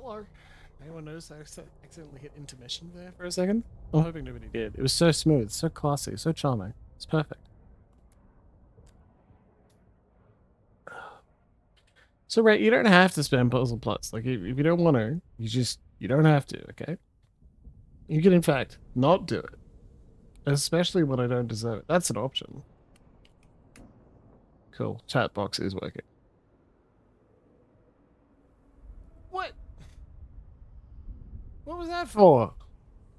Hello. Anyone notice I accidentally hit intermission there for a second? I'm hoping nobody did. It was so smooth, so classy, so charming. It's perfect. So, Rhett, you don't have to spam puzzle plots. Like, if you don't want to, you don't have to, okay? You can, in fact, not do it. Especially when I don't deserve it. That's an option. Cool. Chat box is working. What? What was that for?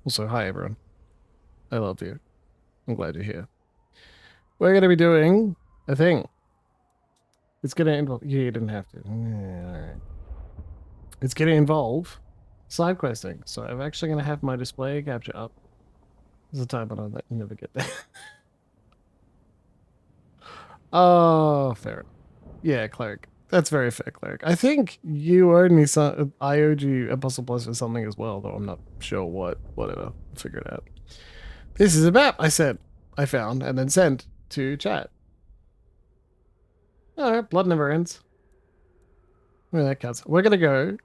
Also, hi, everyone. I love you. I'm glad you're here. We're going to be doing a thing. It's going to involve... Yeah, you didn't have to. Yeah, all right. It's going to involve side questing. So I'm actually going to have my display capture up. There's a time when I'll never get there. Oh, fair enough. Yeah, cleric. That's very fair, cleric. I think you owed me some... I owed you a puzzle plus for something as well, though I'm not sure what. Whatever. I'll figure it out. This is a map I said I found and then sent to chat. Alright, blood never ends. Well, that counts. We're gonna go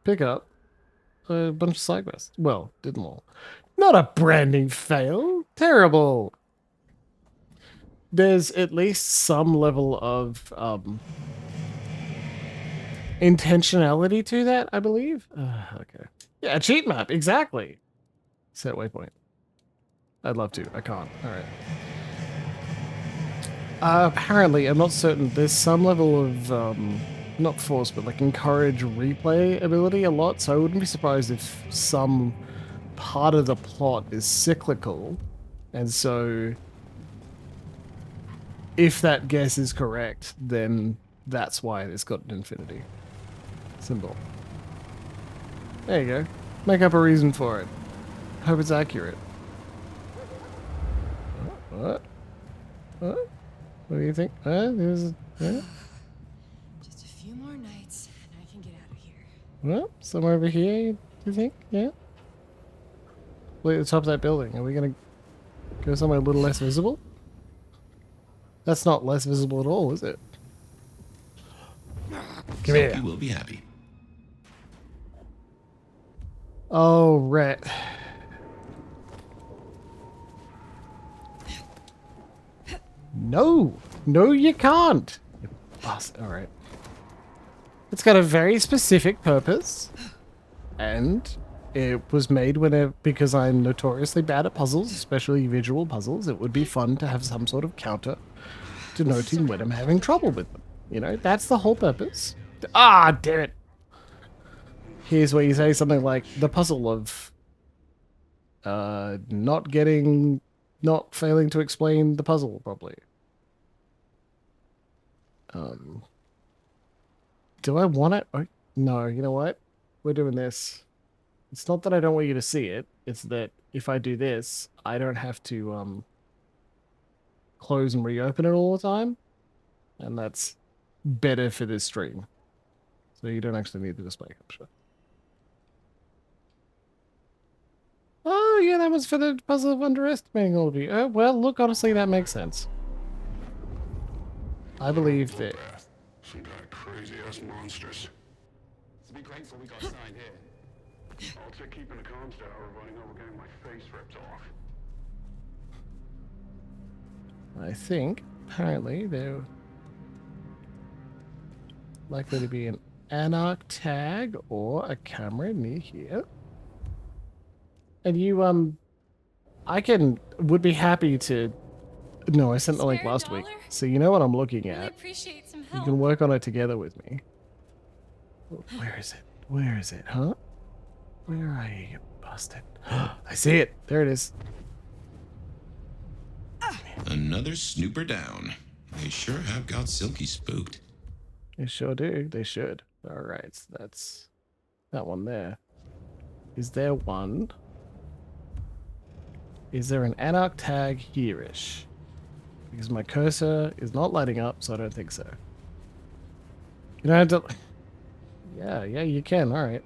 pick up a bunch of side quests. Well, didn't all. Not a branding fail. Terrible. There's at least some level of intentionality to that, I believe. Okay. Yeah, a cheat map, exactly. Set waypoint. I'd love to. I can't. All right. Apparently, I'm not certain. There's some level of not force, but like encourage replay ability a lot. So I wouldn't be surprised if some part of the plot is cyclical, and so if that guess is correct, then that's why it's got an infinity symbol. There you go. Make up a reason for it. Hope it's accurate. What? What? What do you think? Just a few more nights, and I can get out of here. Well, somewhere over here, do you think? Yeah? Look at the top of that building. Are we going to go somewhere a little less visible? That's not less visible at all, is it? Come here. You will be happy. Oh, Rhett. No. No, you can't. You bastard. All right. It's got a very specific purpose. And it was made because I'm notoriously bad at puzzles, especially visual puzzles. It would be fun to have some sort of counter denoting when I'm having trouble with them. You know, that's the whole purpose. Ah, damn it. Here's where you say something like the puzzle of not failing to explain the puzzle properly. Do I want it? Oh, no, you know what? We're doing this. It's not that I don't want you to see it. It's that if I do this, I don't have to close and reopen it all the time. And that's better for this stream. So you don't actually need the display capture. Oh, yeah, that was for the puzzle of underestimating all of you. Oh, well, look, honestly, that makes sense. I believe that... Some kind of crazy-ass monsters. So be grateful we got signed here. I'll take keeping the comms tower running over getting my face ripped off. I think, apparently, there likely to be an Anarch tag or a camera near here. And you, would be happy to... No, I sent the link last week. So you know what I'm looking at. Appreciate some help. You can work on it together with me. Where is it? Where is it, huh? Where are you, you bastard? I see it. There it is. Another snooper down. They sure have got Silky spooked. They sure do. They should. All right, so that's that one there. Is there one? Is there an Anarch tag here-ish? Because my cursor is not lighting up, so I don't think so. You know, yeah, you can. All right.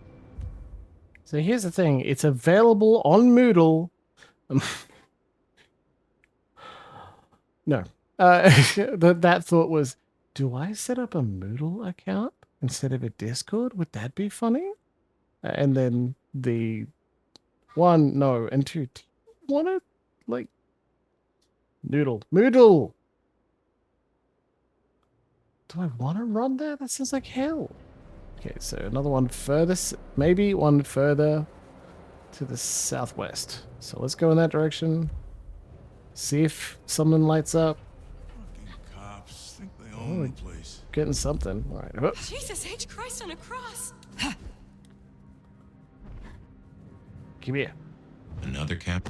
So here's the thing. It's available on Moodle. No. That thought was, do I set up a Moodle account instead of a Discord? Would that be funny? And then the 1, no, and 2. Do you want to, like, Moodle! Do I want to run there? That sounds like hell. Okay, so another one further, maybe one further to the southwest. So let's go in that direction. See if someone lights up. Fucking cops think they own the place. Getting something. All right. Whoop. Jesus H. Christ on a cross. Come here. Another cap.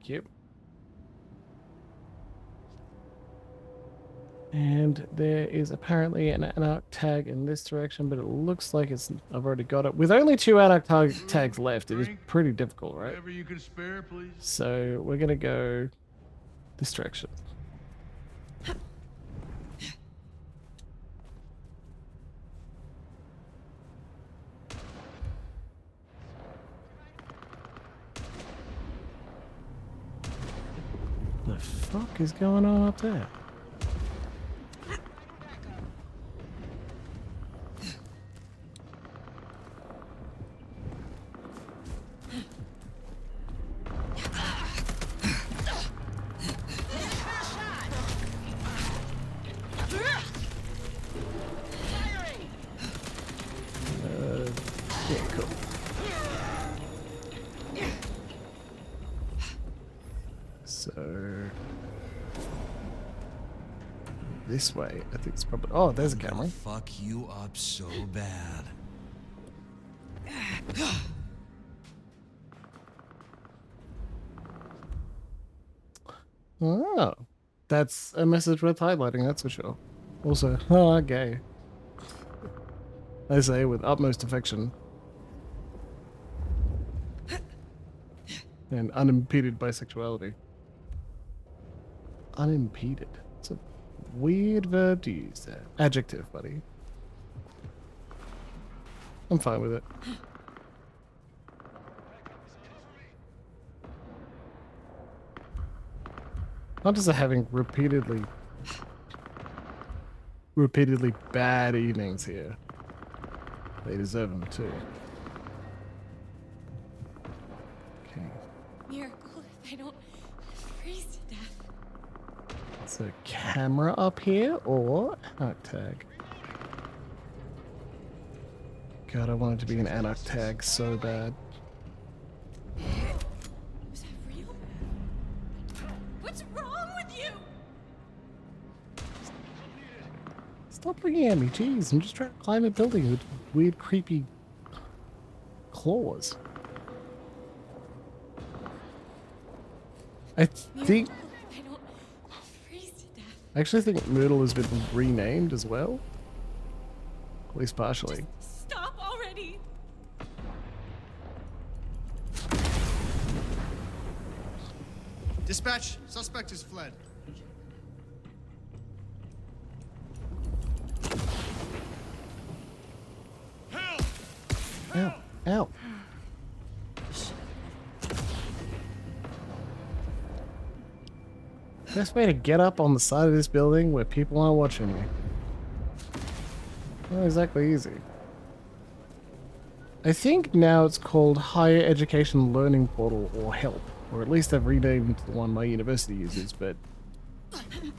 Yep. And there is apparently an anarch tag in this direction, but it looks like I've already got it. With only 2 anarch tags left, it is pretty difficult, right? Whatever you can spare, please. So we're gonna go this direction. The fuck is going on up there? Yeah, cool. So this way, I think it's probably. Oh, there's a camera. Fuck you up so bad. Oh, that's a message worth highlighting. That's for sure. Also, gay. I say with utmost affection and unimpeded bisexuality. Unimpeded. It's a weird verb to use there. Adjective, buddy. I'm fine with it. Hunters are having repeatedly bad evenings here. They deserve them too. Okay. Miracle if I don't freeze to death. So camera up here or anarch tag? God, I wanted to be an anarch tag so bad. Was that real? What's wrong with you? Stop looking at me, jeez. I'm just trying to climb a building with weird, creepy claws. I think. I don't freeze to death. I actually think Myrtle has been renamed as well. At least partially. Stop already. Dispatch, suspect has fled. Ow, ow. Best way to get up on the side of this building where people aren't watching me. Not exactly easy. I think now it's called Higher Education Learning Portal or HELP. Or at least I've renamed the one my university uses, but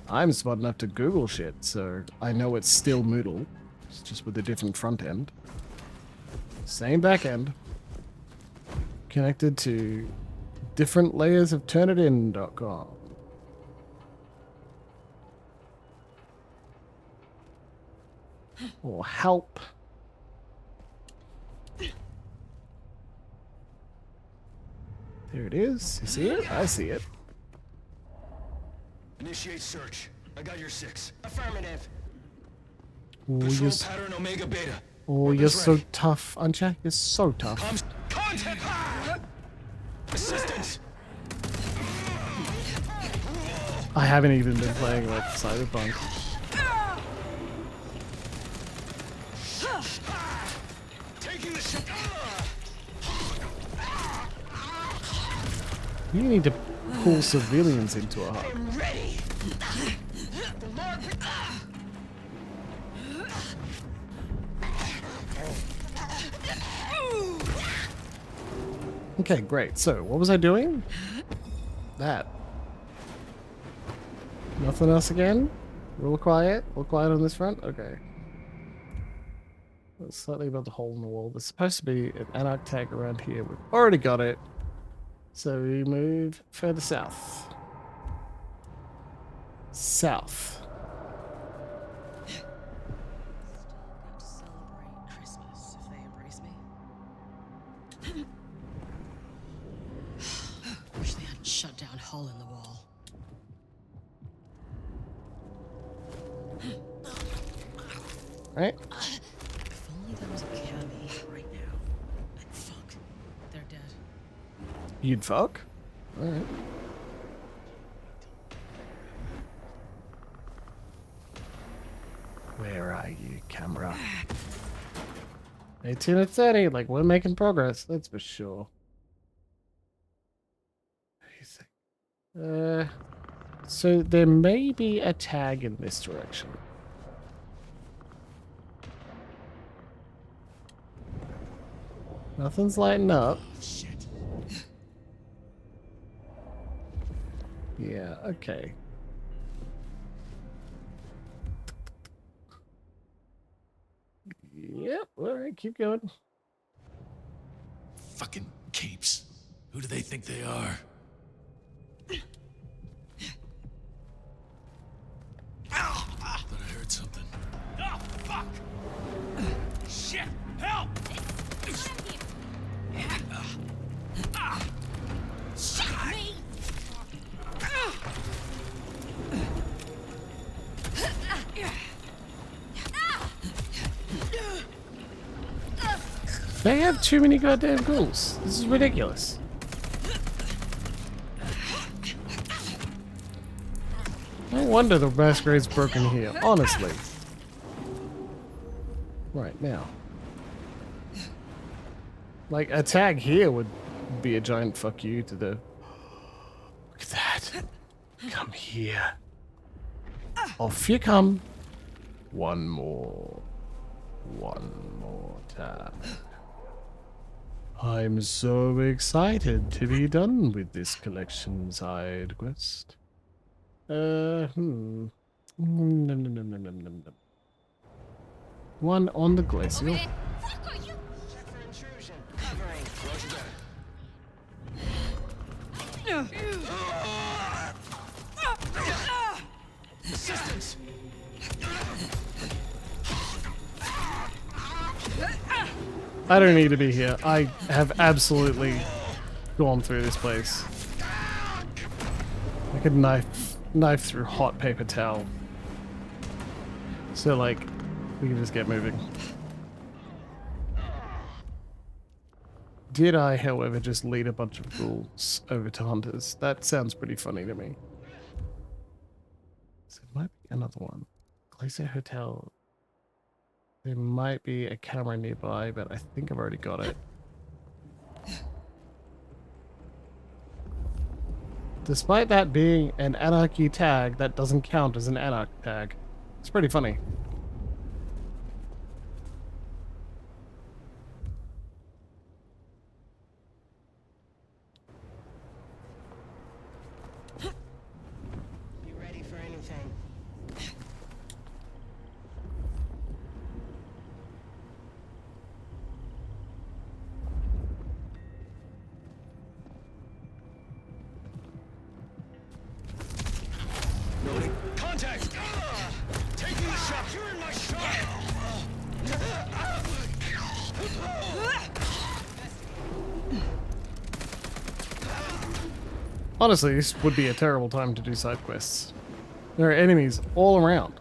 I'm smart enough to Google shit, so I know it's still Moodle. It's just with a different front end. Same back end. Connected to different layers of Turnitin.com. Or help. There it is. You see it? I see it. Initiate search. I got your 6. Affirmative. Oh, Patrol pattern Omega Beta. you're so tough, aren't you? You're so tough. Contact! Assistance! I haven't even been playing like Cyberpunk. Taking the shot! You need to pull civilians into a hub. I'm ready! Okay, great. So, what was I doing? That. Nothing else again? Real quiet? Real quiet on this front? Okay. It's slightly above the hole in the wall. There's supposed to be an anarch tag around here. We've already got it. So we move further south. South. Still got to celebrate Christmas if they embrace me. Wish they hadn't shut down Hull in the wall. Right? If only there was a cabbie right now. I'd fuck. They're dead. You'd fuck? Alright. Where are you, camera? 18 and 30, like we're making progress, that's for sure. So there may be a tag in this direction. Nothing's lighting up. Shit. Yeah, okay. Yep, alright, keep going. Fucking capes. Who do they think they are? Thought I heard something. Oh, fuck! Shit! Help! They have too many goddamn ghouls. This is ridiculous. No wonder the Masquerade's broken here, honestly. Right, now. Like, a tag here would be a giant fuck you to the... Look at that. Come here. Off you come. One more. One more time. I'm so excited to be done with this collection side quest. Nom, nom, nom, nom, nom, nom, nom. One on the glacial. Check for intrusion. Covering. Assistance! I don't need to be here. I have absolutely gone through this place. I could knife through hot paper towel. So like, we can just get moving. Did I, however, just lead a bunch of ghouls over to hunters? That sounds pretty funny to me. So it might be another one. Glacier Hotel. There might be a camera nearby, but I think I've already got it. Despite that being an anarchy tag, that doesn't count as an anarch tag. It's pretty funny. You ready for anything? Contact! Taking the shot! You're in my shot! Honestly, this would be a terrible time to do side quests. There are enemies all around.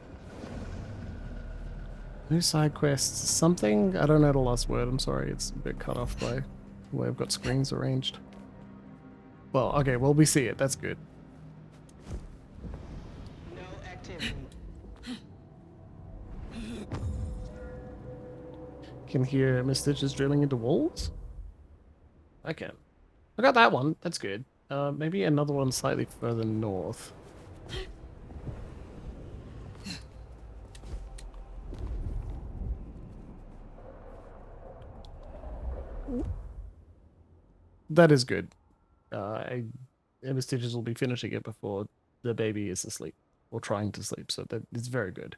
New side quests. Something? I don't know the last word. I'm sorry. It's a bit cut off by the way I've got screens arranged. Well, okay. Well, we see it. That's good. No activity. Can hear Mr. just drilling into walls? I can. I got that one. That's good. Maybe another one slightly further north. that is good. Emma Stitches will be finishing it before the baby is asleep or trying to sleep, so that is very good.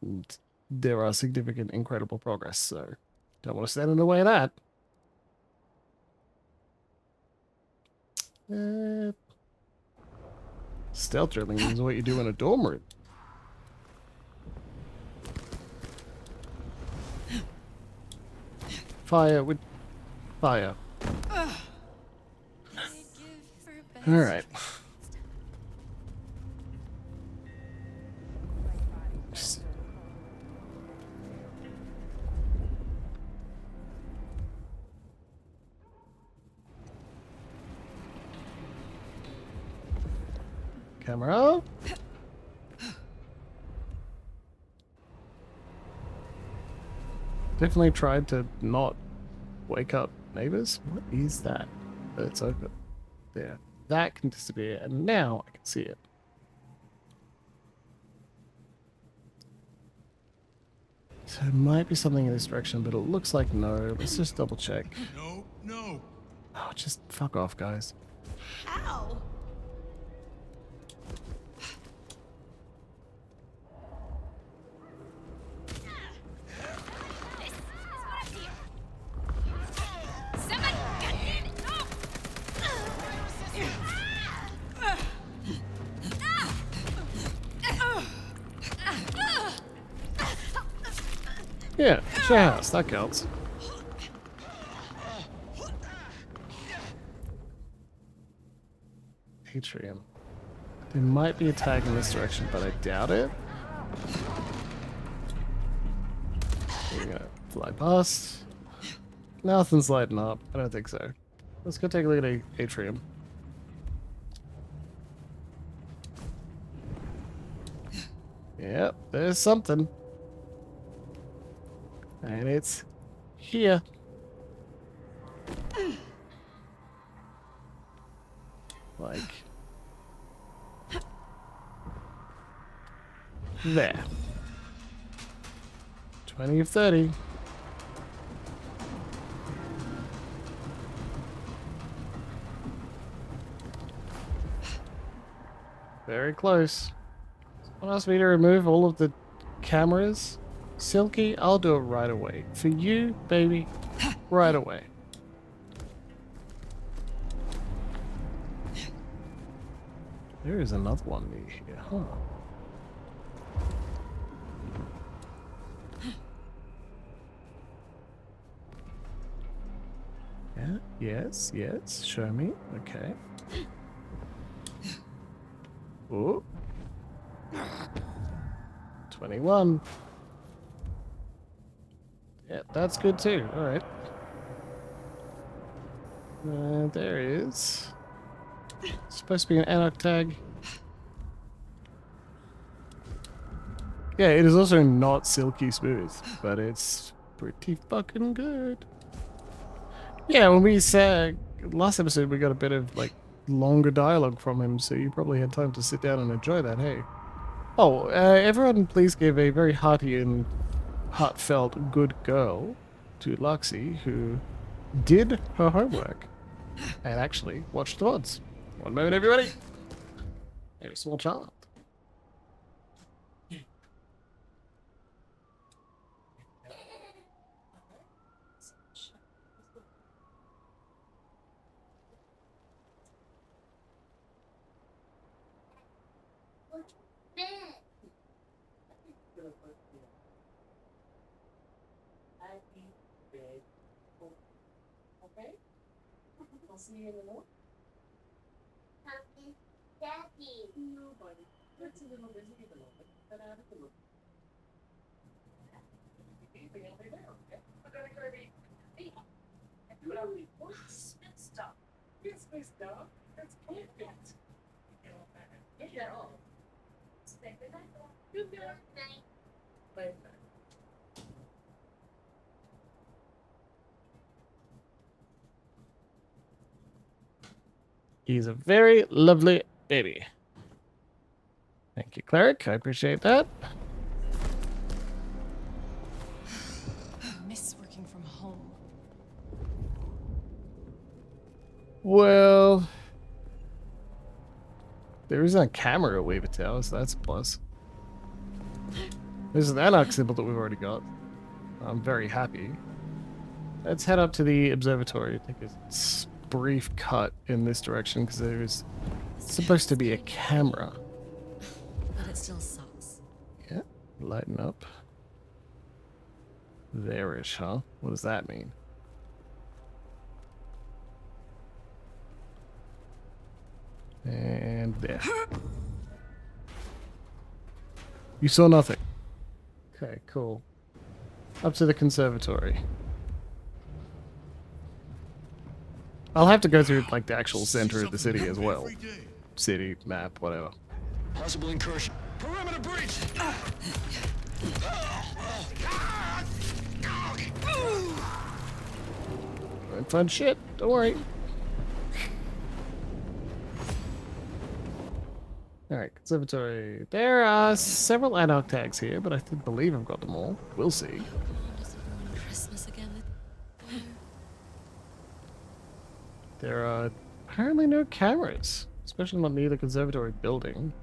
And there are significant, incredible progress, so don't want to stand in the way of that. Stealth drilling is what you do in a dorm room. Fire with fire. All right. Camera. Definitely tried to not wake up neighbors. What is that? It's open. There. That can disappear, and now I can see it. So it might be something in this direction, but it looks like no. Let's just double check. No, no. Oh, just fuck off, guys. How? Yeah, share house, that counts. Atrium. There might be a tag in this direction, but I doubt it. We're gonna fly past. Nothing's lighting up. I don't think so. Let's go take a look at Atrium. Yep, there's something. And it's here. Like there. 20 of 30. Very close. Someone asked me to remove all of the cameras. Silky, I'll do it right away. For you, baby, right away. There is another one near here, huh? Yeah, yes, yes, show me, okay. Oh. 21. Yeah, that's good too. Alright. There is. Supposed to be an Anarch tag. Yeah, it is also not silky smooth, but it's pretty fucking good. Yeah, when we said last episode, we got a bit of like longer dialogue from him, so you probably had time to sit down and enjoy that, hey? Oh, everyone please give a very hearty and heartfelt good girl to Luxie, who did her homework and actually watched the odds. One moment, everybody. A small child. Okay. I'll see you in the morning. Daddy. No, buddy. It's a little busy at the moment, but I have to look. Anything else there, okay? I'm gonna go read. Hey, you know, what's Smith stuff? It's Smith stuff. That's perfect. Get that all. Good night. Good night. Bye. He's a very lovely baby. Thank you, Cleric. I appreciate that. I miss working from home. Well, there isn't a camera at Weaver Tower, so that's a plus. There's an Anarch symbol that we've already got. I'm very happy. Let's head up to the observatory. Take a brief cut in this direction because there is supposed to be a camera. But it still sucks. Yeah, lighten up. There-ish, huh? What does that mean? And there. You saw nothing. Okay, cool. Up to the conservatory. I'll have to go through like the actual center of the city as well. City, map, whatever. Possible incursion. Perimeter breach! Won't find shit, don't worry. Alright, conservatory. There are several Anarch tags here, but I believe I've got them all. We'll see. Christmas again. There are apparently no cameras, especially not near the conservatory building.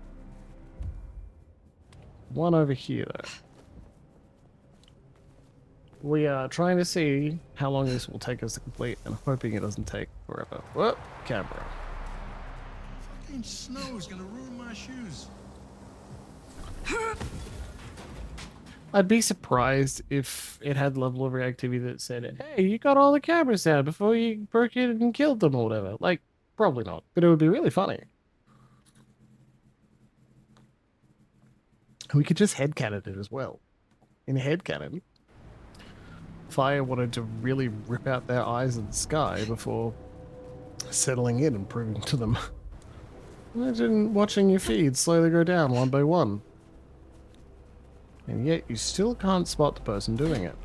One over here, though. We are trying to see how long this will take us to complete, and hoping it doesn't take forever. Whoop, camera. Fucking snow's gonna ruin my shoes. I'd be surprised if it had level of reactivity that said, hey, you got all the cameras down before you broke in and killed them or whatever. Like, probably not, but it would be really funny. We could just headcanon it as well. In headcanon, Phyre wanted to really rip out their eyes in the sky before settling in and proving to them. Imagine watching your feed slowly go down one by one. And yet you still can't spot the person doing it.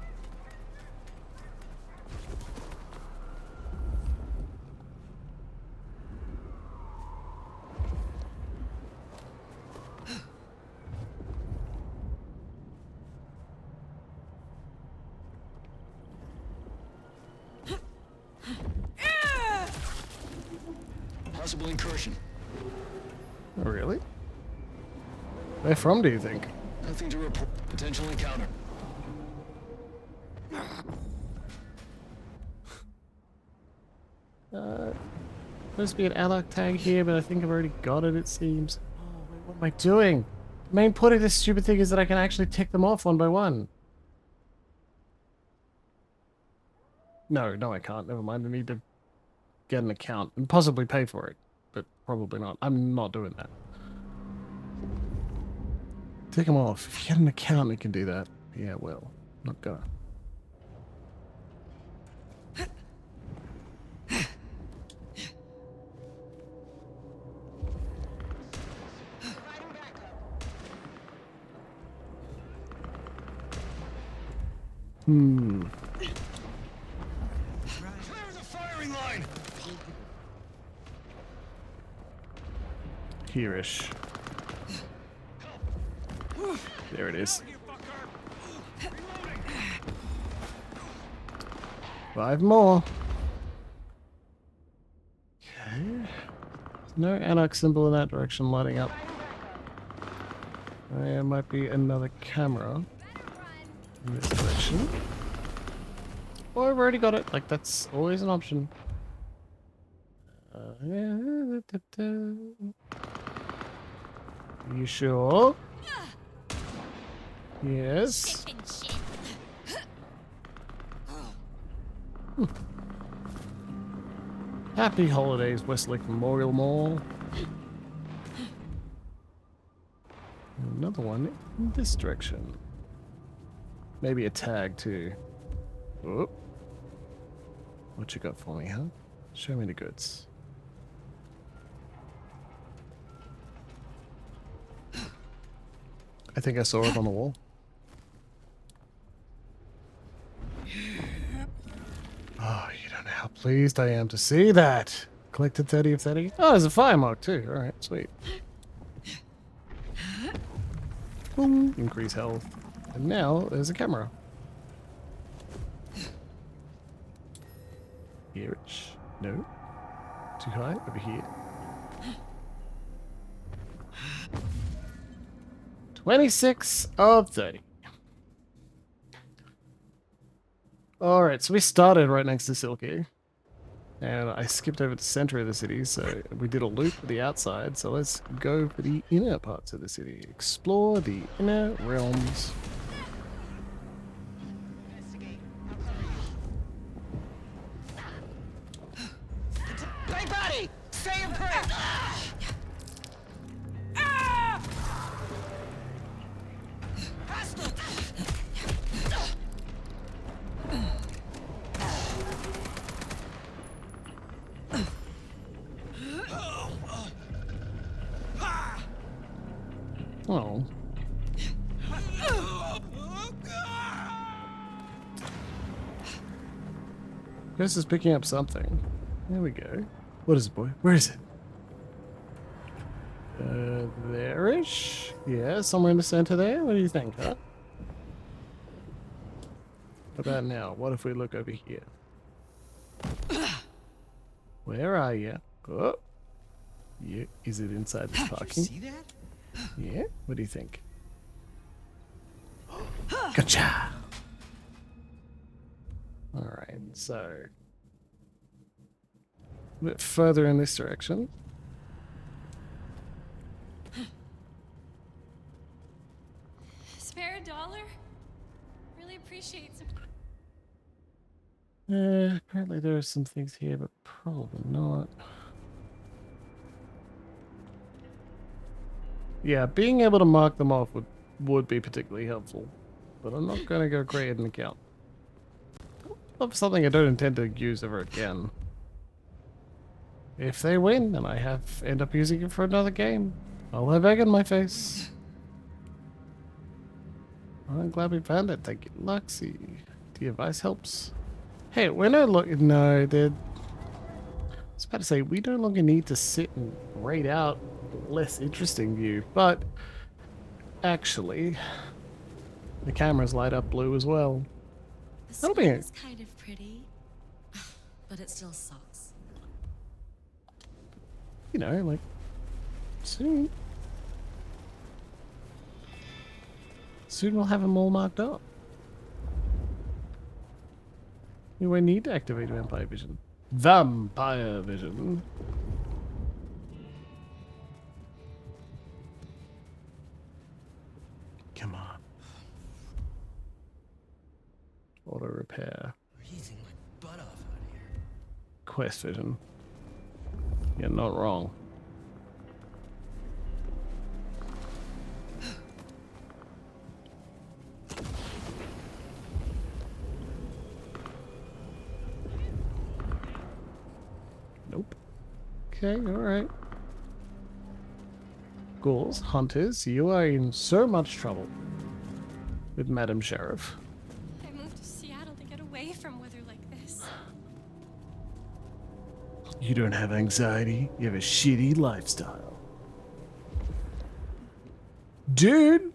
Possible incursion. Oh, really? Where from, do you think? Nothing to report. Potential encounter. Supposed to be an Anarch tag here, but I think I've already got it, it seems. Oh, wait, what am I doing? The main point of this stupid thing is that I can actually tick them off one by one. No, I can't. Never mind. I need to get an account and possibly pay for it, but probably not. I'm not doing that. Tick them off. If you get an account, you can do that. Yeah, well, not gonna. Hmm. Clear the firing line! Here-ish. There it is. 5 more. Okay. No Anarch symbol in that direction lighting up. There might be another camera in this direction. Oh, I've already got it. Like, that's always an option. You sure? Yes. Happy holidays, Westlake Memorial Mall. Another one in this direction. Maybe a tag too. Oh. What you got for me, huh? Show me the goods. I think I saw it on the wall. Oh, you don't know how pleased I am to see that. Collected 30 of 30. Oh, there's a fire mark too. Alright, sweet. Boom. Increase health. And now there's a camera. Here-ish. No. Too high? Over here. 26 of 30. Alright, so we started right next to Silky. And I skipped over the center of the city, so we did a loop for the outside. So let's go for the inner parts of the city. Explore the inner realms. Investigate. I'll cover you. Hey, buddy! Say your prayer! Hostile! Oh. Chris is picking up something. There we go. What is it, boy? Where is it? There-ish? Yeah, somewhere in the center there? What do you think, huh? What about now? What if we look over here? Where are you? Oh. Yeah, is it inside this parking? See that? Yeah? What do you think? Gotcha! Alright, so... a bit further in this direction. Spare a dollar? Really appreciate some. Apparently there are some things here, but probably not. Yeah, being able to mark them off would be particularly helpful. But I'm not going to go create an account. Of something I don't intend to use ever again. If they win, and I end up using it for another game, I'll have egg on my face. I'm glad we found it. Thank you, Luxie. The advice helps. Hey, we're no longer... No, I was about to say, we no longer need to sit and rate out the less interesting view, but actually, the cameras light up blue as well. The That'll be sky it. is kind of pretty, but it still sucks. You know, like, soon. Soon we'll have them all marked up. We won't need to activate Vampire Vision. Vampire Vision. Come on. Auto repair. Freezing my butt off out here. Quest Vision. You're not wrong. Nope. Okay, alright. Ghouls, hunters, you are in so much trouble with Madam Sheriff. I moved to Seattle to get away from weather like this. You don't have anxiety, you have a shitty lifestyle. Dude!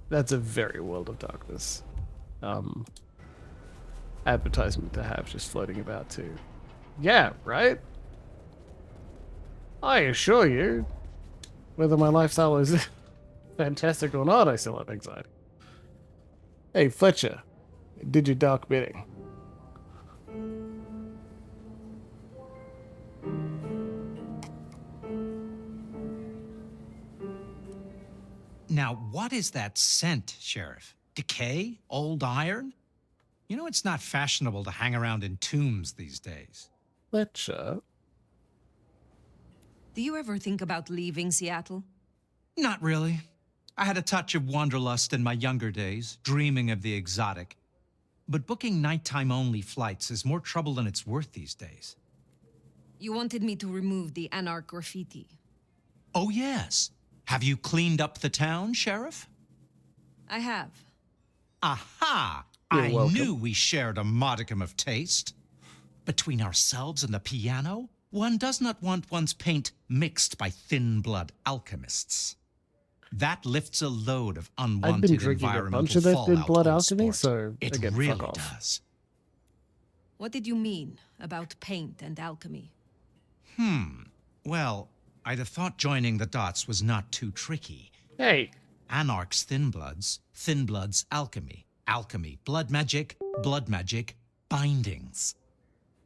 That's a very World of Darkness advertisement to have just floating about too. Yeah, right? I assure you, whether my lifestyle is fantastic or not, I still have anxiety. Hey, Fletcher, did your dark bidding. Now, what is that scent, Sheriff? Decay? Old iron? You know it's not fashionable to hang around in tombs these days. Fletcher? Do you ever think about leaving Seattle? Not really. I had a touch of wanderlust in my younger days, dreaming of the exotic. But booking nighttime-only flights is more trouble than it's worth these days. You wanted me to remove the Anarch graffiti. Oh, yes. Have you cleaned up the town, Sheriff? I have. Aha! You're I welcome. knew we shared a modicum of taste. Between ourselves and the piano, one does not want one's paint mixed by thin-blood alchemists. That lifts a load of I've been unwanted drinking a environmental bunch of that thin fallout blood on alchemy, sport. so It again, really fuck off. does. What did you mean about paint and alchemy? Well, I'd have thought joining the dots was not too tricky. Hey, Anarch's thin bloods alchemy. Alchemy, blood magic, bindings.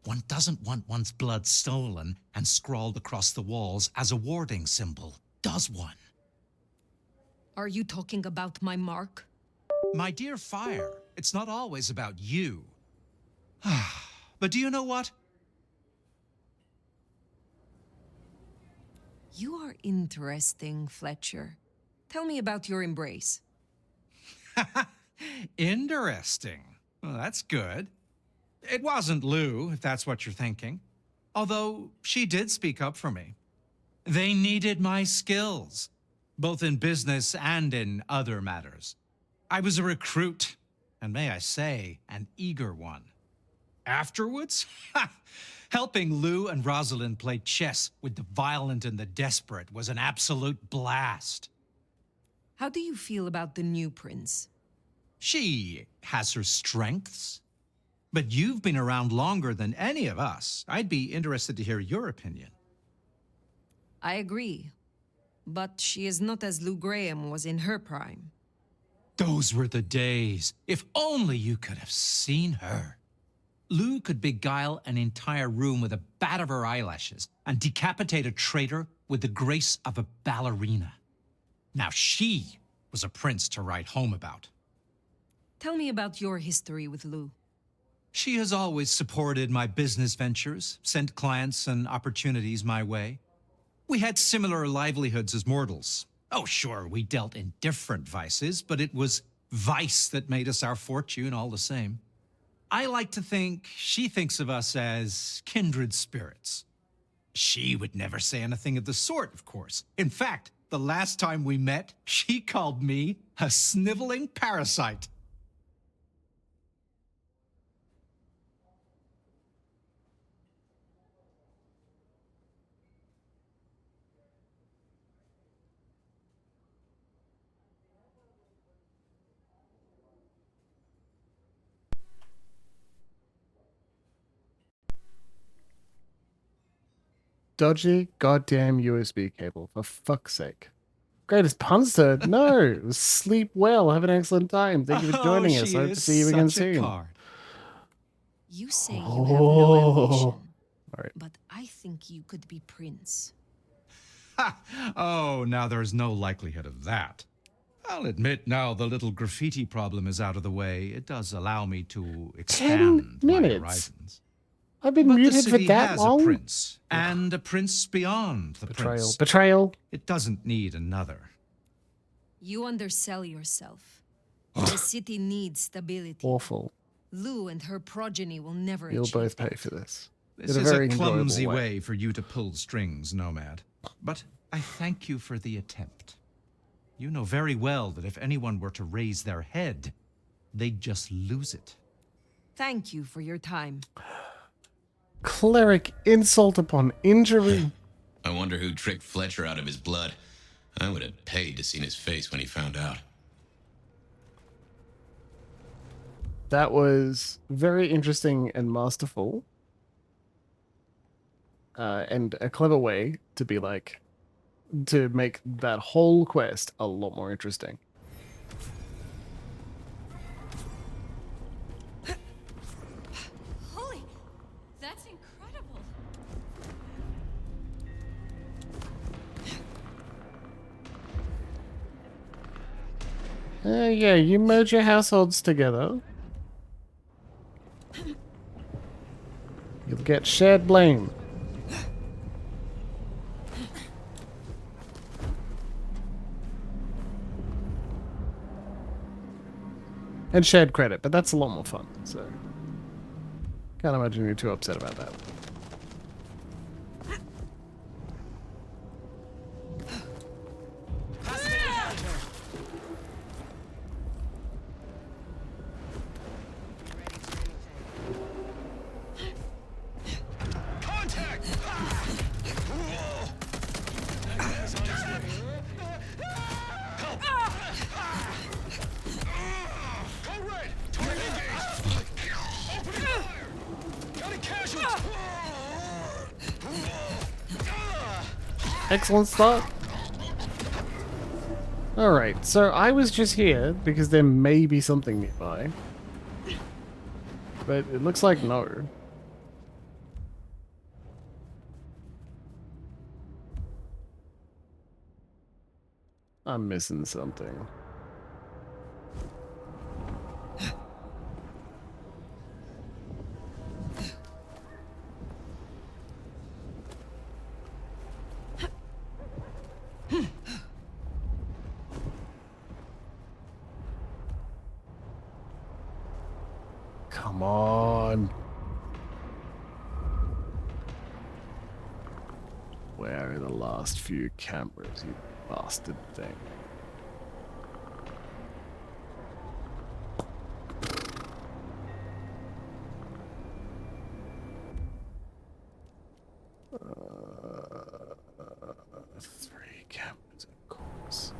One doesn't want one's blood stolen and scrawled across the walls as a warding symbol, does one? Are you talking about my mark? My dear Fire, it's not always about you. But do you know what? You are interesting, Fletcher. Tell me about your embrace. Interesting. Well, that's good. It wasn't Lou, if that's what you're thinking. Although she did speak up for me. They needed my skills, both in business and in other matters. I was a recruit, and may I say, an eager one. Afterwards, helping Lou and Rosalind play chess with the violent and the desperate was an absolute blast. How do you feel about the new prince? She has her strengths. But you've been around longer than any of us. I'd be interested to hear your opinion. I agree. But she is not as Lou Graham was in her prime. Those were the days. If only you could have seen her. Lou could beguile an entire room with a bat of her eyelashes and decapitate a traitor with the grace of a ballerina. Now she was a prince to write home about. Tell me about your history with Lou. She has always supported my business ventures, sent clients and opportunities my way. We had similar livelihoods as mortals. Oh, sure, we dealt in different vices, but it was vice that made us our fortune all the same. I like to think she thinks of us as kindred spirits. She would never say anything of the sort, of course. In fact, the last time we met, she called me a sniveling parasite. dodgy goddamn USB cable, for fuck's sake. Greatest puns, sir. No, sleep well. Have an excellent time. Thank you for joining us. She I hope to is see you again such a soon. card. You say you have no ambition, All right. but I think you could be prince. Ha! Oh, now there's no likelihood of that. I'll admit now the little graffiti problem is out of the way. It does allow me to expand my minutes. horizons. I've been But the muted for city that has long. a prince, and a prince beyond the Betrayal. prince. Betrayal. It doesn't need another. You undersell yourself. The city needs stability. Awful. Lou and her progeny will never You'll achieve both pay that. for this. This In a is very a enjoyable clumsy way. way for you to pull strings, Nomad. But I thank you for the attempt. You know very well that if anyone were to raise their head, they'd just lose it. Thank you for your time. Cleric insult upon injury. I wonder who tricked Fletcher out of his blood. I would have paid to see his face when he found out. That was very interesting and masterful. And a clever way to be like, to make that whole quest a lot more interesting. Holy, that's incredible. Yeah, you merge your households together. You'll get shared blame. And shared credit, but that's a lot more fun, so can't imagine you're too upset about that. Contact! Help! Go red! Target engaged! Open fire! Excellent start. Alright, so I was just here because there may be something nearby. But it looks like no. I'm missing something. Come on. Where are the last few cameras, you bastard thing? Three cameras, of course.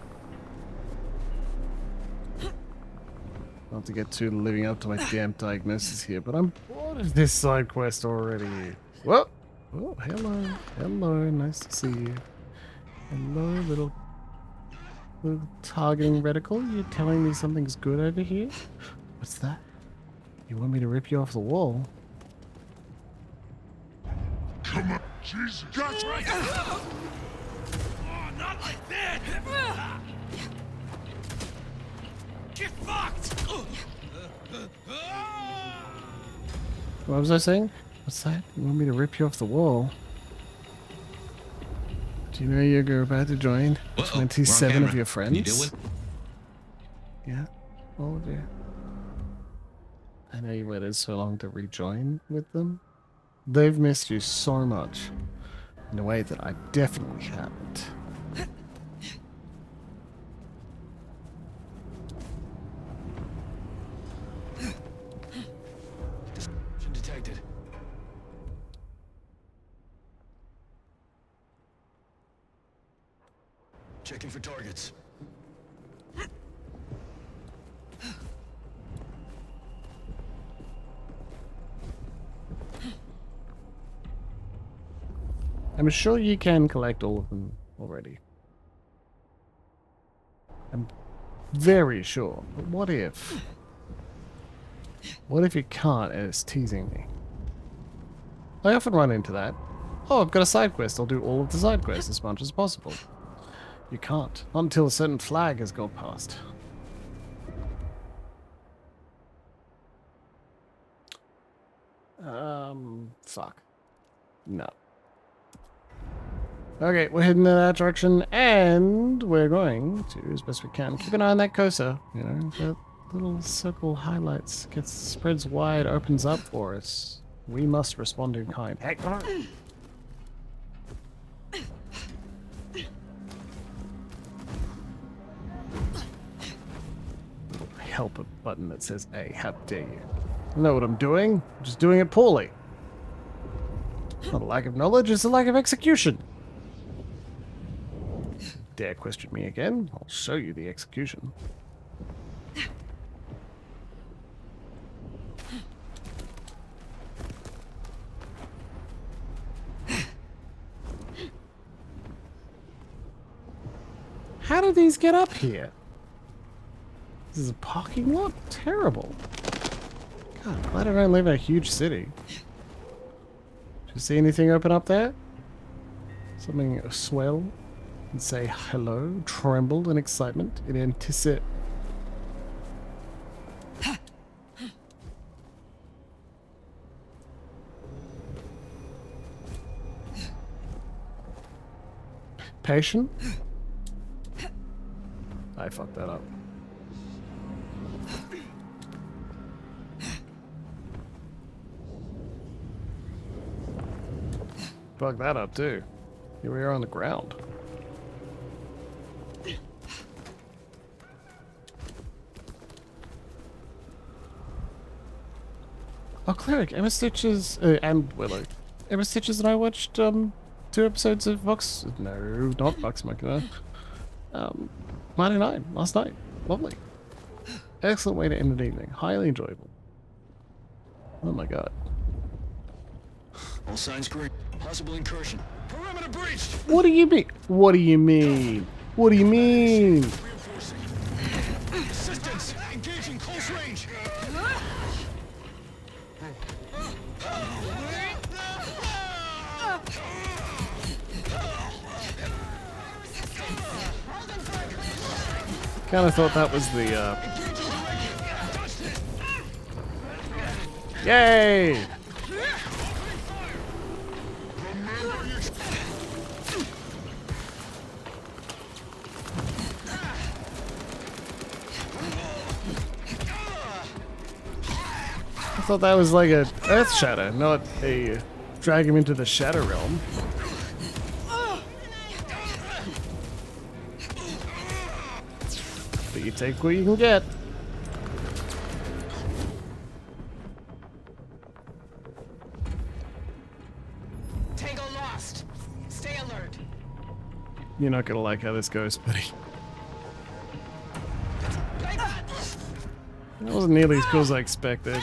Not to get too living up to my damn diagnosis here, but I'm bored of this side quest already. Whoa! Oh, hello. Hello, nice to see you. Hello, little targeting reticle. You're telling me something's good over here? What's that? You want me to rip you off the wall? Come on, Jesus. That's right. Oh, not like that! Get fucked! What was I saying? What's that? You want me to rip you off the wall? Do you know you're about to join Whoa, 27 wrong of your camera. friends? Can you deal with? Yeah, all of you. I know you waited so long to rejoin with them. They've missed you so much in a way that I definitely haven't. Detected. Checking for targets. I'm sure you can collect all of them already. I'm very sure. But what if? What if you can't and it's teasing me? I often run into that. Oh, I've got a side quest. I'll do all of the side quests as much as possible. You can't. Not until a certain flag has gone past. Fuck. No. Okay, we're heading in that direction, and we're going to, as best we can, keep an eye on that cursor. You know, that little circle highlights, gets spreads wide, opens up for us. We must respond in kind. Hey, come on! Help a button that says A. How dare you? I know what I'm doing. I'm just doing it poorly. It's not a lack of knowledge, it's a lack of execution. Dare question me again? I'll show you the execution. How did these get up here? This is a parking lot? Terrible. God, I'm glad I don't live in a huge city. Did you see anything open up there? Something swell and say hello, trembled in excitement, in anticipation. Patient? I fucked that up. Fuck that up too. Here we are on the ground. Oh, Cleric, Emma Stitches, and Willow. Emma Stitches and I watched 2 episodes of Vox. No, not Vox Machina. 99 last night. Lovely. Excellent way to end an evening. Highly enjoyable. Oh my god. All signs green. Possible incursion. Perimeter breached. What do you mean? What do you mean? What do you mean? Reinforcing. Assistance. Engaging close range. Kind of thought that was the, Yay! I thought that was like a Earth Shatter, not a drag him into the Shadow Realm. But you take what you can get. Tango lost. Stay alert. You're not gonna like how this goes, buddy. That wasn't nearly as cool as I expected.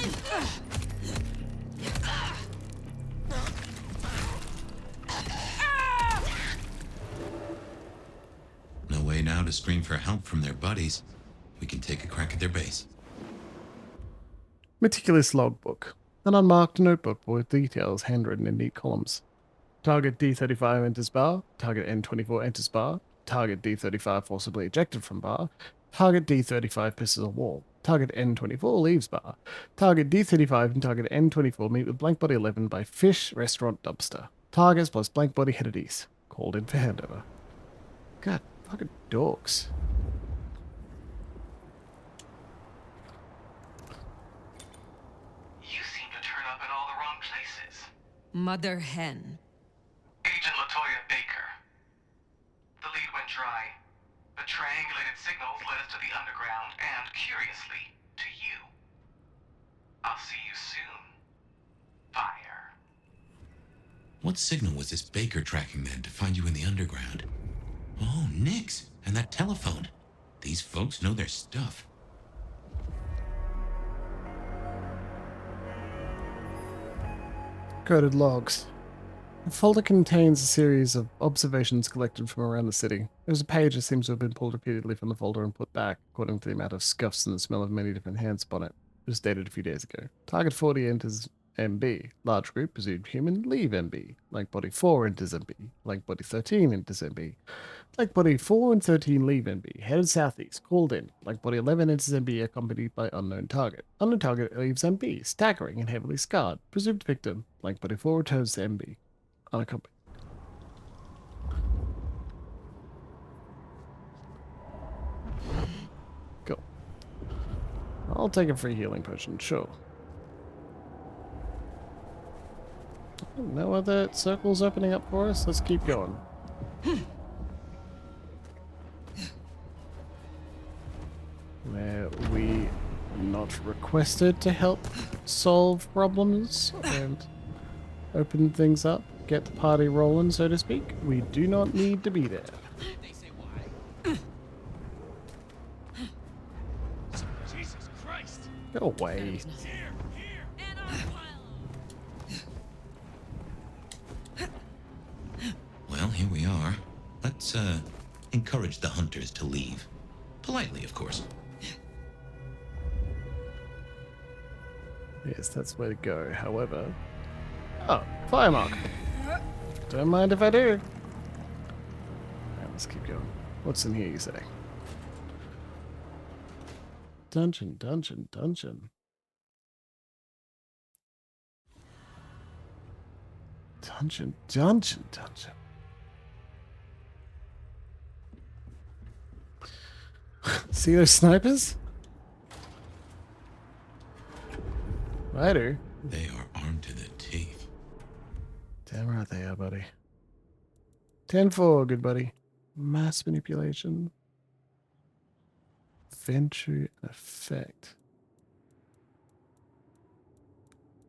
No way now to scream for help from their buddies. We can take a crack at their base. Meticulous logbook. An unmarked notebook with details handwritten in neat columns. Target D35 enters bar. Target N24 enters bar. Target D35 forcibly ejected from bar. Target D35 pisses a wall. Target N24 leaves bar. Target D35 and target N24 meet with blank body 11 by Fish Restaurant Dumpster. Targets plus blank body headed east. Called in for handover. God, fucking dogs. You seem to turn up in all the wrong places. Mother Hen. Agent Latoya Baker. The lead went dry. The triangulated signals led us to the underground and, curiously, to you. I'll see you soon. Fire. What signal was this Baker tracking then to find you in the underground? Oh, Nix, and that telephone. These folks know their stuff. Coded logs. The folder contains a series of observations collected from around the city. There's a page that seems to have been pulled repeatedly from the folder and put back, according to the amount of scuffs and the smell of many different hands upon it. It was dated a few days ago. Target 40 enters MB. Large group, presumed human, leave MB. Blank body 4 enters MB. Blank body 13 enters MB. Blank body 4 and 13 leave MB. Headed southeast. Called in. Blank body 11 enters MB accompanied by unknown target. Unknown target leaves MB, staggering and heavily scarred. Presumed victim. Blank body 4 returns to MB. Unaccompanied. Cool. I'll take a free healing potion, sure. No other circles opening up for us? Let's keep going. Where we not requested to help solve problems and open things up, get the party rolling, so to speak. We do not need to be there. They say why. Jesus Christ. Go away. Well, here we are. Let's, encourage the hunters to leave. Politely, of course. Yes, that's the way to go. However... Oh, fire mark. Don't mind if I do. Alright, let's keep going. What's in here, you say? Dungeon, dungeon, dungeon. Dungeon, dungeon, dungeon. See those snipers? Righto. They are armed to the teeth. Damn right they are, buddy. 10-4, good buddy. Mass manipulation. Venture and effect.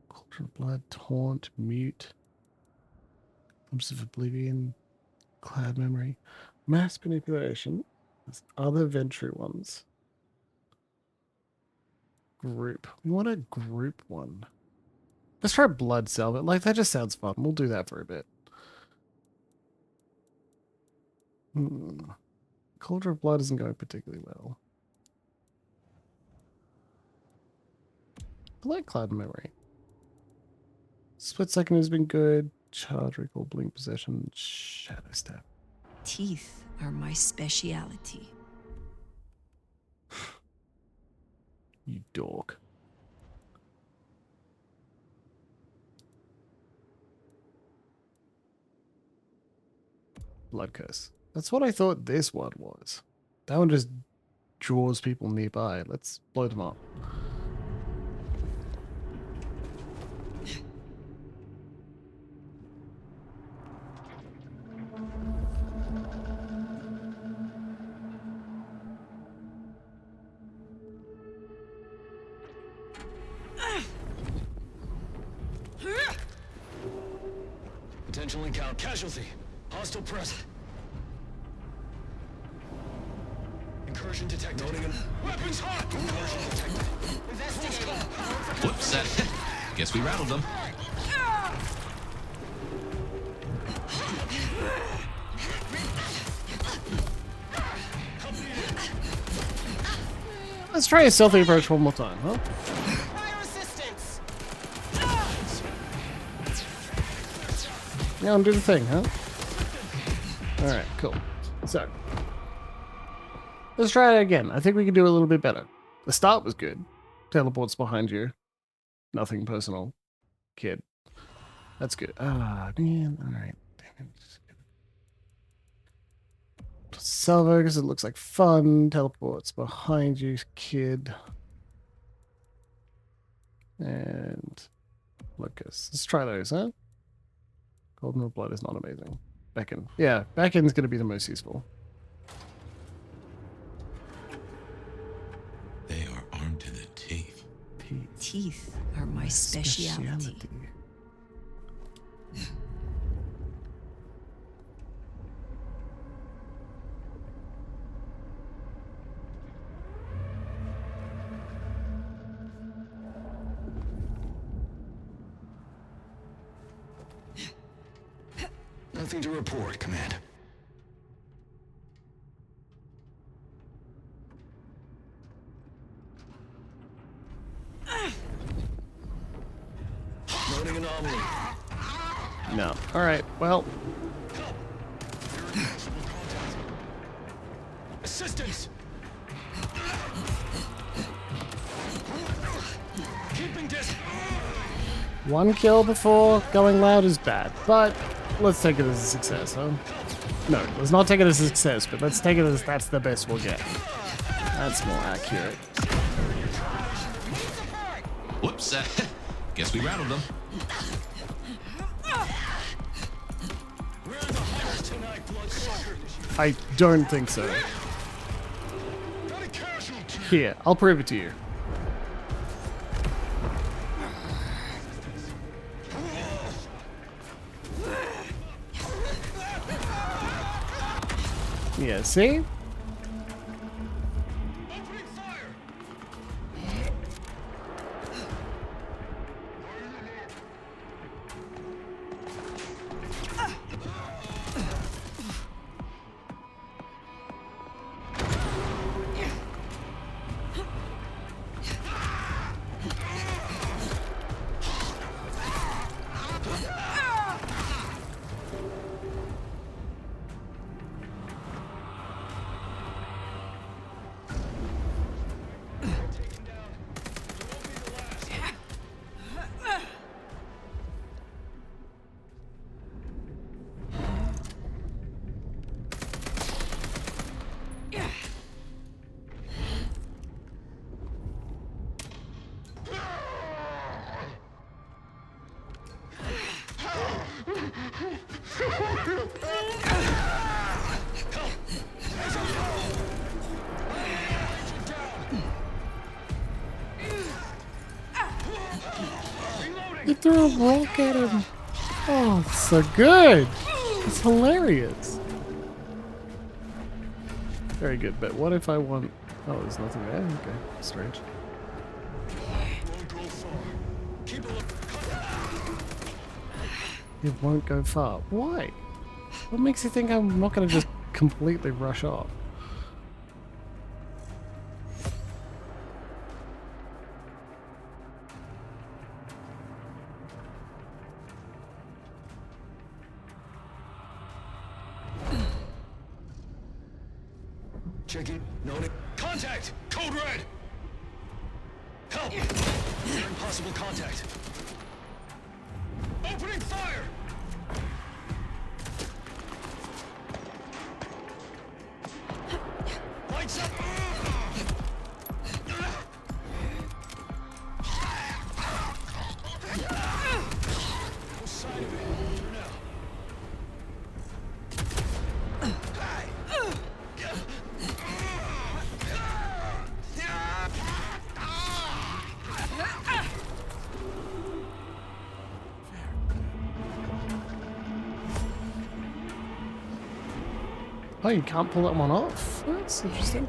Cauldron of blood, taunt, mute. Glimpse of oblivion. Cloud memory. Mass manipulation. There's other venture ones. Group. We want a group one. Let's try blood salvage. Like, that just sounds fun. We'll do that for a bit. Cauldron of Blood isn't going particularly well. I like Cloud Memory. Split Second has been good. Charge, Recall, Blink, Possession, Shadow Step. Teeth are my speciality. You dork. Blood Curse. That's what I thought this one was. That one just draws people nearby. Let's blow them up. Potential encounter. Casualty. Hostile present. Incursion detected. Noting an weapons hot. Incursion detected. Investigating. Whoops, guess we rattled them. Let's try a stealthy approach one more time, huh? Fire assistance. Yeah, undo the thing, huh? Alright, cool. So, let's try it again. I think we can do a little bit better. The start was good. Teleports behind you. Nothing personal. Kid. That's good. Ah, man. Alright. Damn it. Salvo, because it looks like fun. Teleports behind you, kid. And Lucas. Let's try those, huh? Golden of Blood is not amazing. Beckon. Yeah, Beckon's going to be the most useful. They are armed to the teeth. Teeth are my speciality. Nothing to report, Command. Noting anomaly. No. Alright, well. Assistance! Keeping distance. One kill before going loud is bad, but let's take it as a success, huh? No, let's not take it as a success, but let's take it as that's the best we'll get. That's more accurate. Whoops, guess we rattled them. We're the hunters tonight, bloodsucker. I don't think so. Got a casualty. Here, I'll prove it to you. Yeah, see? Opening fire. You threw a rock at him. Oh, so good. It's hilarious. Very good, but what if I want... Oh, there's nothing there? Okay, strange. Won't go far. Keep a look. It won't go far. Why? What makes you think I'm not going to just completely rush off. Check it. Noting. Contact! Code red! Help! Hearing possible contact. Opening fire! Lights up! No sign of it for now. Oh, you can't pull that one off? That's interesting.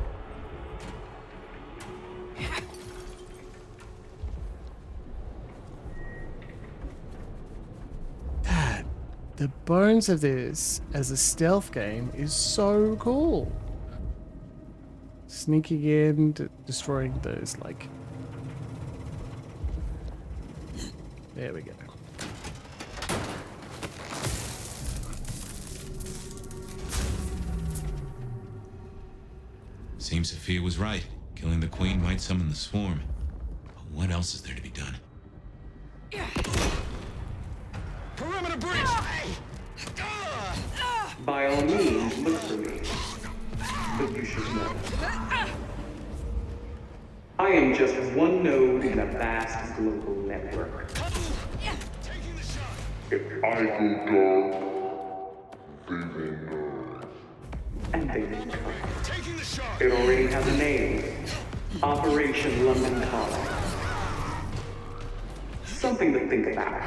Dad, the bones of this as a stealth game is so cool. Sneaking in, destroying those, like... There we go. Seems Sophia was right. Killing the queen might summon the swarm. But what else is there to be done? Perimeter breach! By all means, look for me. But you should know. I am just one node in a vast global network. If I go dark, they may know. And they will come. Taking the shot! It already has a name. Operation London Calling. Something to think about.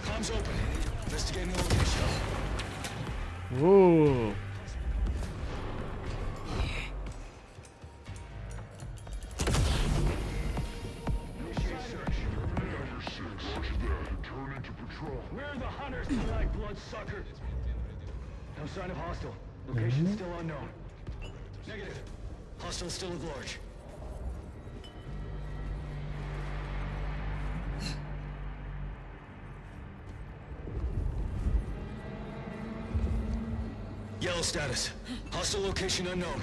Comms open. Investigating the location. Ooh. We're the hunters, you like bloodsucker. No sign of hostile. Location still unknown. Negative. Hostile still at large. Yellow status. Hostile location unknown.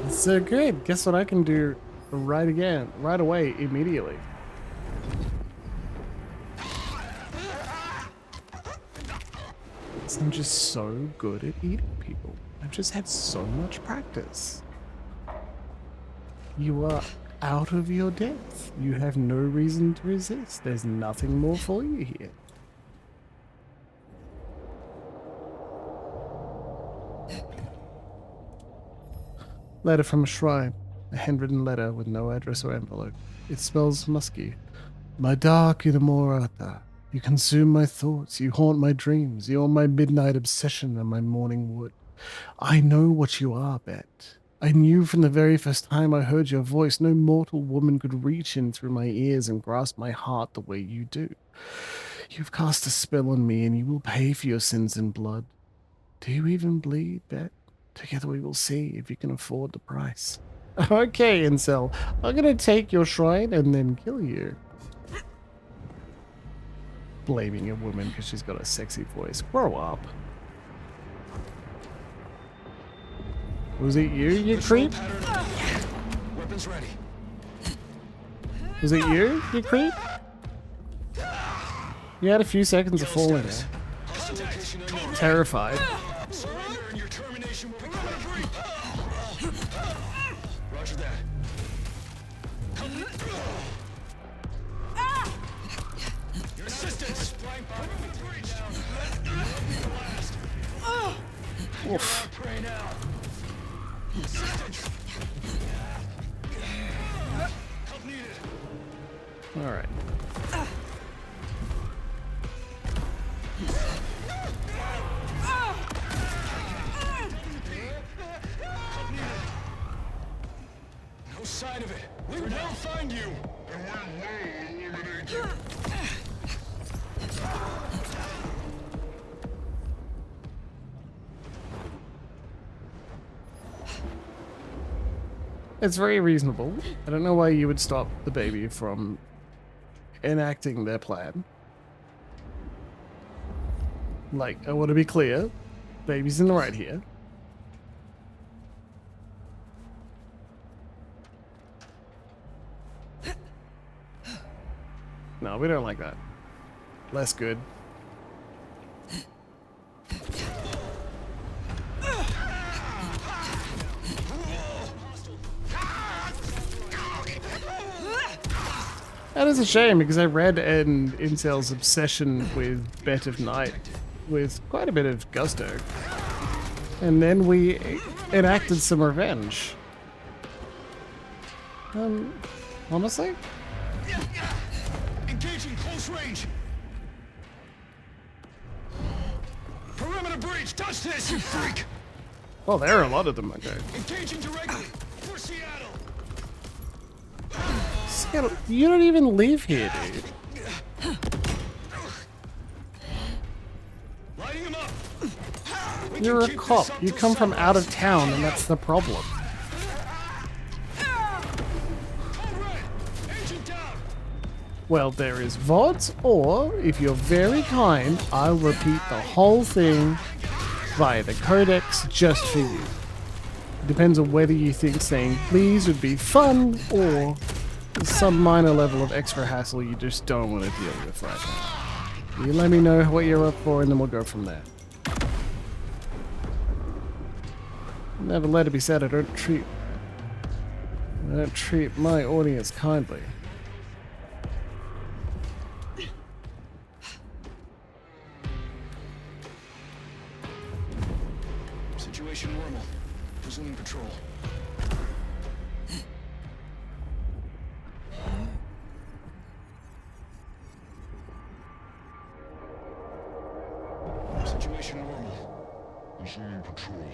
So good. Guess what I can do right away, immediately. I'm just so good at eating people. I've just had so much practice. You are out of your depth. You have no reason to resist. There's nothing more for you here. Letter from a shrine. A handwritten letter with no address or envelope. It smells musky. My dark inamorata. You consume my thoughts. You haunt my dreams. You're my midnight obsession and my morning wood. I know what you are, Bet. I knew from the very first time I heard your voice, no mortal woman could reach in through my ears and grasp my heart the way you do. You've cast a spell on me and you will pay for your sins in blood. Do you even bleed, Bet? Together we will see if you can afford the price. Okay, Incel. I'm gonna take your shrine and then kill you. Blaming a woman because she's got a sexy voice. Grow up. Was it you, you creep? Weapons ready. Was it you, you creep? You had a few seconds of falling there. Terrified. Surrender and your termination will be quick. Roger that. Your assistance. Oof. Pray now. Assistance. Help needed. All right. No sign of it. We will find you. And we will eliminate you. It's very reasonable. I don't know why you would stop the baby from enacting their plan. Like, I want to be clear. Baby's in the right here. No, we don't like that. Less good. That is a shame because I read an incel's obsession with Bet of Night with quite a bit of gusto. And then we enacted some revenge. Honestly? Engaging close range. Perimeter breach. Touch this, you freak. Well, there are a lot of them, okay. Engaging directly for Seattle. Seattle, you don't even live here, dude. Lighting him up. You're a cop. You come from out of town, and that's the problem. Well, there is VODs, or, if you're very kind, I'll repeat the whole thing via the codex just for you. Depends on whether you think saying please would be fun, or some minor level of extra hassle you just don't want to deal with right now. You let me know what you're up for, and then we'll go from there. Never let it be said I don't treat my audience kindly. Situation normal. Resuming patrol. Situation normal. Resuming patrol.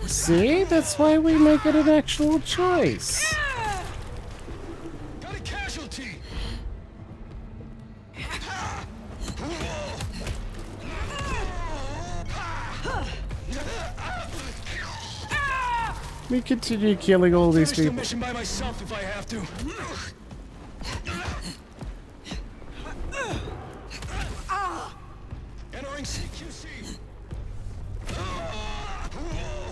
See? That's why we make it an actual choice. Got a casualty. We continue killing all these Finish the people. mission by myself if I have to. Entering CQC.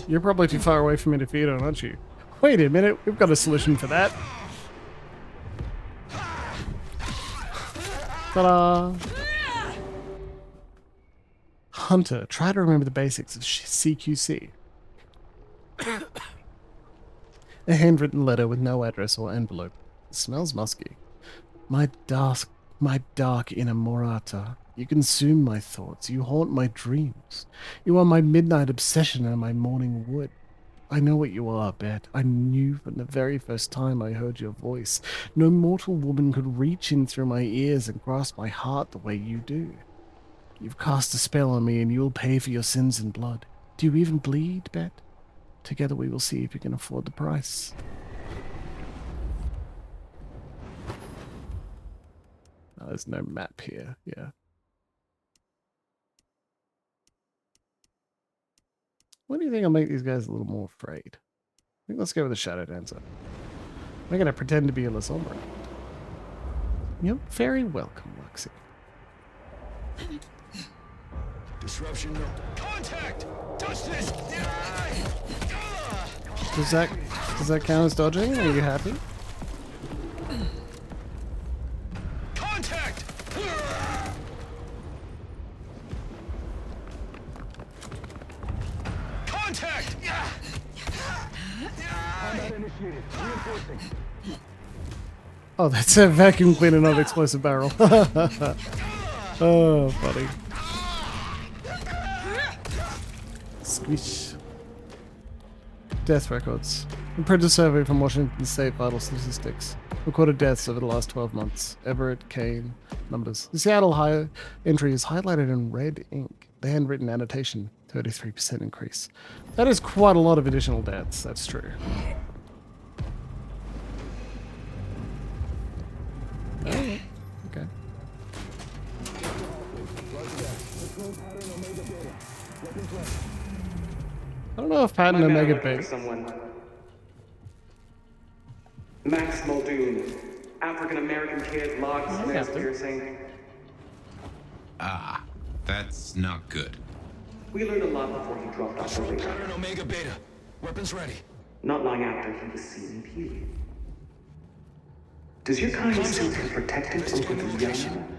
You're probably too far away for me to feed on, aren't you? Wait a minute, we've got a solution for that. Ta-da! Hunter, try to remember the basics of CQC. A handwritten letter with no address or envelope. It smells musky. My dark inner Morata. You consume my thoughts. You haunt my dreams. You are my midnight obsession and my morning wood. I know what you are, Bet. I knew from the very first time I heard your voice. No mortal woman could reach in through my ears and grasp my heart the way you do. You've cast a spell on me and you'll pay for your sins in blood. Do you even bleed, Bet? Together we will see if you can afford the price. Oh, there's no map here, yeah. What do you think will make these guys a little more afraid? I think let's go with the Shadow Dancer. We're going to pretend to be a La Sombra. You're very welcome, Luxie. Disruption. No. Contact. Touch this. Does that count as dodging? Are you happy? Contact. Contact. Combat initiated. Reinforcing. Oh, that's a vacuum cleaner, not explosive barrel. Oh, buddy. Squish. Death records. A printed survey from Washington State Vital Statistics. Recorded deaths over the last 12 months. Everett, Kane, numbers. The Seattle entry is highlighted in red ink. The handwritten annotation, 33% increase. That is quite a lot of additional deaths, that's true. Oh, okay. I don't know if pattern My man Omega looking for base. someone. Max Muldoon, African-American kid, logs, I nails have to. piercing. Ah, that's not good. We learned a lot before he dropped off the Control radar. pattern Omega Beta. Weapons ready. Not long after he was seen peeling. Does your kind still feel protected over the young?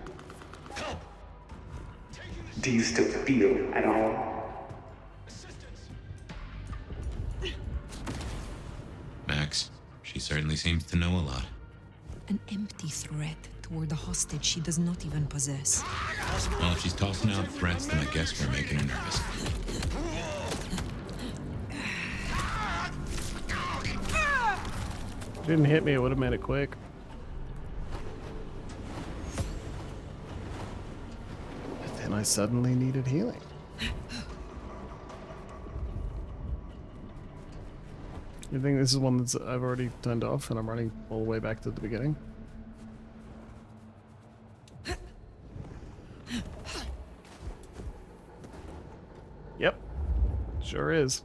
Help! Do you still feel at all? Max, she certainly seems to know a lot. An empty threat toward a hostage she does not even possess. Well, if she's tossing out threats, then I guess we're making her nervous. Didn't hit me, it would have made it quick. But then I suddenly needed healing. You think this is one that's I've already turned off and I'm running all the way back to the beginning? Yep. Sure is.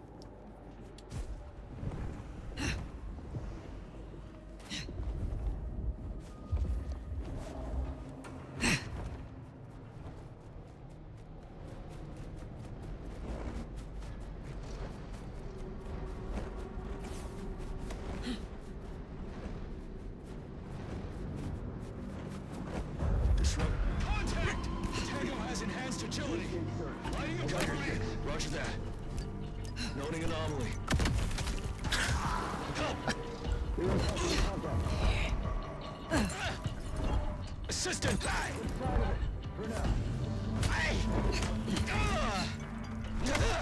Contact! Tango has enhanced agility. Lighting a cover. Roger that. Noting anomaly. Help! Assistant!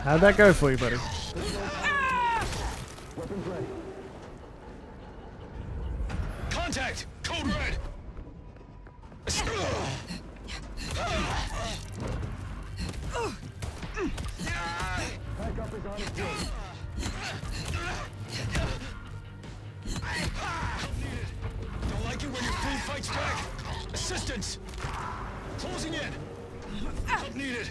How'd that go for you, buddy? Weapons ready. Contact! Code red! Backup is on its way. Don't like it when your food fights back. Assistance! Closing in. Help needed.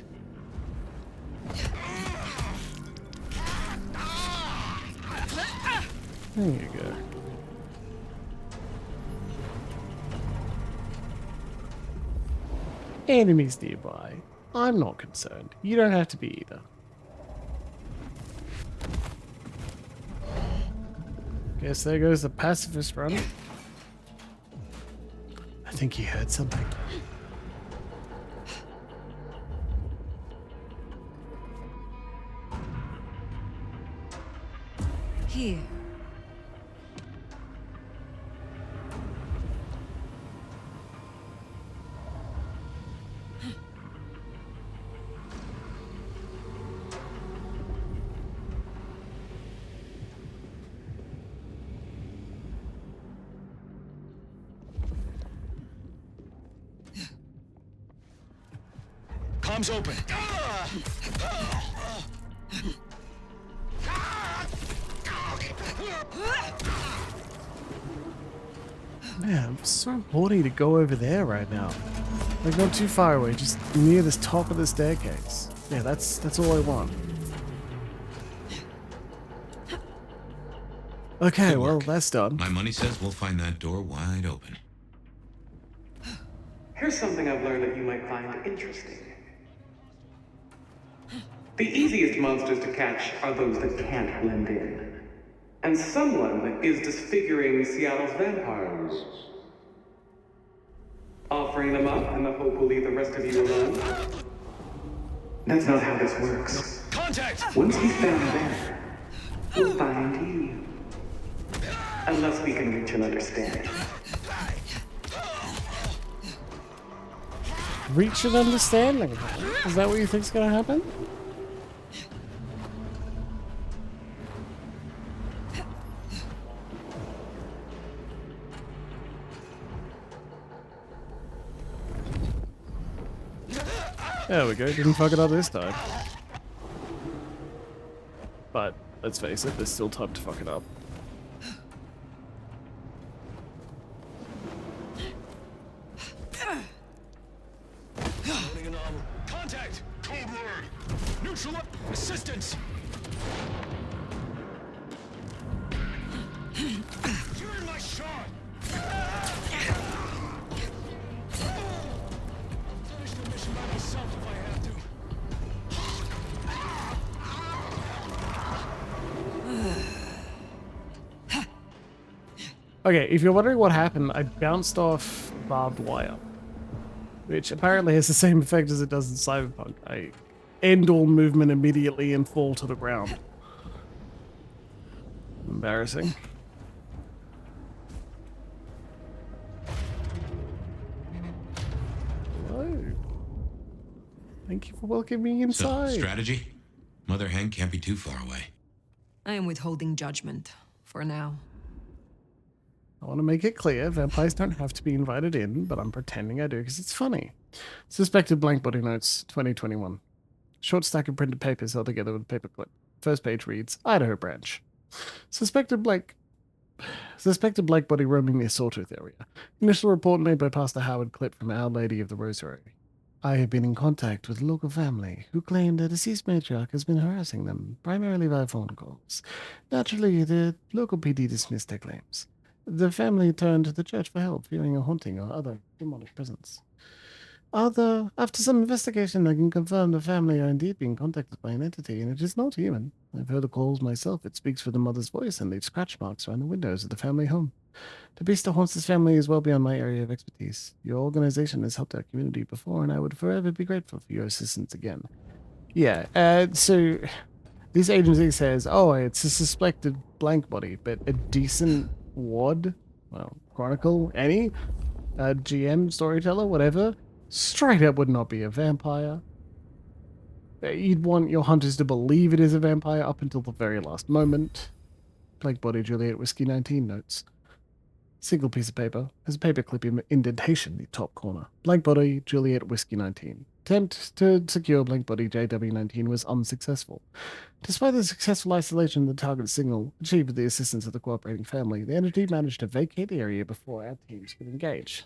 There you go. Enemies nearby. I'm not concerned. You don't have to be either. Guess there goes the pacifist run. I think he heard something. Here. Comms open. Man, I'm so horny to go over there right now. Like not too far away, just near this top of the staircase. Yeah, that's all I want. Okay, Good well work. that's done. My money says we'll find that door wide open. Here's something I've learned that you might find interesting. The easiest monsters to catch are those that can't blend in. And someone is disfiguring Seattle's vampires. Offering them up in the hope we'll leave the rest of you alone? That's not how this works. Contact! Once he's found there, we'll find you. Unless we can reach an understanding. Reach an understanding. Is that what you think's gonna happen? There we go, didn't fuck it up this time. But, let's face it, there's still time to fuck it up. Loading a novel. Contact! Code word! Neutral assistance! You're in my shot! Finish the mission by myself if I have to. Okay, if you're wondering what happened, I bounced off barbed wire. Which apparently has the same effect as it does in Cyberpunk. I end all movement immediately and fall to the ground. Embarrassing. Hello. Thank you for welcoming me inside. So, strategy? Mother Hen can't be too far away. I am withholding judgment for now. I want to make it clear, vampires don't have to be invited in, but I'm pretending I do because it's funny. Suspected blank body notes, 2021. Short stack of printed papers held together with a paperclip. First page reads, Idaho branch. Suspected blank body roaming near Sawtooth area. Initial report made by Pastor Howard Clip from Our Lady of the Rosary. I have been in contact with a local family who claimed a deceased matriarch has been harassing them, primarily via phone calls. Naturally, the local PD dismissed their claims. The family turned to the church for help, fearing a haunting or other demonic presence. After some investigation, I can confirm the family are indeed being contacted by an entity, and it is not human. I've heard the calls myself. It speaks for the mother's voice and leaves scratch marks around the windows of the family home. The beast that haunts this family is well beyond my area of expertise. Your organization has helped our community before, and I would forever be grateful for your assistance again. Yeah, so this agency says, oh, it's a suspected blank body, but a decent wad, well, chronicle, any, GM, storyteller, whatever, straight up would not be a vampire. You'd want your hunters to believe it is a vampire up until the very last moment. Blank body Juliet Whiskey 19 notes. Single piece of paper has a paperclip indentation in the top corner. Blank body Juliet Whiskey 19. Attempt to secure blank body JW19 was unsuccessful. Despite the successful isolation of the target signal achieved with the assistance of the cooperating family, the entity managed to vacate the area before our teams could engage.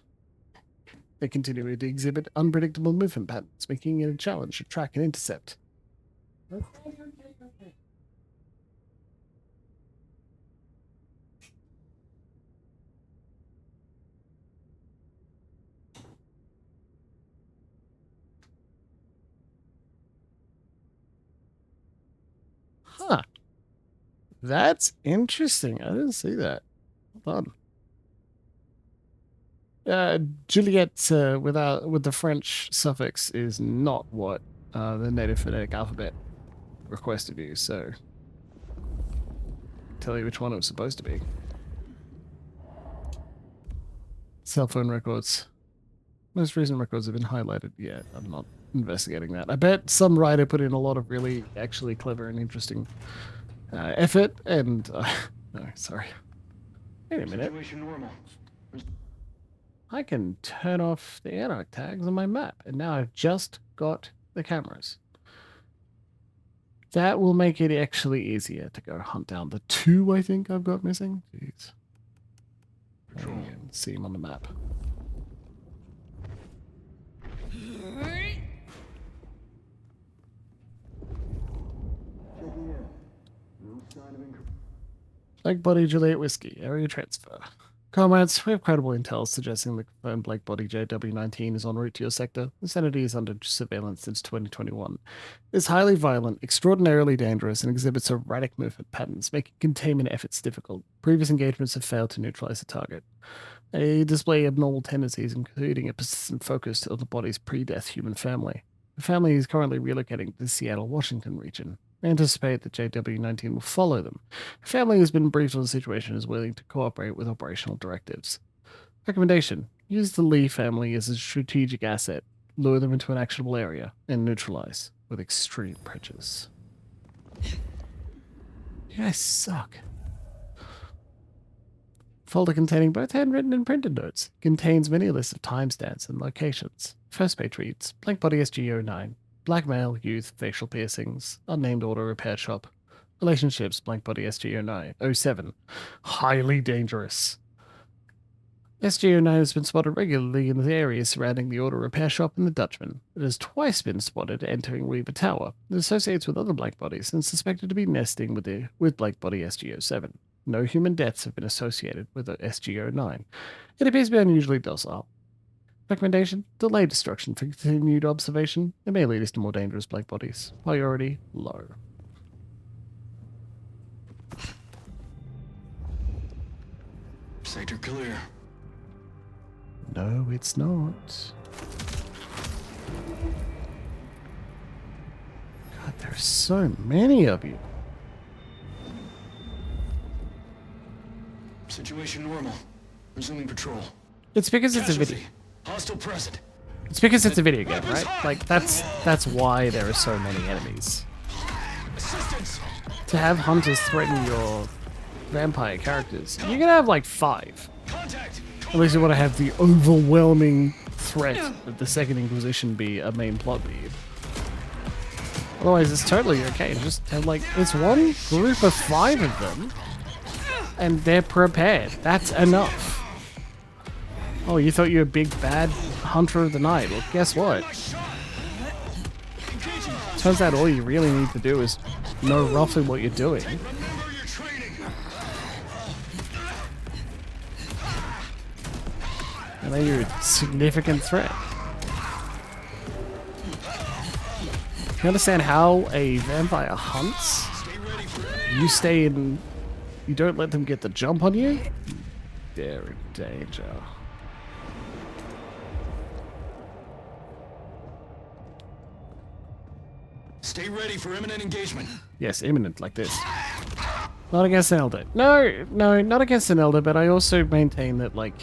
They continue to exhibit unpredictable movement patterns, making it a challenge to track and intercept. Huh. That's interesting. I didn't see that. Hold on. Juliet with the French suffix is not what the native phonetic alphabet requested you, so tell you which one it was supposed to be. Cell phone records. Most recent records have been highlighted. Yeah, I'm not investigating that. I bet some writer put in a lot of really actually clever and interesting effort, and no, sorry. Wait a minute. Situation normal. I can turn off the anarch tags on my map, and now I've just got the cameras. That will make it actually easier to go hunt down the two I think I've got missing. Jeez. Control. You can see them on the map. Blank body Juliet Whiskey, area transfer. Comrades, we have credible intel suggesting the confirmed blank body JW19 is en route to your sector. This entity is under surveillance since 2021. It is highly violent, extraordinarily dangerous, and exhibits erratic movement patterns, making containment efforts difficult. Previous engagements have failed to neutralize the target. They display abnormal tendencies, including a persistent focus on the body's pre-death human family. The family is currently relocating to the Seattle, Washington region. We anticipate that JW-19 will follow them. Her family has been briefed on the situation and is willing to cooperate with operational directives. Recommendation: use the Lee family as a strategic asset. Lure them into an actionable area and neutralize with extreme prejudice. You guys suck. Folder containing both handwritten and printed notes. Contains many lists of timestamps and locations. First page reads: Blank Body SG-09. Blackmail, youth, facial piercings. Unnamed auto repair shop. Relationships, Blank Body SG-09. 07. Highly dangerous. SG-09 has been spotted regularly in the areas surrounding the auto repair shop and the Dutchman. It has twice been spotted entering Weaver Tower. It associates with other Blank Bodies and is suspected to be nesting with Blank Body SG-07. No human deaths have been associated with the SG-09. It appears to be unusually docile. Recommendation: delay destruction for continued observation. It may lead us to more dangerous Blank Bodies. Priority: low. Sector clear. No, it's not. God, there's so many of you. Situation normal. Resuming patrol. It's because it's a video. Hostile present. It's because it's a video game, right? Like, that's why there are so many enemies. Assistance. To have hunters threaten your vampire characters, you're gonna have like 5. Contact. Unless you want to have the overwhelming threat that the Second Inquisition be a main plot bead. Otherwise, it's totally okay. Just have like, it's one group of 5 of them, and they're prepared. That's enough. Oh, you thought you were a big bad hunter of the night. Well, guess what? Turns out all you really need to do is know roughly what you're doing. And then you're a significant threat. You understand how a vampire hunts? You stay in... You don't let them get the jump on you? They're in danger. Stay ready for imminent engagement. Yes, imminent, like this. Not against an elder. No, not against an elder, but I also maintain that, like...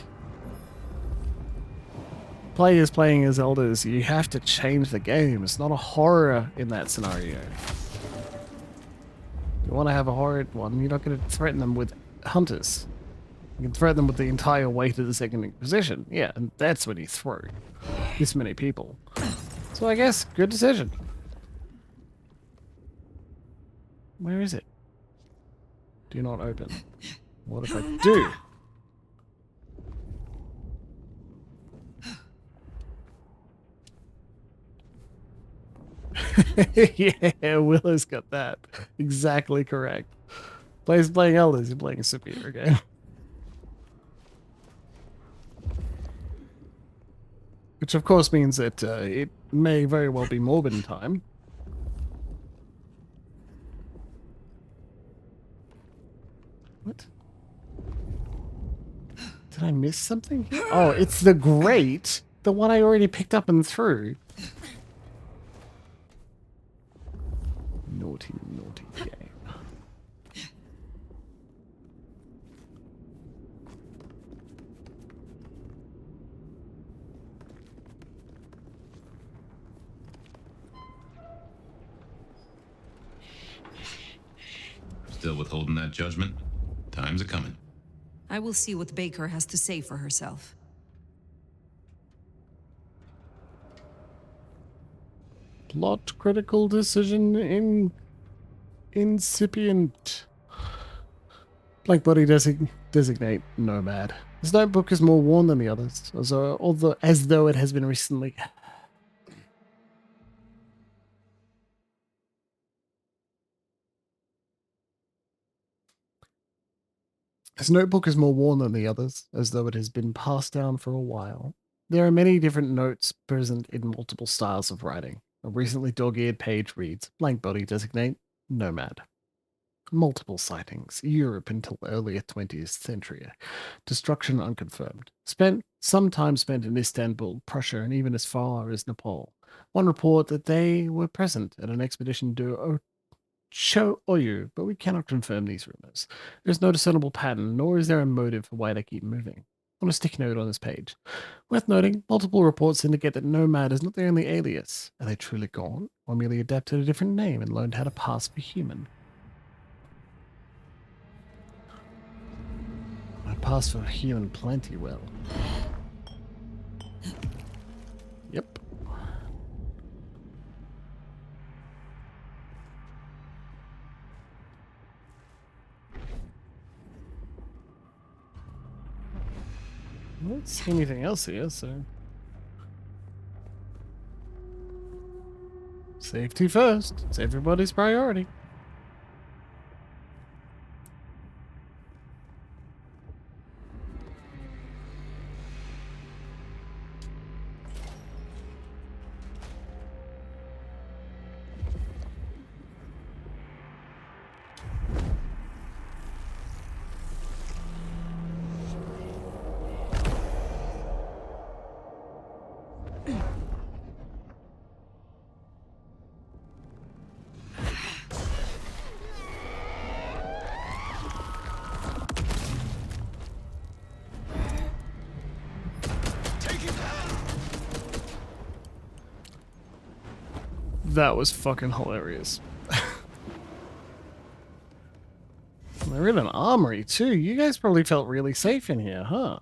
Players playing as elders, you have to change the game. It's not a horror in that scenario. You want to have a horror one, you're not going to threaten them with hunters. You can threaten them with the entire weight of the Second Inquisition. Yeah, and that's when you throw this many people. So I guess, good decision. Where is it? Do not open. What if I do? Yeah, Willow's got that. Exactly correct. Players playing elders, you're playing a superior game. Which of course means that it may very well be Morbin time. What? Did I miss something here? Oh, it's the grate. The one I already picked up and threw. Naughty, naughty game. Still withholding that judgment? Time's a-coming. I will see what Baker has to say for herself. Plot critical decision incipient. Blank Body designate nomad. This notebook is more worn than the others, as though it has been recently. This notebook is more worn than the others, as though it has been passed down for a while. There are many different notes present in multiple styles of writing. A recently dog-eared page reads, Blank Body designate nomad. Multiple sightings, Europe until earlier 20th century. Destruction unconfirmed. Some time spent in Istanbul, Prussia, and even as far as Nepal. One report that they were present at an expedition Cho Oyu, but we cannot confirm these rumors. There is no discernible pattern, nor is there a motive for why they keep moving. On a sticky note on this page. Worth noting, multiple reports indicate that Nomad is not the only alias. Are they truly gone, or merely adapted a different name and learned how to pass for human? I pass for human plenty well. Yep. I don't see anything else here, so... Safety first. It's everybody's priority. That was fucking hilarious. They're in an armory too. You guys probably felt really safe in here, huh?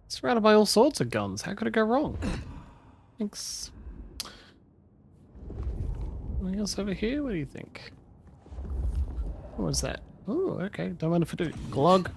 Surrounded by all sorts of guns. How could it go wrong? Thanks. Anything else over here? What do you think? What was that? Oh, okay. Don't mind if I do. Glog.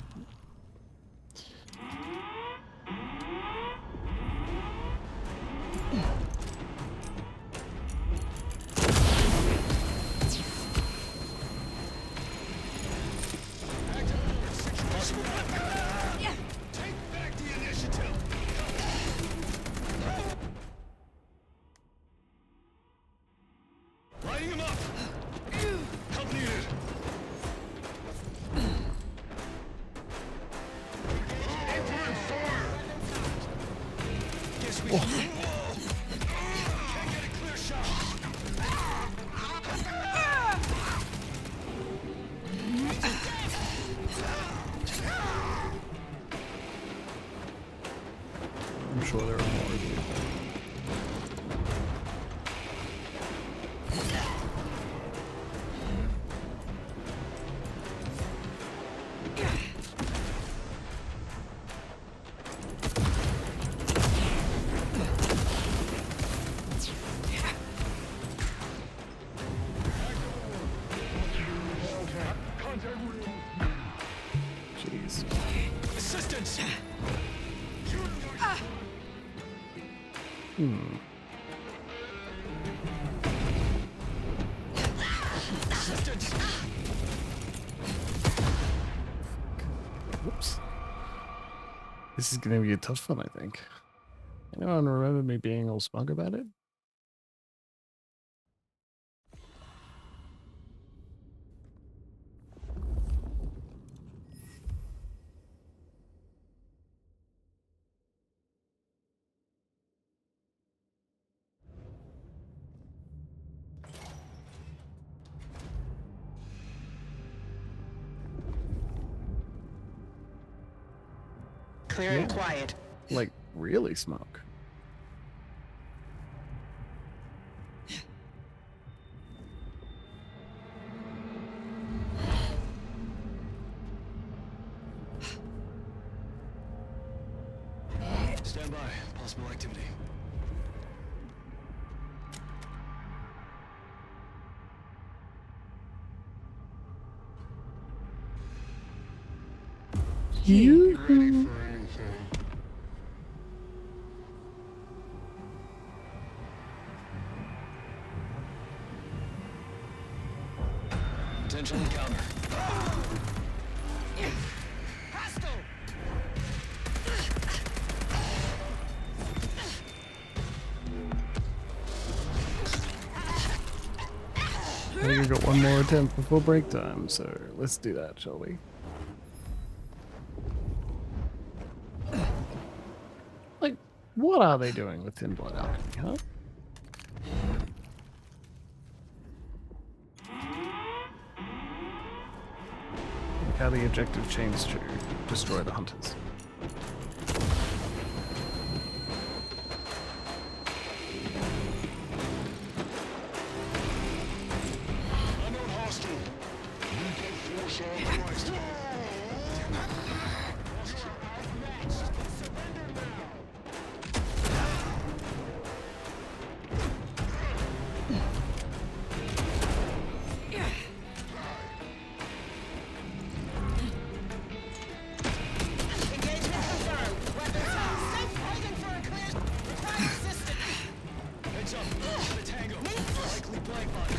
I'm sure there are more. Jeez. Assistance! Whoops. This is gonna be a tough one, I think. Anyone remember me being all smug about it? Clear and quiet. Like, really smug. Stand by. Possible activity. You. Potential encounter. I think we got one more attempt before break time, so let's do that, shall we? Like, what are they doing with Thin Blood Alchemy, huh? like how the objective changed to destroy the hunters. Unknown hostile. Lethal force authorized. Heads up. The tango. Likely blank body.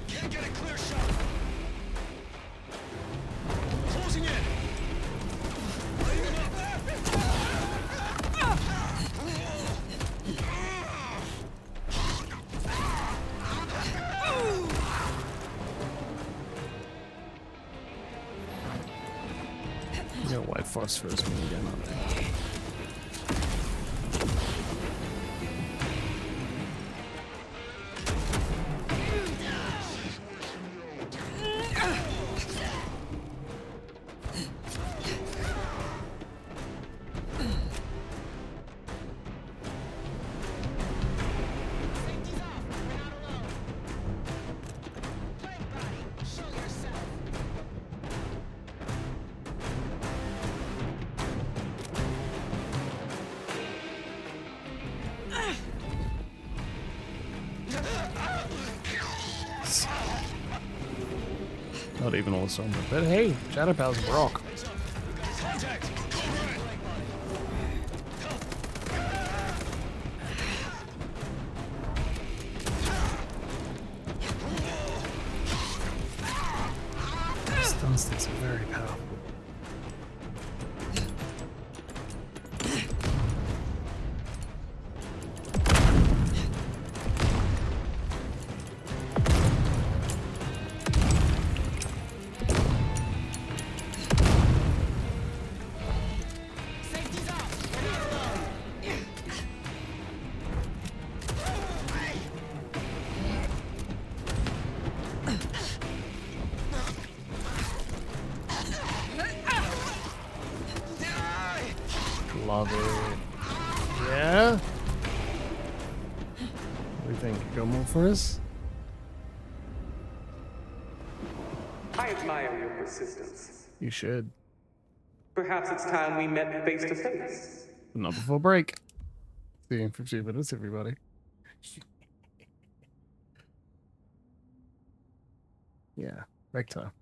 Can't get a clear shot. Closing in. Lighting up. You know why phosphorus me again on it. Safety's off. We're not alone. Blank body. Show yourself. Not even all Sombra, but hey, Shadow Powers rock. Contact. Stun sticks are very powerful. Safety's off. We're not alone. Love it. Yeah? What do you think? Go more for us? I admire your persistence. You should. Perhaps it's time we met face to face. But not before break. See you in 15 minutes, everybody. Yeah, break time.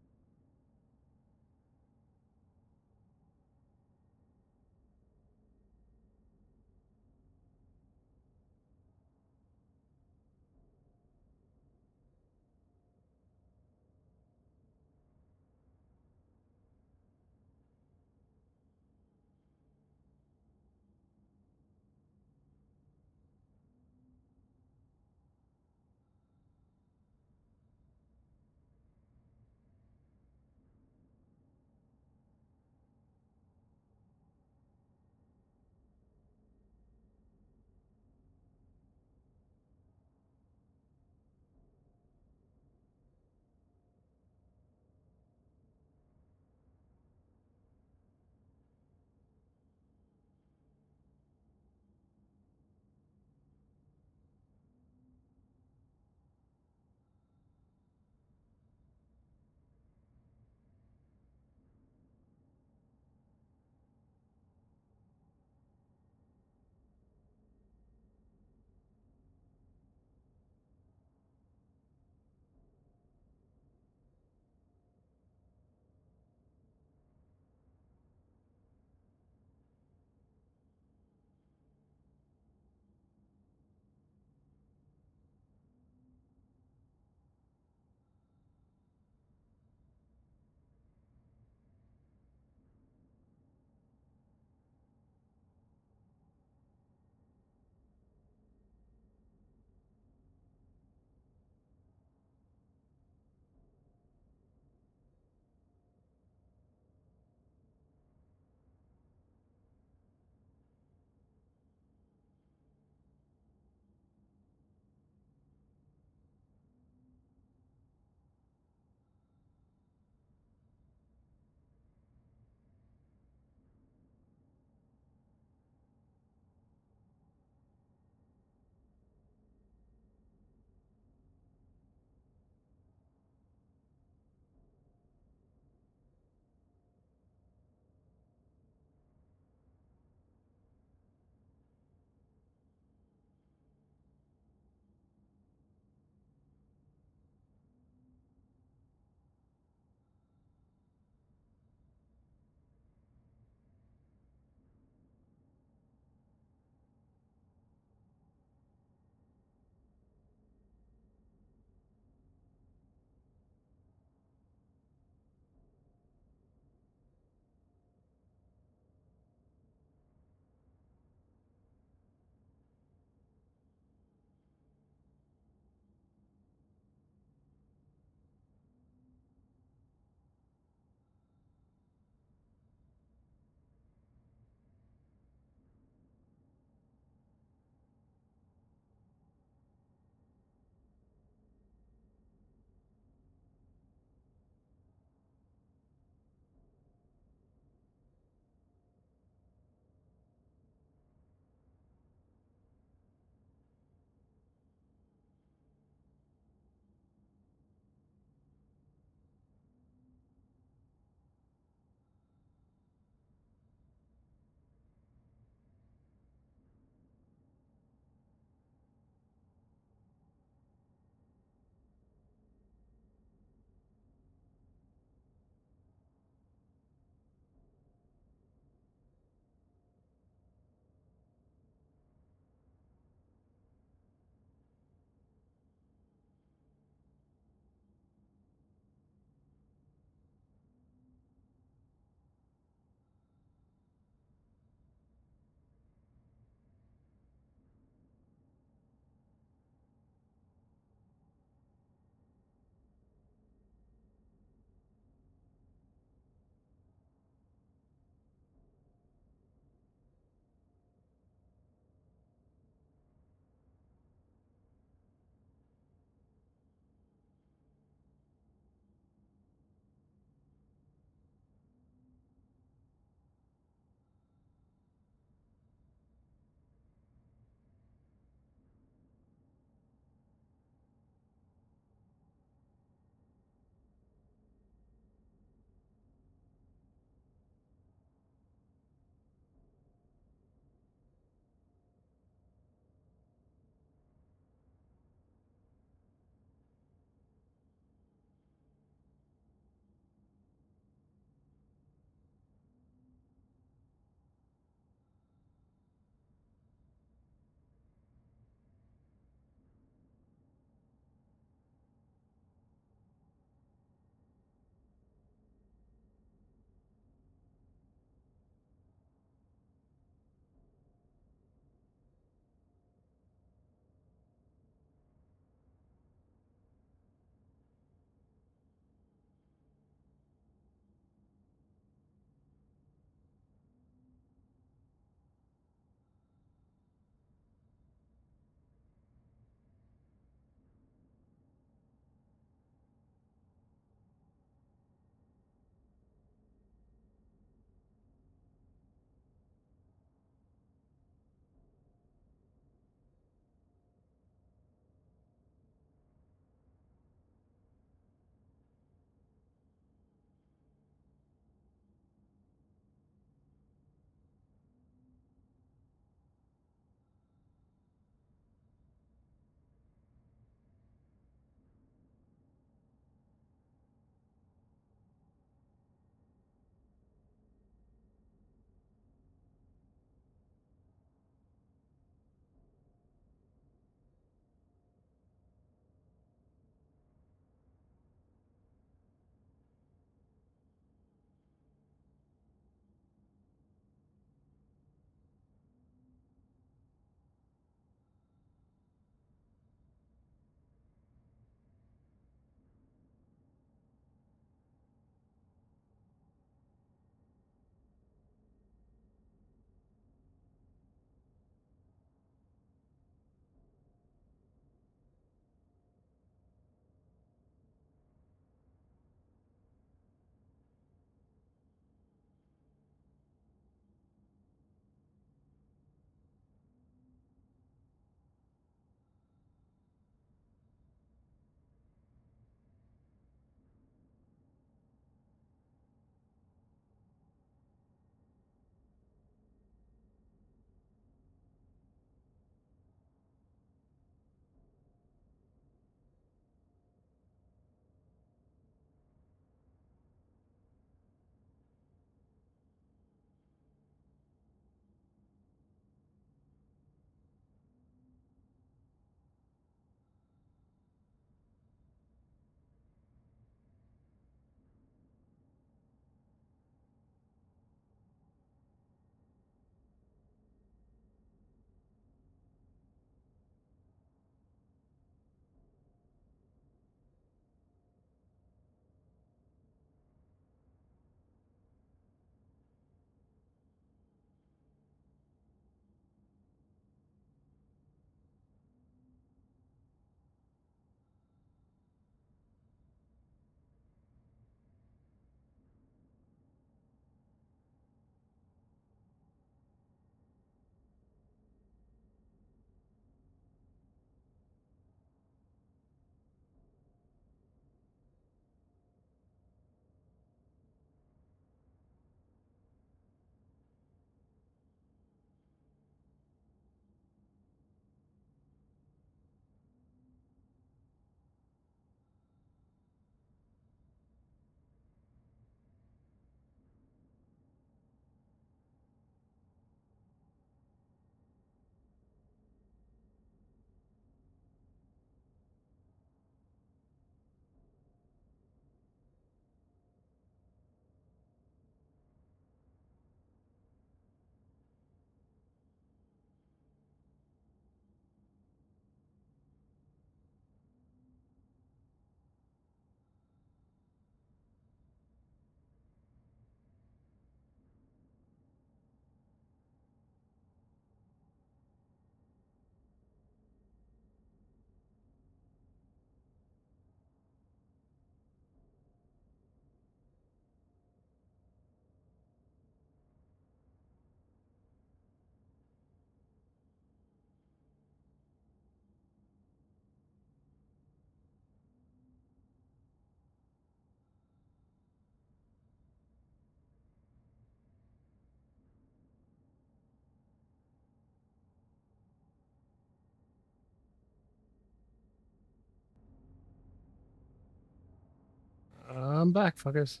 I'm back, fuckers.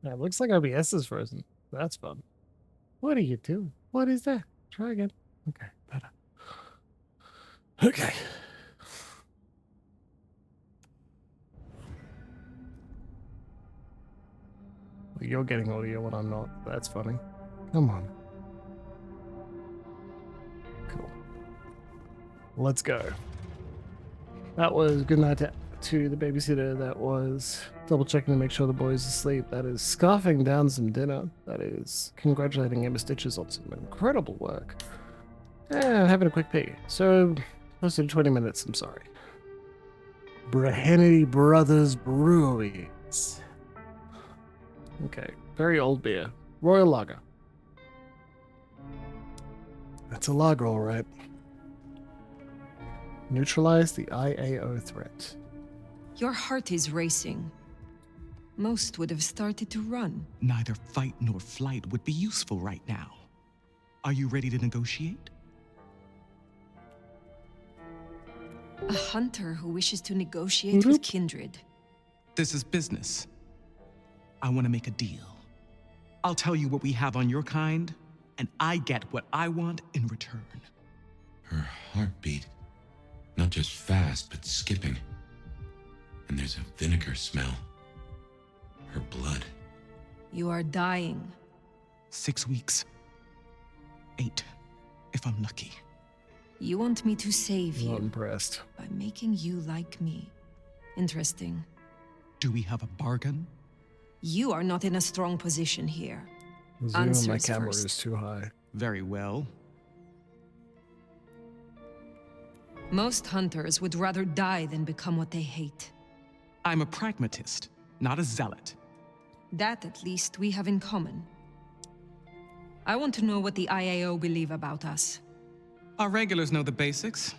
Yeah, it looks like OBS is frozen. That's fun. What are you doing? What is that? Try again. Okay, better. Okay. Well, you're getting audio when I'm not. That's funny. Come on. Cool. Let's go. That was good night to the babysitter. That was double checking to make sure the boy's asleep. That is scarfing down some dinner. That is congratulating Emma Stitches on some incredible work. And having a quick pee. So, close to 20 minutes, I'm sorry. Braheny Brothers Breweries. Okay, very old beer. Royal Lager. That's a lager, all right. Neutralize the IAO threat. Your heart is racing. Most would have started to run. Neither fight nor flight would be useful right now. Are you ready to negotiate? A hunter who wishes to negotiate with kindred. This is business. I want to make a deal. I'll tell you what we have on your kind, and I get what I want in return. Her heartbeat, not just fast, but skipping. And there's a vinegar smell. Her blood. You are dying. 6 weeks. 8, if I'm lucky. You want me to save you? Not impressed. By making you like me. Interesting. Do we have a bargain? You are not in a strong position here. The zoom on my Answers camera first. is too high. Very well. Most hunters would rather die than become what they hate. I'm a pragmatist, not a zealot. That, at least, we have in common. I want to know what the IAO believe about us. Our regulars know the basics.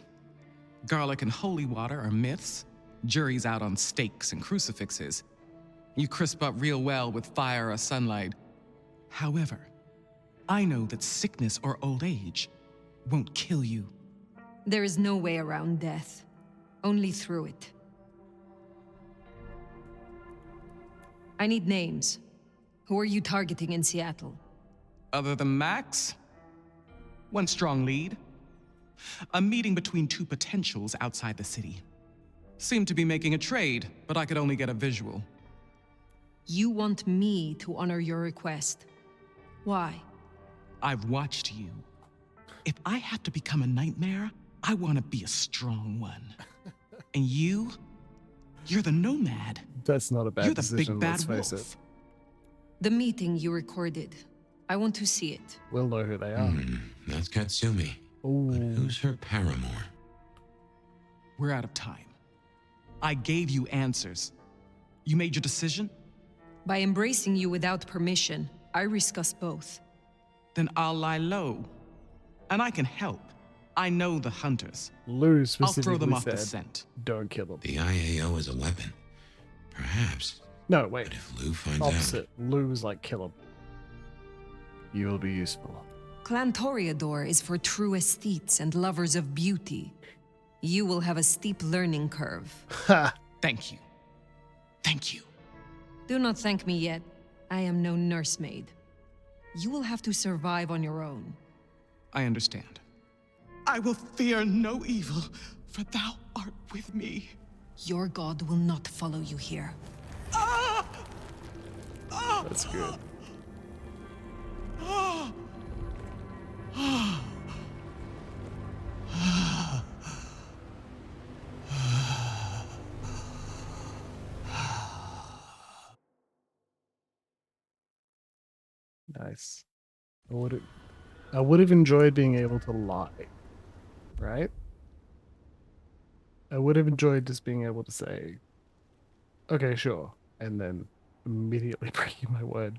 Garlic and holy water are myths. Juries out on stakes and crucifixes. You crisp up real well with fire or sunlight. However, I know that sickness or old age won't kill you. There is no way around death. Only through it. I need names. Who are you targeting in Seattle? Other than Max? One strong lead. A meeting between two potentials outside the city. Seemed to be making a trade, but I could only get a visual. You want me to honor your request. Why? I've watched you. If I have to become a nightmare, I want to be a strong one. And you're the nomad. That's not a bad You're the decision, big bad let's face wolf. it. The meeting you recorded. I want to see it. We'll know who they are. That's Katsumi. Ooh. But who's her paramour? We're out of time. I gave you answers. You made your decision? By embracing you without permission, I risk us both. Then I'll lie low. And I can help. I know the hunters. Lou I'll specifically throw them off said, the scent. don't kill them. The IAO is a weapon. Perhaps. No, wait. But if Lou finds Opposite. Lou was like, kill him. You will be useful. Clan Toreador is for true aesthetes and lovers of beauty. You will have a steep learning curve. Ha! Thank you. Thank you. Do not thank me yet. I am no nursemaid. You will have to survive on your own. I understand. I will fear no evil, for thou art with me. Your god will not follow you here. That's good. Nice. I would have enjoyed being able to lie. Right? I would have enjoyed just being able to say, okay, sure, and then immediately breaking my word.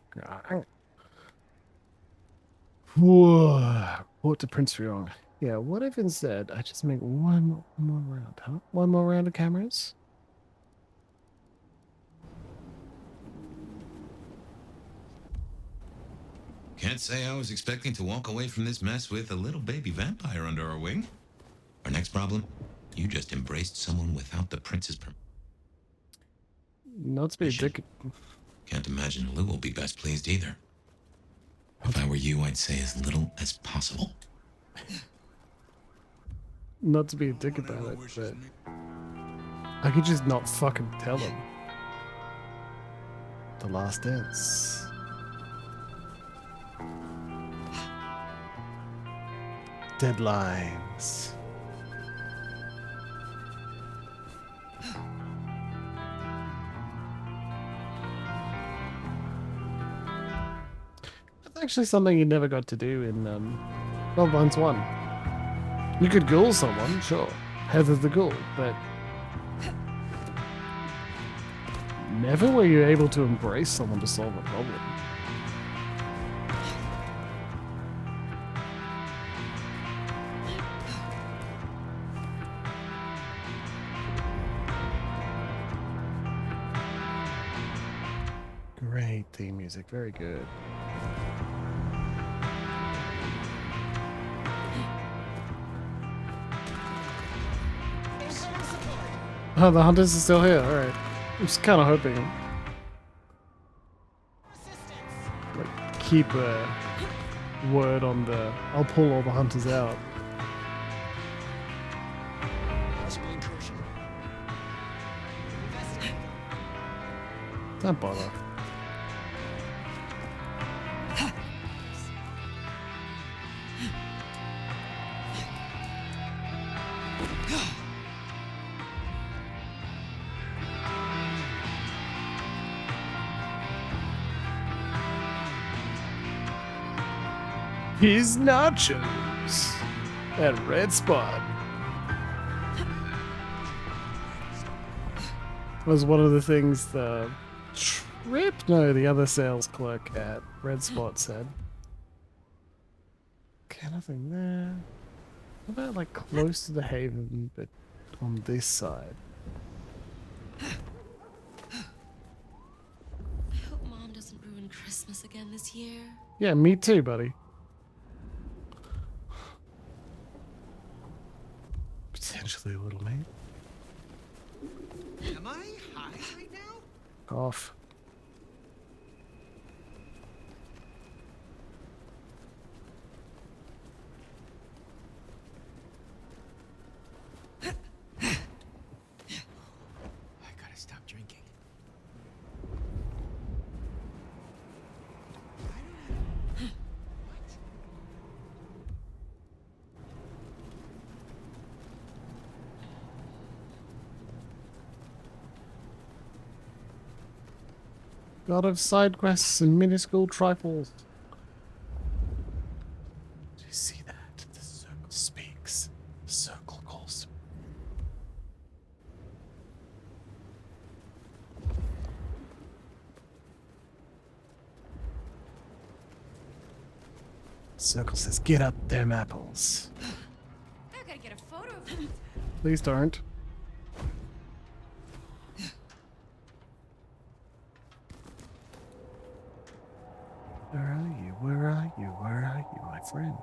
Report to Prince Fiong. Yeah, what if instead I just make one more round, huh? One more round of cameras? Can't say I was expecting to walk away from this mess with a little baby vampire under our wing. Our next problem? You just embraced someone without the prince's permission. Not to be a dick. Can't imagine Lou will be best pleased either. If I were you, I'd say as little as possible. Not to be a dick about it, but I could just not fucking tell him. The Last Dance. Deadlines. That's actually something you never got to do in Bloodlines 1. You could ghoul someone, sure. Heather the Ghoul, but never were you able to embrace someone to solve a problem. Great theme music, very good. Oh, the hunters are still here, alright. I'm just kind of hoping. Like, keep a word on the... I'll pull all the hunters out. Don't bother. His nachos at Red Spot. Was one of the things the the other sales clerk at Red Spot said. Okay, nothing there. What about like close to the Haven, but on this side? I hope Mom doesn't ruin Christmas again this year. Yeah, me too, buddy. Potentially a little mate. Am I high right now? Off. I gotta stop drinking. God of side quests and minuscule trifles. Do you see that? The circle speaks. The circle calls. Circle says, "Get up them apples." I gotta get a photo of him. Please don't. Where are you? Where are you? Where are you, my friend?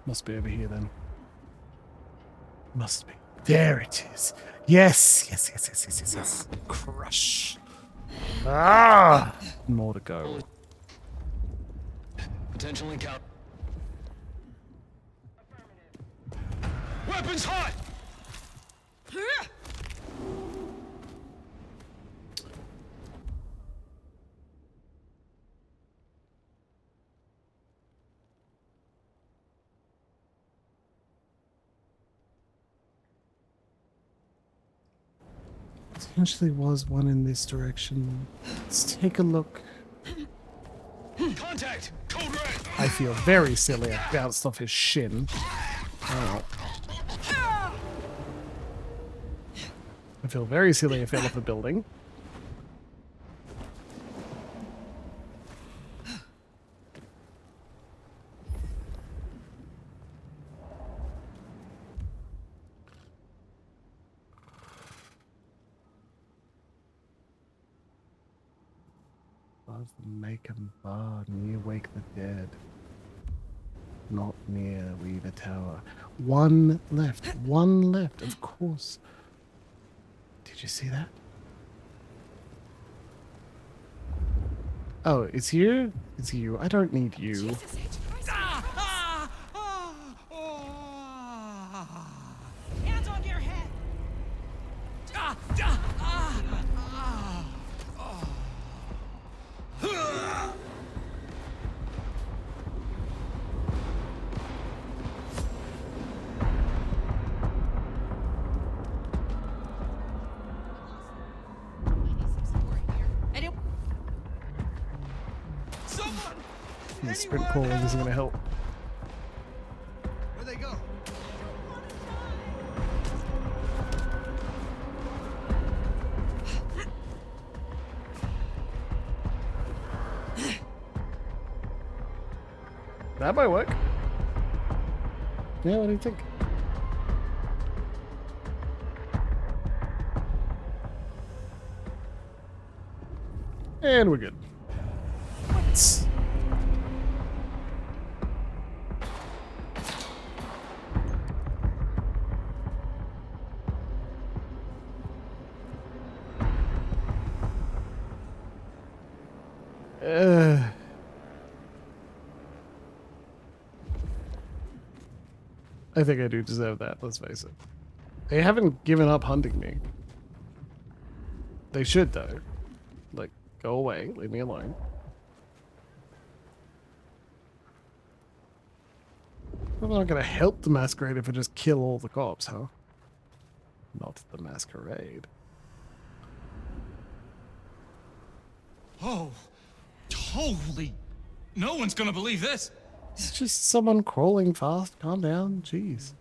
Must be over here then. Must be. There it is. Yes, yes, yes, yes, yes, yes, yes. Crush. Ah! More to go. Potential encounter. Weapons hot! Potentially was one in this direction. Let's take a look. Contact! Code red! I feel very silly. I bounced off his shin. Oh. I feel very silly. I fell off a building. of the Macon Bar near Wake the Dead. Not near Weaver Tower. One left. One left, of course. Did you see that? Oh, it's you? It's you. I don't need you. Jesus H. Christ. Hands on your head. The sprint calling isn't going to help. Where'd they go? That might work. Yeah, what do you think? And we're good. What? I think I do deserve that, let's face it. They haven't given up hunting me. They should, though. Like, go away, leave me alone. I'm not gonna help the Masquerade if I just kill all the cops, huh? Not the Masquerade. Oh, holy! No one's gonna believe this! It's just someone crawling fast. Calm down. Jeez.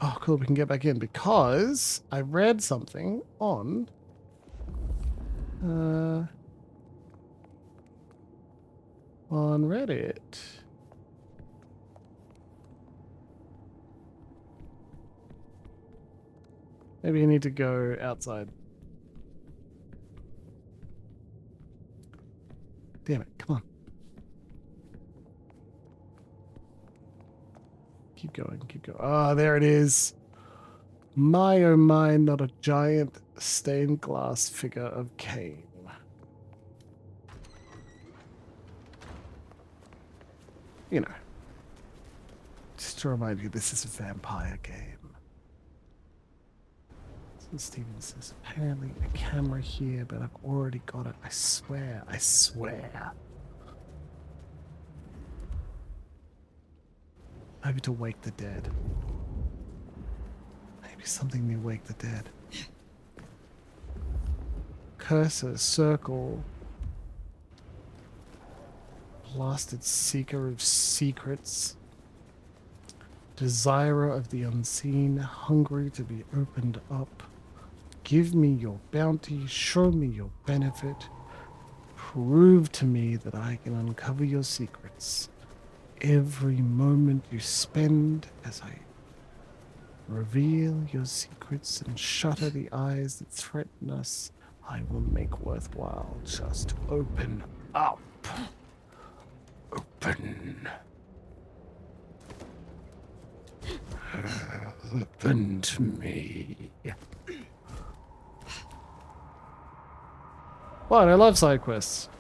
Oh, cool. We can get back in because I read something on Reddit. Maybe you need to go outside. Damn it, come on. Keep going, keep going. Ah, there it is. My oh my, not a giant stained glass figure of Cain. You know. Just to remind you, this is a vampire game. Steven says, apparently a camera here, but I've already got it. I swear, I swear. Maybe to wake the dead. Maybe something near Wake the Dead. Cursor, circle. Blasted seeker of secrets. Desirer of the unseen, hungry to be opened up. Give me your bounty, show me your benefit. Prove to me that I can uncover your secrets. Every moment you spend as I reveal your secrets and shutter the eyes that threaten us, I will make worthwhile. Just open up. Open. Open to me. What? I love side quests.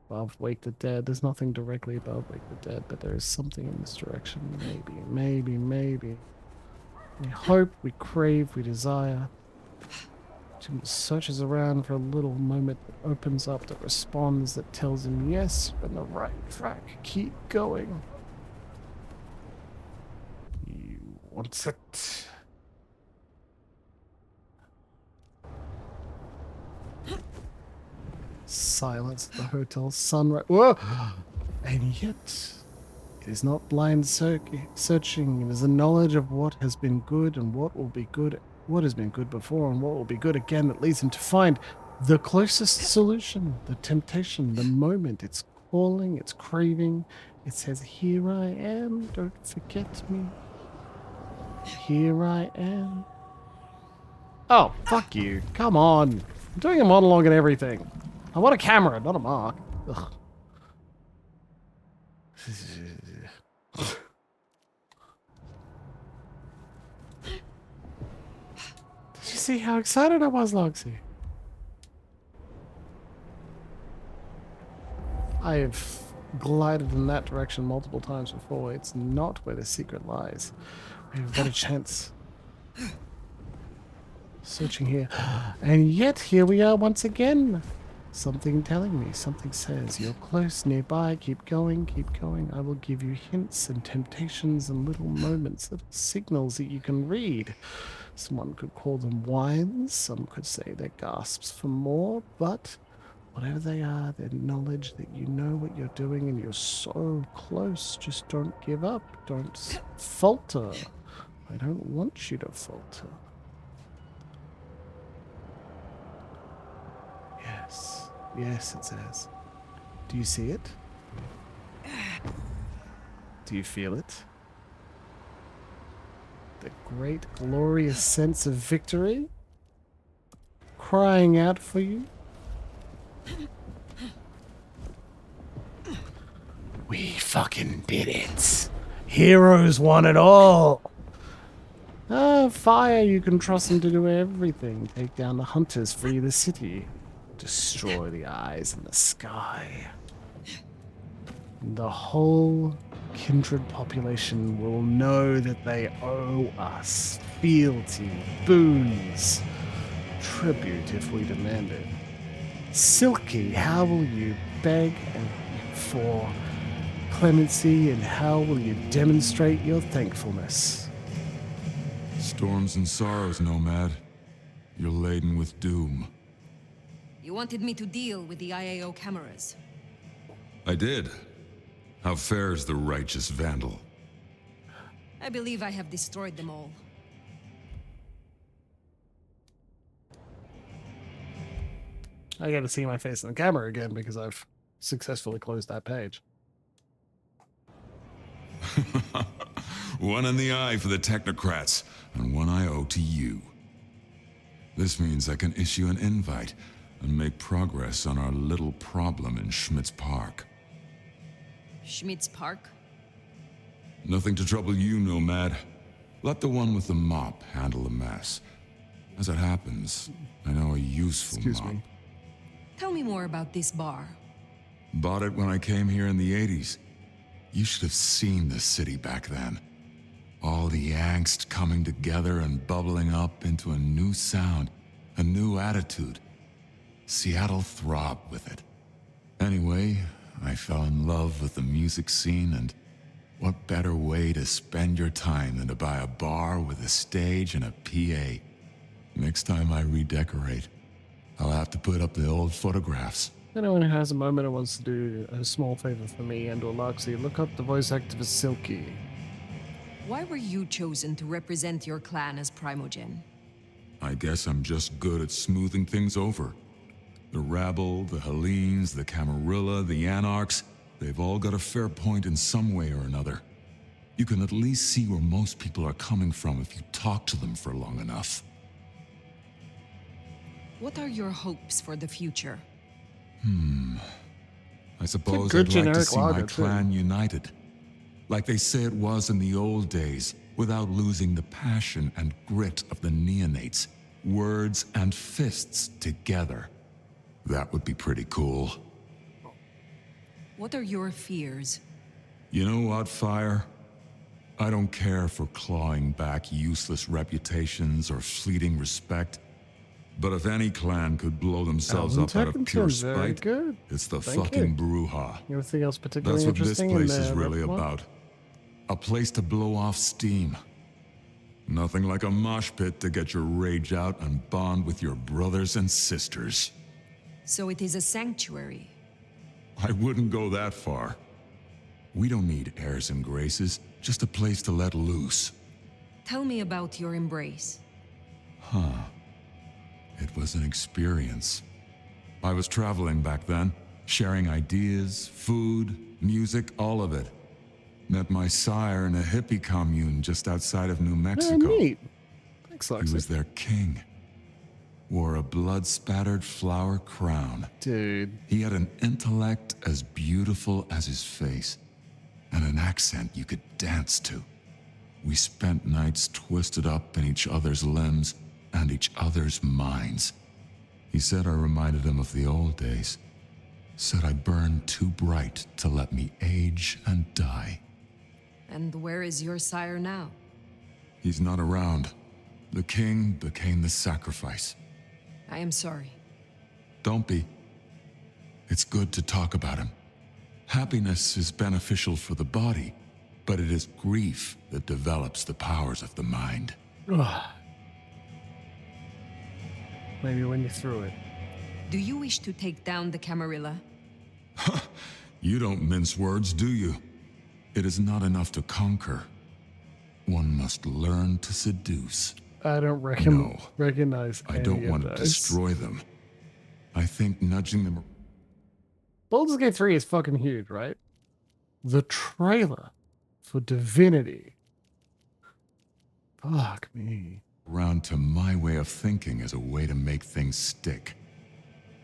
Above Wake the Dead. There's nothing directly above Wake the Dead, but there is something in this direction. Maybe. We hope, we crave, we desire. Jimbles searches around for a little moment that opens up, that responds, that tells him, yes, you're on the right track. Keep going. You want it. Silence at the hotel, sunrise. Whoa! And yet, it is not blind searching. It is a knowledge of what has been good and what will be good, what has been good before and what will be good again that leads him to find the closest solution, the temptation, the moment. It's calling, it's craving, It says, "Here I am, don't forget me. Here I am." Oh, fuck you. Come on. I'm doing a monologue and everything. I want a camera, not a mark. Ugh. Did you see how excited I was, Loxy? I have glided in that direction multiple times before. It's not where the secret lies. We have a better chance. Searching here. And yet, here we are once again. Something telling me, something says, you're close, nearby, keep going, keep going. I will give you hints and temptations and little moments, little signals that you can read. Someone could call them whines, some could say they're gasps for more, but whatever they are, they're knowledge that you know what you're doing and you're so close. Just don't give up, don't falter. I don't want you to falter. Yes, yes, it says. Do you see it? Do you feel it? The great, glorious sense of victory crying out for you. We fucking did it. Heroes won it all. Fire, you can trust them to do everything. Take down the hunters, free the city. Destroy the eyes in the sky. The whole kindred population will know that they owe us fealty, boons, tribute if we demand it. Silky, how will you beg for clemency, and how will you demonstrate your thankfulness? Storms and sorrows, Nomad. You're laden with doom. You wanted me to deal with the IAO cameras. I did. How fares the righteous vandal? I believe I have destroyed them all. I gotta see my face in the camera again because I've successfully closed that page. One in the eye for the technocrats, and one I owe to you. This means I can issue an invite and make progress on our little problem in Schmidt's Park. Schmidt's Park? Nothing to trouble you, Nomad. Let the one with the mop handle the mess. As it happens, I know a useful mop. Tell me more about this bar. Bought it when I came here in the 80s. You should have seen the city back then. All the angst coming together and bubbling up into a new sound, a new attitude. Seattle throbbed with it. Anyway, I fell in love with the music scene, and what better way to spend your time than to buy a bar with a stage and a PA? Next time I redecorate, I'll have to put up the old photographs. Anyone who has a moment and wants to do a small favor for me and or Loxy, look up the voice activist Silky. Why were you chosen to represent your clan as Primogen? I guess I'm just good at smoothing things over. The rabble, the Hellenes, the Camarilla, the Anarchs, they've all got a fair point in some way or another. You can at least see where most people are coming from if you talk to them for long enough. What are your hopes for the future? I suppose I'd like to see my clan united. Like they say it was in the old days, without losing the passion and grit of the neonates. Words and fists together. That would be pretty cool. What are your fears? You know what, Phyre? I don't care for clawing back useless reputations or fleeting respect. But if any clan could blow themselves up out of pure spite, it's the fucking Bruja. Anything else particularly That's what this interesting place in is really Rebar? about. A place to blow off steam. Nothing like a mosh pit to get your rage out and bond with your brothers and sisters. So it is a sanctuary. I wouldn't go that far. We don't need airs and graces, just a place to let loose. Tell me about your embrace. It was an experience. I was traveling back then, sharing ideas, food, music, all of it. Met my sire in a hippie commune just outside of New Mexico. neat. Thanks, He Lexi. was their king. Wore a blood-spattered flower crown. Dude. He had an intellect as beautiful as his face, and an accent you could dance to. We spent nights twisted up in each other's limbs and each other's minds. He said I reminded him of the old days. Said I burned too bright to let me age and die. And where is your sire now? He's not around. The king became the sacrifice. I am sorry. Don't be. It's good to talk about him. Happiness is beneficial for the body, but it is grief that develops the powers of the mind. Maybe when you're through it. Do you wish to take down the Camarilla? You don't mince words, do you? It is not enough to conquer. One must learn to seduce. I don't recognize I any don't of want to those. destroy them. I think nudging them... Baldur's Gate 3 is fucking huge, right? The trailer for Divinity. Fuck me. around to my way of thinking as a way to make things stick.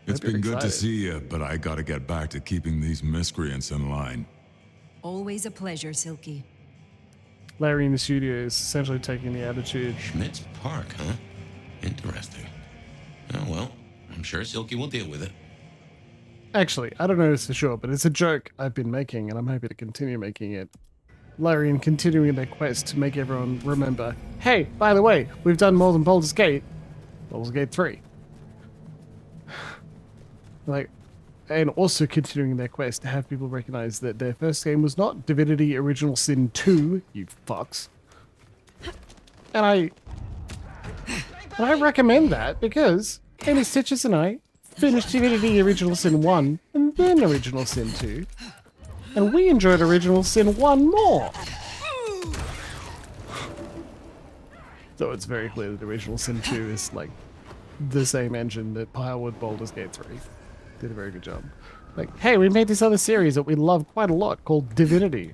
It's Hope you're been good to excited. see you, but I gotta get back to keeping these miscreants in line. Always a pleasure, Silky. Larry in the studio is essentially taking the attitude. Schmidt's Park, huh? Interesting. Oh well, I'm sure Silky will deal with it. Actually, I don't know this for sure, but it's a joke I've been making, and I'm happy to continue making it. Larry and continuing their quest to make everyone remember, hey, by the way, we've done more than Baldur's Gate. Baldur's Gate 3. Like, and also continuing their quest to have people recognize that their first game was not Divinity Original Sin 2, you fucks. And I recommend that because Amy Stitches and I finished Divinity Original Sin 1 and then Original Sin 2. And we enjoyed Original Sin 1 more. Though it's very clear that Original Sin 2 is like the same engine that powered Baldur's Gate 3. Did a very good job. Like, hey, we made this other series that we love quite a lot called Divinity.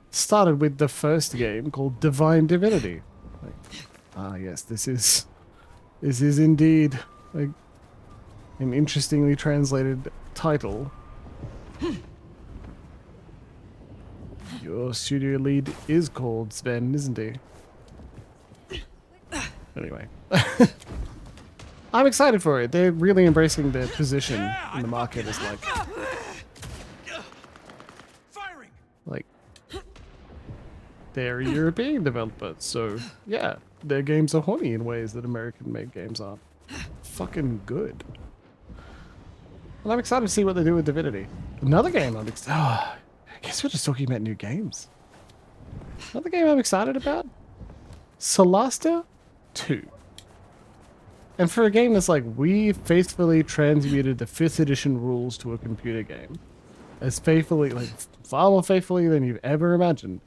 Started with the first game called Divine Divinity. Like, ah, yes, this is indeed like an interestingly translated title. Your studio lead is called Sven, isn't he? Anyway. I'm excited for it. They're really embracing their position in the market as like they're a European developer, so yeah, their games are horny in ways that American-made games are. Fucking good. And I'm excited to see what they do with Divinity. Another game I'm excited. Oh, I guess we're just talking about new games. Another game I'm excited about? Solasta 2. And for a game that's like, we faithfully transmuted the 5th edition rules to a computer game. As faithfully, like, far more faithfully than you've ever imagined.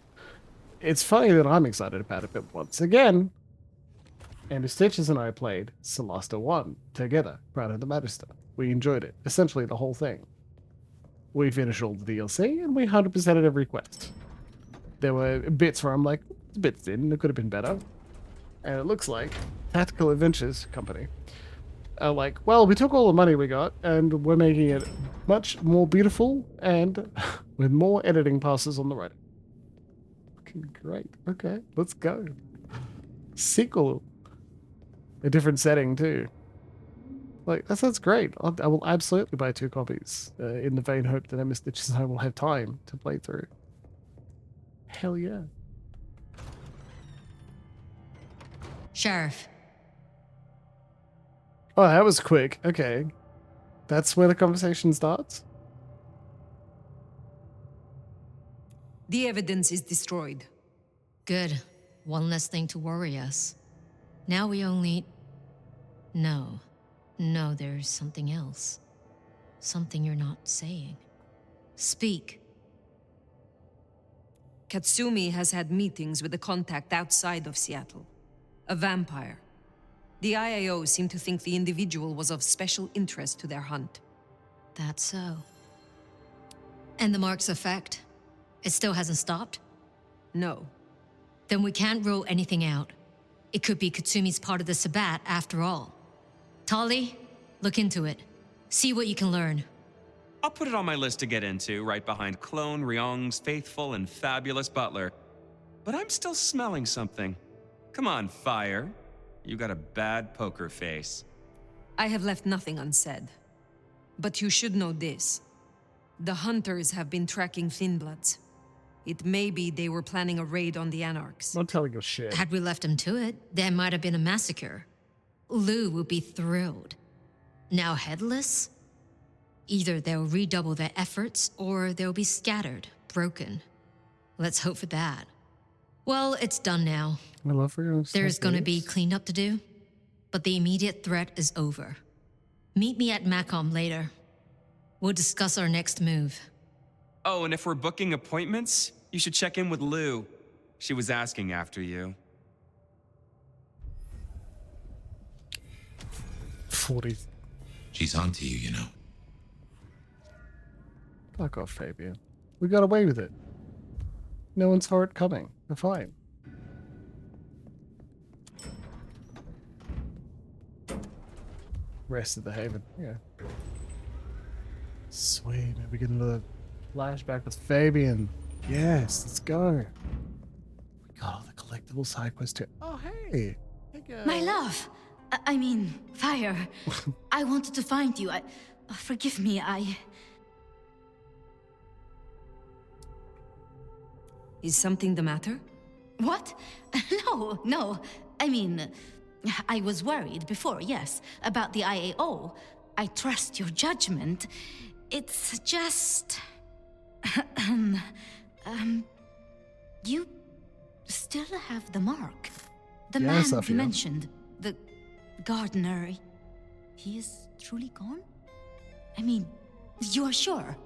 It's funny that I'm excited about it, but once again, Andy Stitches and I played Solasta 1 together, Crown of the Magister. We enjoyed it. Essentially the whole thing. We finished all the DLC, and we 100%ed every quest. There were bits where I'm like, it's a bit thin, it could have been better. And it looks like Tactical Adventures Company are like, well, we took all the money we got, and we're making it much more beautiful, and with more editing passes on the right. Fucking great. Okay, let's go. Sequel. A different setting, too. Like, that sounds great. I will absolutely buy 2 copies, in the vain hope that Emma Stitches and I will have time to play through. Hell yeah. Sheriff. Oh, that was quick. Okay. That's where the conversation starts? The evidence is destroyed. Good. One less thing to worry us. Now we only... No, there's something else. Something you're not saying. Speak. Katsumi has had meetings with a contact outside of Seattle. A vampire. The IAO seem to think the individual was of special interest to their hunt. That's so. And the mark's effect? It still hasn't stopped? No. Then we can't rule anything out. It could be Katsumi's part of the Sabbat after all. Tali, look into it. See what you can learn. I'll put it on my list to get into, right behind Clone Ryong's faithful and fabulous butler. But I'm still smelling something. Come on, Fire. You got a bad poker face. I have left nothing unsaid. But you should know this. The hunters have been tracking Thinbloods. It may be they were planning a raid on the Anarchs. Not telling you shit. Had we left him to it, there might have been a massacre. Lou would be thrilled. Now headless? Either they'll redouble their efforts, or they'll be scattered, broken. Let's hope for that. Well, it's done now. I love her. There's gonna be cleanup to do, but the immediate threat is over. Meet me at Macom later. We'll discuss our next move. Oh, and if we're booking appointments, you should check in with Lou. She was asking after you. 40. She's on to you, you know. Fuck off, Fabien. We got away with it. No one saw it coming. We're fine. Rest of the haven. Yeah. Sweet. Maybe get another flashback with Fabien. Yes, let's go. We got all the collectible side quests too. Oh, hey. Hey, girl. My love. I mean, Fire. I wanted to find you. Forgive me, Is something the matter? What? No. I mean, I was worried before, yes, about the IAO. I trust your judgment. It's just... you still have the mark. The Yes, man Afia. you mentioned, the Gardner, he is truly gone? I mean, you are sure?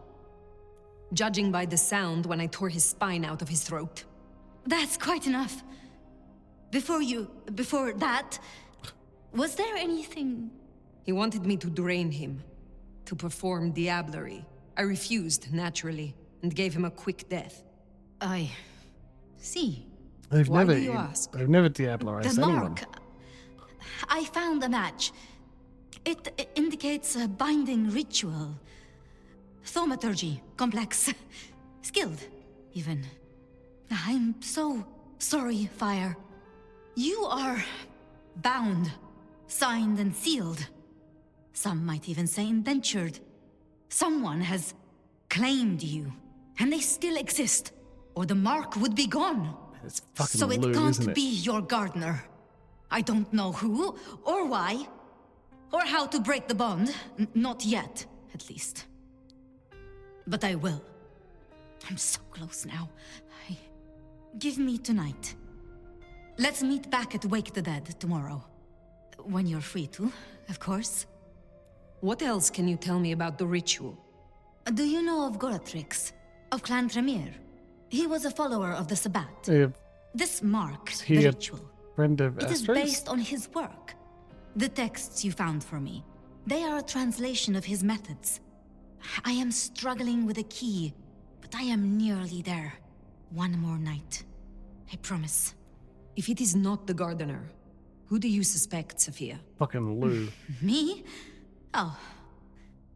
Judging by the sound when I tore his spine out of his throat. That's quite enough. Before that, was there anything... He wanted me to drain him, to perform diablerie. I refused, naturally, and gave him a quick death. I see. Why do you ask? I've never diablerized The anyone. mark. I found a match. It indicates a binding ritual. Thaumaturgy, complex. Skilled, even. I'm so sorry, Fire. You are bound, signed and sealed. Some might even say indentured. Someone has claimed you, and they still exist, or the mark would be gone. It's fucking So it Lou, can't isn't it? be your Gardner. I don't know who, or why, or how to break the bond. Not yet, at least. But I will. I'm so close now. Give me tonight. Let's meet back at Wake the Dead tomorrow. When you're free to, of course. What else can you tell me about the ritual? Do you know of Goratrix? Of Clan Tremere? He was a follower of the Sabbat. This mark, He the a ritual. friend of It is Astra's? based on his work. The texts you found for me, they are a translation of his methods. I am struggling with a key, but I am nearly there. One more night. I promise. If it is not the Gardener, who do you suspect, Sophia? Fucking Lou. Me? Oh.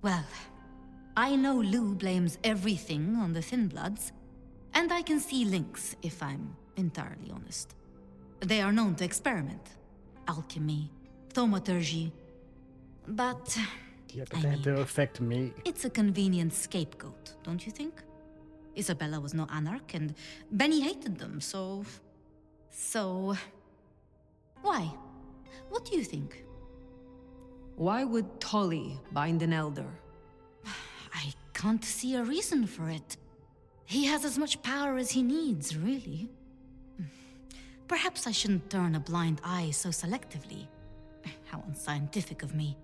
Well, I know Lou blames everything on the Thinbloods, and I can see links, if I'm entirely honest. They are known to experiment. Alchemy, thaumaturgy. But... Yeah, but they had to affect me. It's a convenient scapegoat, don't you think? Isabella was no anarch, and Benny hated them, so... Why? What do you think? Why would Tolly bind an elder? I can't see a reason for it. He has as much power as he needs, really. Perhaps I shouldn't turn a blind eye so selectively. How unscientific of me.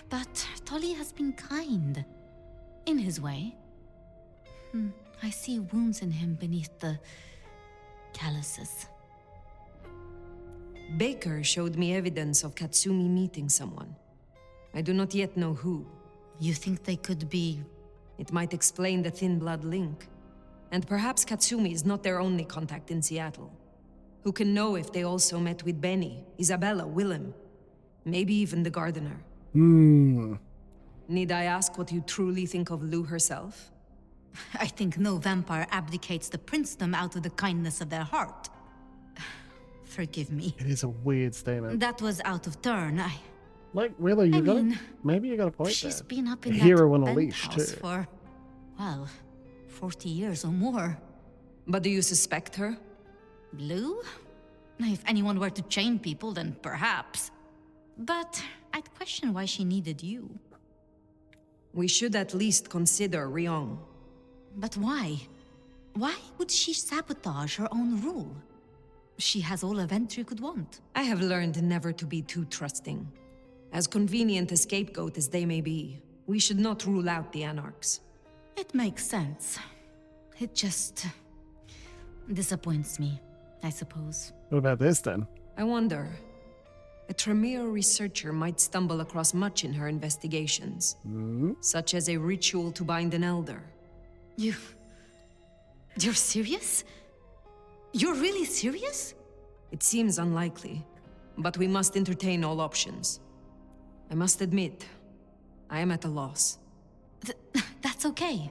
But Tolly has been kind. In his way. I see wounds in him beneath the calluses. Baker showed me evidence of Katsumi meeting someone. I do not yet know who. You think they could be... It might explain the thin blood link. And perhaps Katsumi is not their only contact in Seattle. Who can know if they also met with Benny, Isabella, Willem, maybe even the Gardner. Need I ask what you truly think of Lou herself? I think no vampire abdicates the princedom out of the kindness of their heart. Forgive me. It is a weird statement. That was out of turn. Like, really, you got mean, maybe you got a point she's there. been up in A that hero on a leash, too. penthouse for, well, 40 years or more. But do you suspect her? Lou? If anyone were to chain people, then perhaps. But I'd question why she needed you. We should at least consider Ryong. But why? Why would she sabotage her own rule? She has all a Ventry could want. I have learned never to be too trusting. As convenient a scapegoat as they may be, we should not rule out the Anarchs. It makes sense. It just disappoints me, I suppose. What about this, then? I wonder. A Tremere researcher might stumble across much in her investigations, such as a ritual to bind an elder. You're serious? You're really serious? It seems unlikely, but we must entertain all options. I must admit, I am at a loss. That's okay.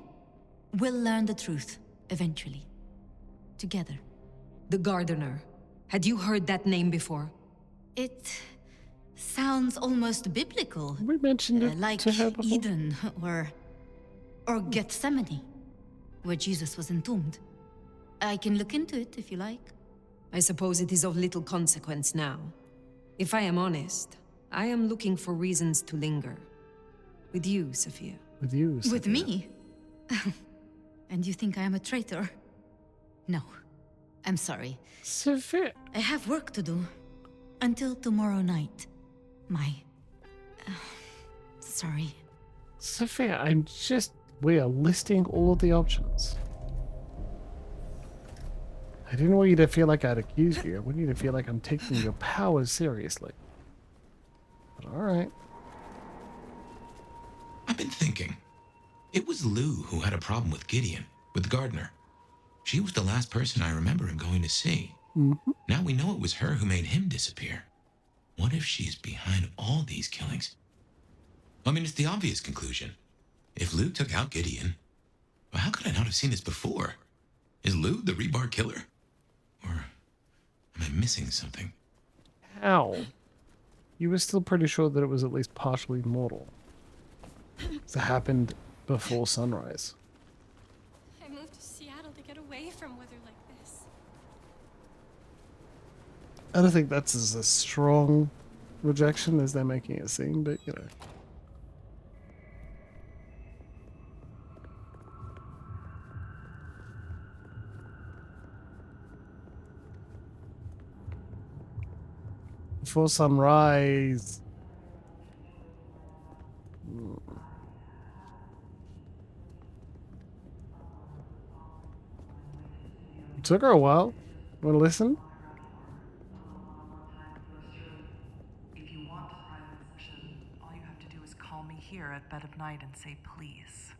We'll learn the truth, eventually. Together. The Gardner. Had you heard that name before? It sounds almost biblical. We mentioned it like to her before. Eden or Gethsemane, where Jesus was entombed. I can look into it if you like. I suppose it is of little consequence now. If I am honest, I am looking for reasons to linger. With you, Sophia. With you, Sophia. With me? And you think I am a traitor? No. I'm sorry. Sophia. I have work to do. Until tomorrow night. Sorry. Sophia, we are listing all of the options. I didn't want you to feel like I'd accuse you. I want you to feel like I'm taking your powers seriously. But alright. I've been thinking. It was Lou who had a problem with Gideon, with Gardner. She was the last person I remember him going to see. Now we know it was her who made him disappear. What if she's behind all these killings? I mean, it's the obvious conclusion. If Lou took out Gideon, well, how could I not have seen this before? Is Lou the Rebar killer? Or am I missing something? How? You were still pretty sure that it was at least partially mortal. It happened before sunrise. I moved to Seattle to get away from weather like this. I don't think that's as a strong rejection as they're making it seem, but you know. Before sunrise. It took her a while. Want to listen? If you want a private session, all you have to do is call me here at bed of night and say please.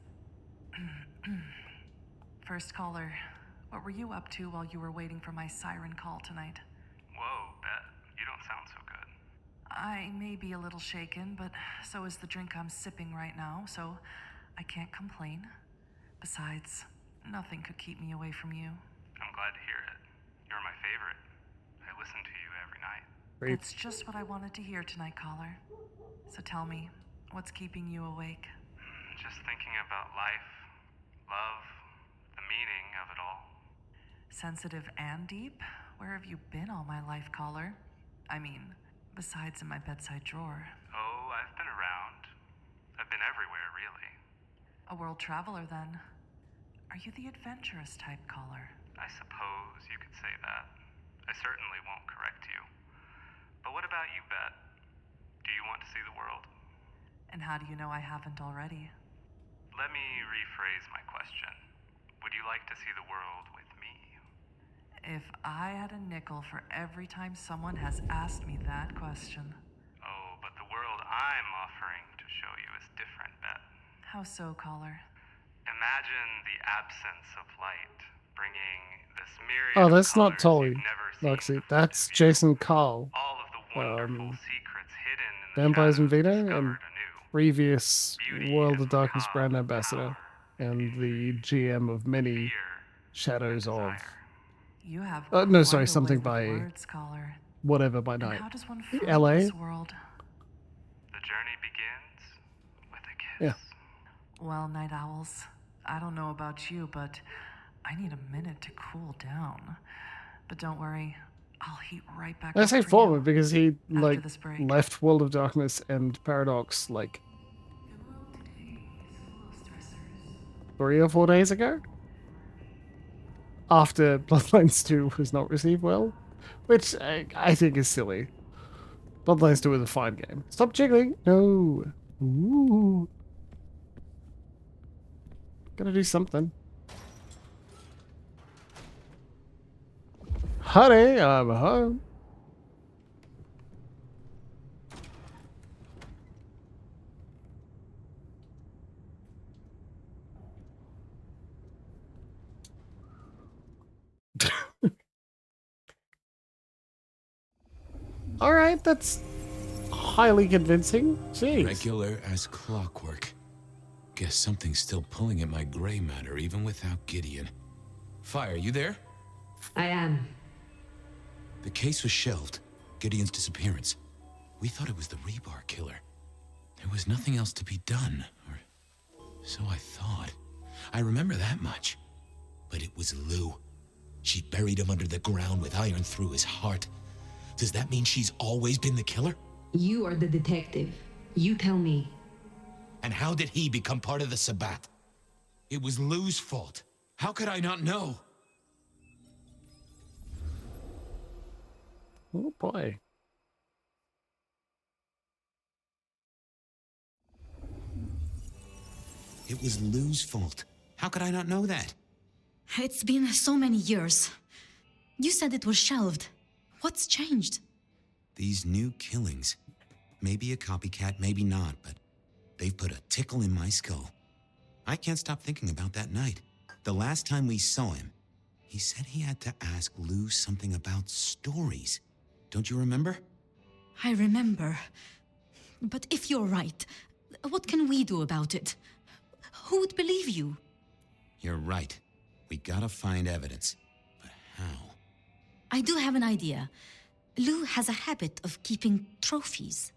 First caller, what were you up to while you were waiting for my siren call tonight? Whoa, Bet. You don't sound so good. I may be a little shaken, but so is the drink I'm sipping right now, so I can't complain. Besides, nothing could keep me away from you. I'm glad to hear it. You're my favorite. I listen to you every night. That's just what I wanted to hear tonight, caller. So tell me, what's keeping you awake? Just thinking about life, love, the meaning of it all. Sensitive and deep? Where have you been all my life, caller? I mean, besides in my bedside drawer. Oh, I've been around. I've been everywhere, really. A world traveler, then. Are you the adventurous type, caller? I suppose you could say that. I certainly won't correct you. But what about you, Bet? Do you want to see the world? And how do you know I haven't already? Let me rephrase my question. Would you like to see the world with me? If I had a nickel for every time someone has asked me that question. Oh, but the world I'm offering to show you is different, Bet. How so, caller? Imagine the absence of light, bringing this myriad Oh, of that's not colors Tully. you've never seen Loxy. before That's to view. Jason Carl. All of the wonderful secrets hidden in the Vampires and shadows Vito discovered and anew. previous Beauty World and of Darkness macabre, brand ambassador and the GM of many Shadows of. You have No, quite sorry, a something way with by words, Scholar. whatever by And night. how does one find LA? this world? The journey begins with a kiss. Yeah. Well, night owls, I don't know about you, but I need a minute to cool down. But don't worry, I'll heat right back I up say for forward you because he after this break. left World of Darkness and Paradox like 3 or 4 days ago. After Bloodlines 2 was not received well, which I think is silly. Bloodlines 2 is a fine game. Stop jiggling. No. Ooh. Gotta do something. Honey, I'm home. All right, that's highly convincing. Jeez. Regular as clockwork. Guess something's still pulling at my gray matter even without Gideon. Fire, you there? I am. The case was shelved. Gideon's disappearance. We thought it was the Rebar killer. There was nothing else to be done, or so I thought. I remember that much. But it was Lou. She buried him under the ground with iron through his heart. Does that mean she's always been the killer? You are the detective. You tell me. And how did he become part of the Sabbat? It was Lou's fault. How could I not know? Oh boy. It was Lou's fault. How could I not know that? It's been so many years. You said it was shelved. What's changed? These new killings. Maybe a copycat, maybe not, but they've put a tickle in my skull. I can't stop thinking about that night. The last time we saw him, he said he had to ask Lou something about stories. Don't you remember? I remember. But if you're right, what can we do about it? Who would believe you? You're right. We gotta find evidence. But how? I do have an idea. Lou has a habit of keeping trophies.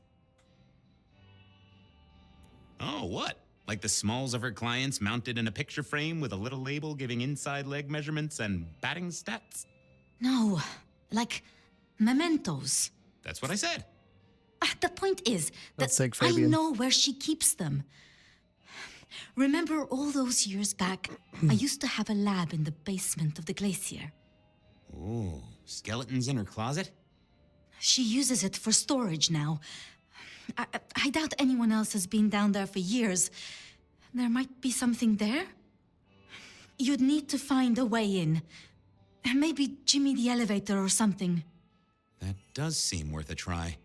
Oh, what? Like the smalls of her clients mounted in a picture frame with a little label giving inside leg measurements and batting stats? No, like mementos. That's what I said. The point is that Sake, I Fabien. know where she keeps them. Remember all those years back, I used to have a lab in the basement of the glacier. Ooh, skeletons in her closet? She uses it for storage now. I doubt anyone else has been down there for years. There might be something there. You'd need to find a way in. Maybe Jimmy the elevator or something. That does seem worth a try.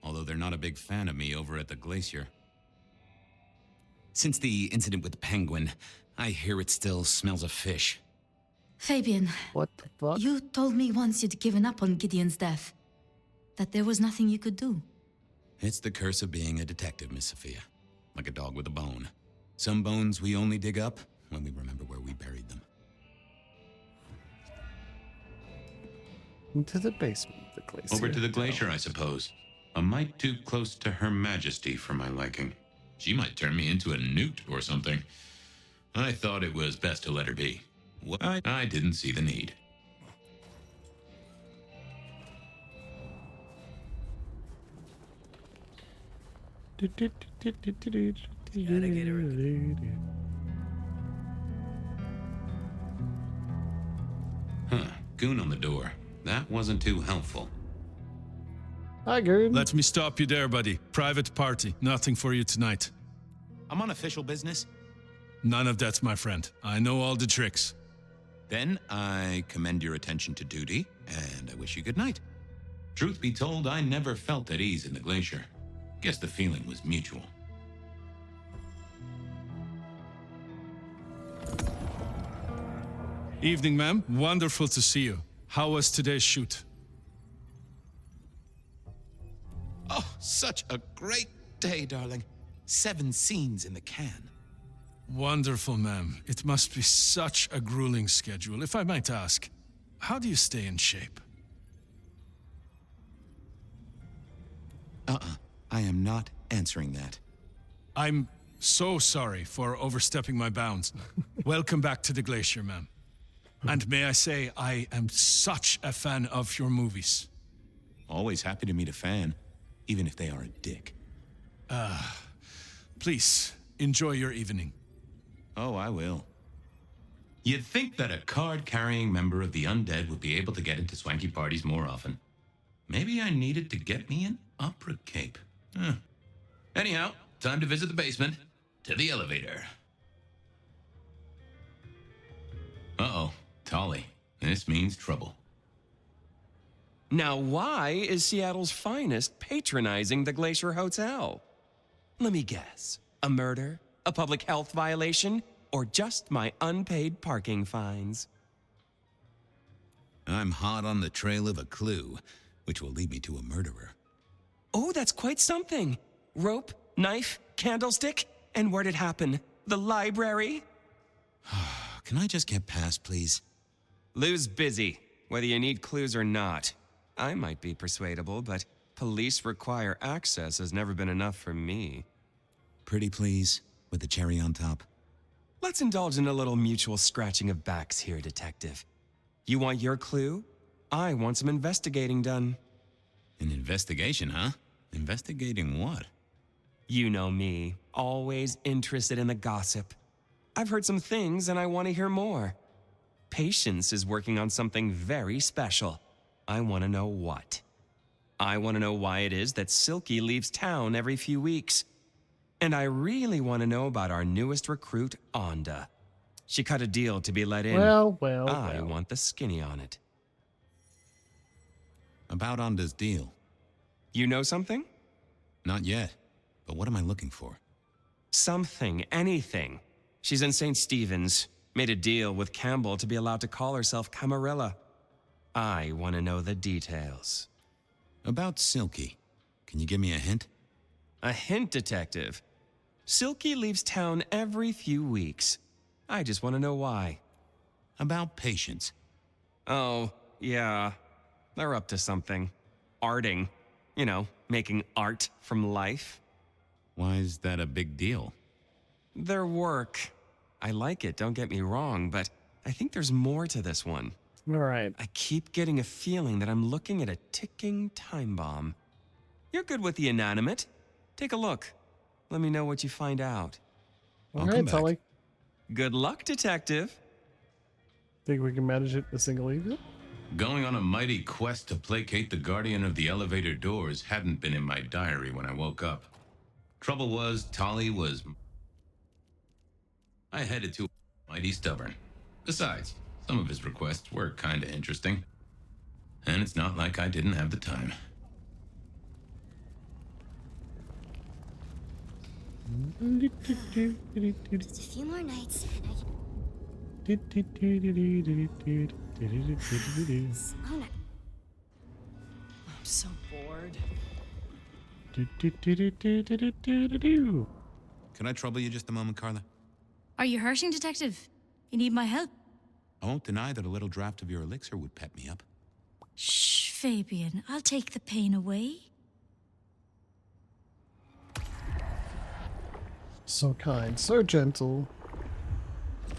Although they're not a big fan of me over at the glacier. Since the incident with the penguin, I hear it still smells of fish. Fabien, what the fuck? You told me once you'd given up on Gideon's death. That there was nothing you could do. It's the curse of being a detective, Miss Sophia. Like a dog with a bone. Some bones we only dig up when we remember where we buried them. Into the basement of the glacier. Over to the glacier, I suppose. A mite too close to Her Majesty for my liking. She might turn me into a newt or something. I thought it was best to let her be. I didn't see the need. Huh, goon on the door. That wasn't too helpful. Hi, Goon. Let me stop you there, buddy. Private party. Nothing for you tonight. I'm on official business. None of that, my friend. I know all the tricks. Then I commend your attention to duty, and I wish you good night. Truth be told, I never felt at ease in the glacier. Guess the feeling was mutual. Evening, ma'am. Wonderful to see you. How was today's shoot? Oh, such a great day, darling. 7 scenes in the can. Wonderful, ma'am. It must be such a grueling schedule. If I might ask, how do you stay in shape? I am not answering that. I'm so sorry for overstepping my bounds. Welcome back to the Glacier, ma'am. And may I say, I am such a fan of your movies. Always happy to meet a fan, even if they are a dick. Please, enjoy your evening. Oh, I will. You'd think that a card-carrying member of the undead would be able to get into swanky parties more often. Maybe I needed to get me an opera cape. Anyhow, time to visit the basement. To the elevator. Uh-oh, Tolly. This means trouble. Now, why is Seattle's finest patronizing the Glacier Hotel? Let me guess. A murder? A public health violation? Or just my unpaid parking fines? I'm hot on the trail of a clue, which will lead me to a murderer. Oh, that's quite something. Rope, knife, candlestick, and where'd it happen? The library? Can I just get past, please? Lou's busy, whether you need clues or not. I might be persuadable, but police require access has never been enough for me. Pretty please, with the cherry on top. Let's indulge in a little mutual scratching of backs here, Detective. You want your clue? I want some investigating done. An investigation, huh? Investigating what? You know me, always interested in the gossip. I've heard some things and I want to hear more. Patience is working on something very special. I want to know what. I want to know why it is that Silky leaves town every few weeks. And I really want to know about our newest recruit, Onda. She cut a deal to be let in. Well. I want the skinny on it. About Onda's deal. You know something? Not yet. But what am I looking for? Something, anything. She's in St. Stephen's. Made a deal with Campbell to be allowed to call herself Camarilla. I want to know the details. About Silky. Can you give me a hint? A hint, Detective. Silky leaves town every few weeks. I just want to know why. About Patience. Oh, yeah. They're up to something. Arting. You know, making art from life. Why is that a big deal? Their work. I like it, don't get me wrong, but I think there's more to this one. All right. I keep getting a feeling that I'm looking at a ticking time bomb. You're good with the inanimate. Take a look. Let me know what you find out. All right, Tully. Good luck, Detective. Think we can manage it in a single evening? Going on a mighty quest to placate the guardian of the elevator doors hadn't been in my diary when I woke up. Trouble was, Tolly was... I headed to mighty stubborn. Besides, some of his requests were kinda interesting. And it's not like I didn't have the time. Just a few more nights and I'm so bored. Can I trouble you just a moment, Carla? Are you hurting, Detective? You need my help? I won't deny that a little draft of your elixir would pep me up. Shh, Fabien. I'll take the pain away. So kind, so gentle.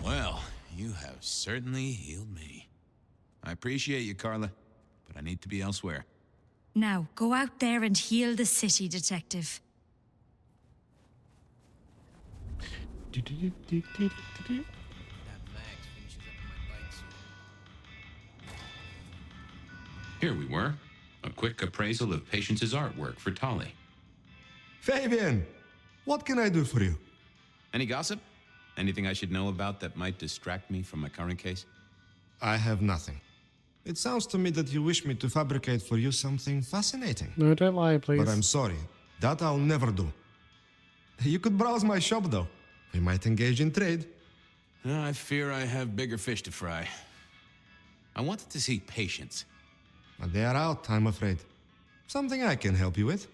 Well, you have certainly healed me. I appreciate you, Carla, but I need to be elsewhere. Now, go out there and heal the city, Detective. Here we were. A quick appraisal of Patience's artwork for Tolly. Fabien, what can I do for you? Any gossip? Anything I should know about that might distract me from my current case? I have nothing. It sounds to me that you wish me to fabricate for you something fascinating. No, don't lie, please. But I'm sorry. That I'll never do. You could browse my shop, though. We might engage in trade. I fear I have bigger fish to fry. I wanted to see Patience. But they are out, I'm afraid. Something I can help you with.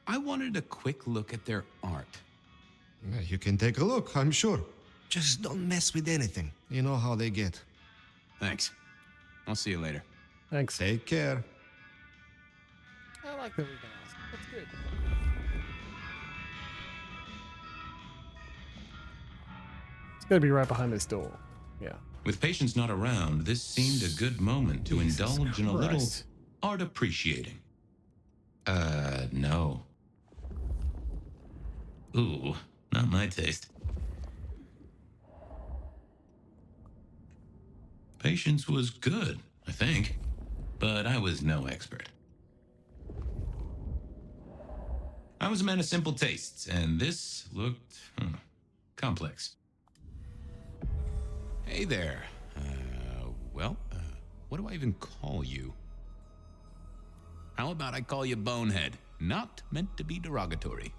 I wanted a quick look at their art. You can take a look, I'm sure. Just don't mess with anything. You know how they get. Thanks. I'll see you later. Thanks. Take care. I like that we can ask. That's good. It's gonna be right behind this door. Yeah. With Patience not around, this seemed a good moment to indulge in a little art appreciating. No. Ooh, not my taste. Patience was good, I think, but I was no expert. I was a man of simple tastes, and this looked complex. Hey there. What do I even call you? How about I call you Bonehead? Not meant to be derogatory.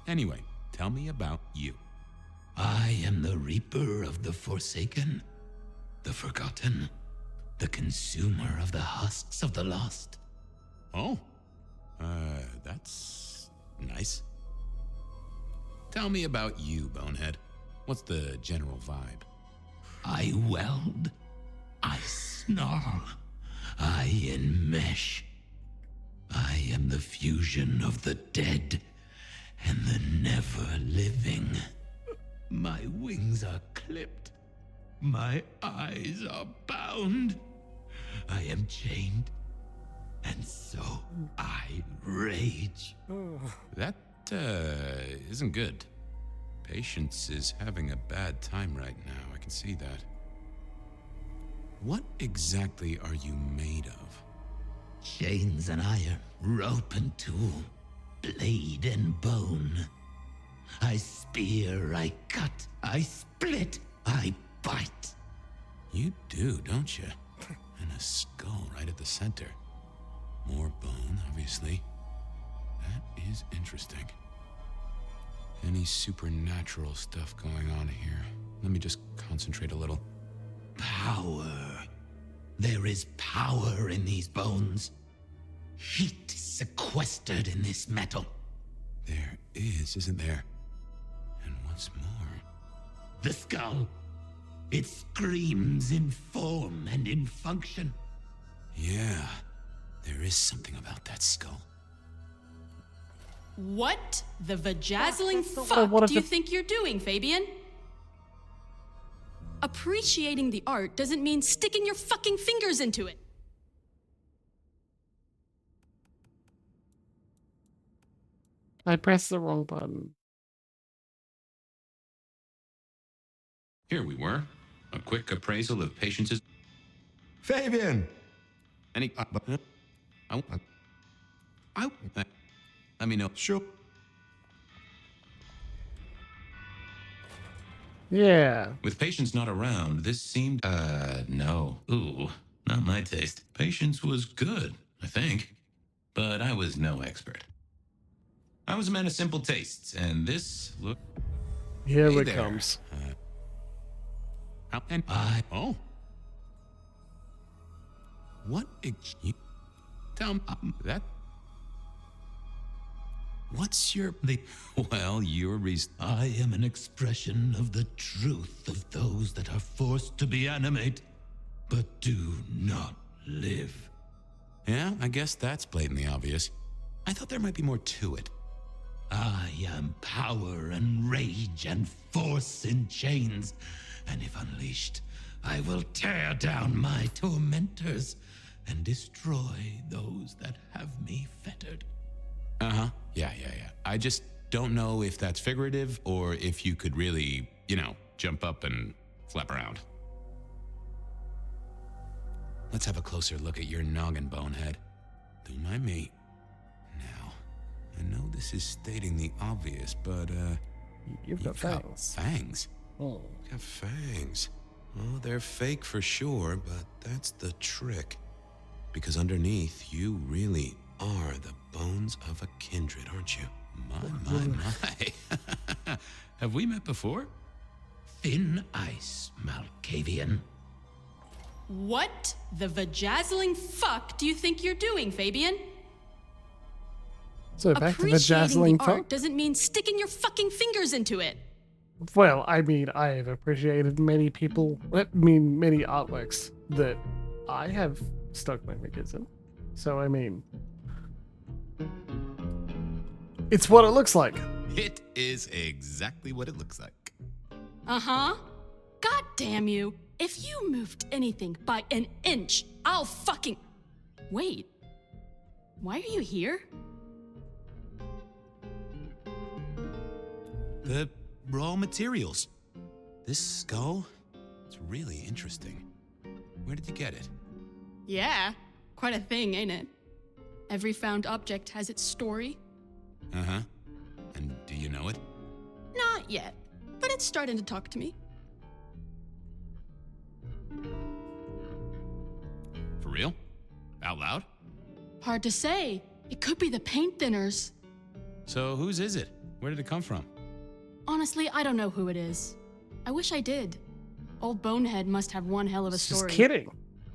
Anyway, tell me about you. I am the Reaper of the Forsaken, the Forgotten, the consumer of the husks of the lost. Oh, that's nice. Tell me about you, Bonehead. What's the general vibe? I weld, I snarl, I enmesh. I am the fusion of the dead and the never-living. My wings are clipped, my eyes are bound. I am chained, and so I rage. That, isn't good. Patience is having a bad time right now, I can see that. What exactly are you made of? Chains and iron, rope and tool, blade and bone. I spear, I cut, I split, I bite. You do, don't you? And a skull right at the center. More bone, obviously. That is interesting. Any supernatural stuff going on here? Let me just concentrate a little. Power. There is power in these bones. Heat sequestered in this metal. There is, isn't there? And what's more? The skull. It screams in form and in function. Yeah, there is something about that skull. What the vajazzling what fuck if do you it- think you're doing, Fabien? Appreciating the art doesn't mean sticking your fucking fingers into it. I pressed the wrong button. Here we were. A quick appraisal of Patience's... Fabien! Any... Let me know. Sure. Yeah. With Patience not around, this seemed... no. Ooh, not my taste. Patience was good, I think, but I was no expert. I was a man of simple tastes, and this looked... Here Hey it there. comes. And oh. What? Tell me that... What's your... Well, your reason... I am an expression of the truth of those that are forced to be animate, but do not live. Yeah, I guess that's blatantly obvious. I thought there might be more to it. I am power and rage and force in chains, and if unleashed, I will tear down my tormentors and destroy those that have me fettered. Uh-huh. Yeah. I just don't know if that's figurative or if you could really, jump up and flap around. Let's have a closer look at your noggin, Bonehead. Don't mind me. Now, I know this is stating the obvious, but, You've got fangs. Fangs? Oh. You got fangs. Oh, they're fake for sure, but that's the trick. Because underneath, you really are the bones of a kindred, aren't you? My. Have we met before? Thin ice, Malkavian. What the vajazzling fuck do you think you're doing, Fabien? So back to the Appreciating jazzling the fuck. art doesn't mean sticking your fucking fingers into it. Well, I mean, I have appreciated many many artworks that I have stuck my fingers in. So, I mean, it's what it looks like. It is exactly what it looks like. Uh-huh. God damn you. If you moved anything by an inch, I'll fucking... Wait. Why are you here? The raw materials. This skull, it's really interesting. Where did you get it? Yeah. Quite a thing, ain't it? Every found object has its story. Uh-huh. And do you know it? Not yet, but it's starting to talk to me. For real? Out loud? Hard to say. It could be the paint thinners. So whose is it? Where did it come from? Honestly, I don't know who it is. I wish I did. Old Bonehead must have one hell of a story. Just kidding.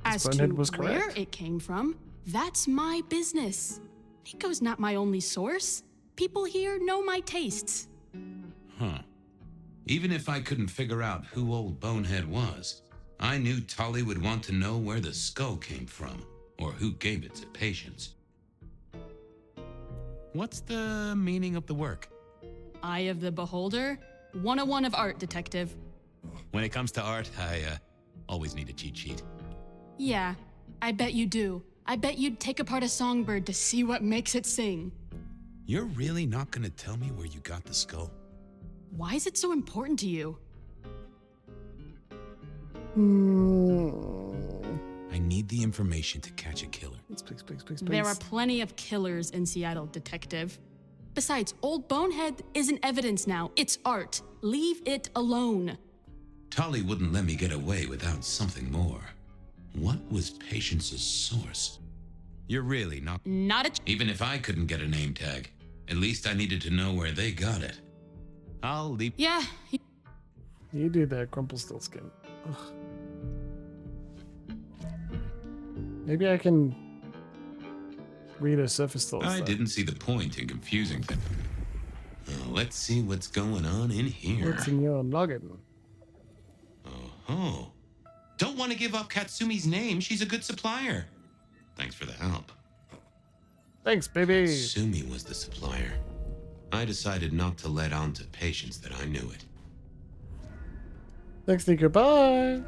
As Bonehead to was where correct. it came from, that's my business. Nico's not my only source. People here know my tastes. Huh. Even if I couldn't figure out who old Bonehead was, I knew Tolly would want to know where the skull came from, or who gave it to patients. What's the meaning of the work? Eye of the Beholder, 101 of art, detective. When it comes to art, I always need a cheat sheet. Yeah, I bet you do. I bet you'd take apart a songbird to see what makes it sing. You're really not gonna tell me where you got the skull? Why is it so important to you? I need the information to catch a killer. Please. There are plenty of killers in Seattle, detective. Besides, Old Bonehead isn't evidence now. It's art. Leave it alone. Tolly wouldn't let me get away without something more. What was Patience's source? You're really not... Even if I couldn't get a name tag, at least I needed to know where they got it. I'll leave... Yeah. You do that, Crumplestiltskin. Ugh. Maybe I can read a surface thoughts. I didn't see the point in confusing them. Let's see what's going on in here. What's in your noggin? Oh. Don't want to give up Katsumi's name. She's a good supplier. Thanks for the help. Thanks, baby. Sumi was the supplier. I decided not to let on to Patience that I knew it. Thanks, Nico. Bye.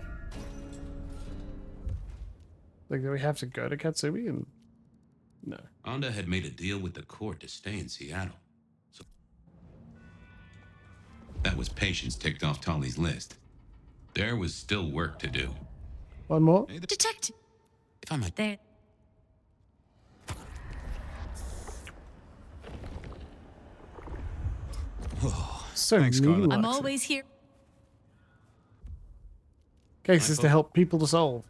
Like, do we have to go to Katsumi? And no. Onda had made a deal with the court to stay in Seattle. So that was Patience ticked off Tolly's list. There was still work to do. One more? Detective! If I might... There. So Thanks, Scarlet. mean. I'm always here. Cases to help people to solve.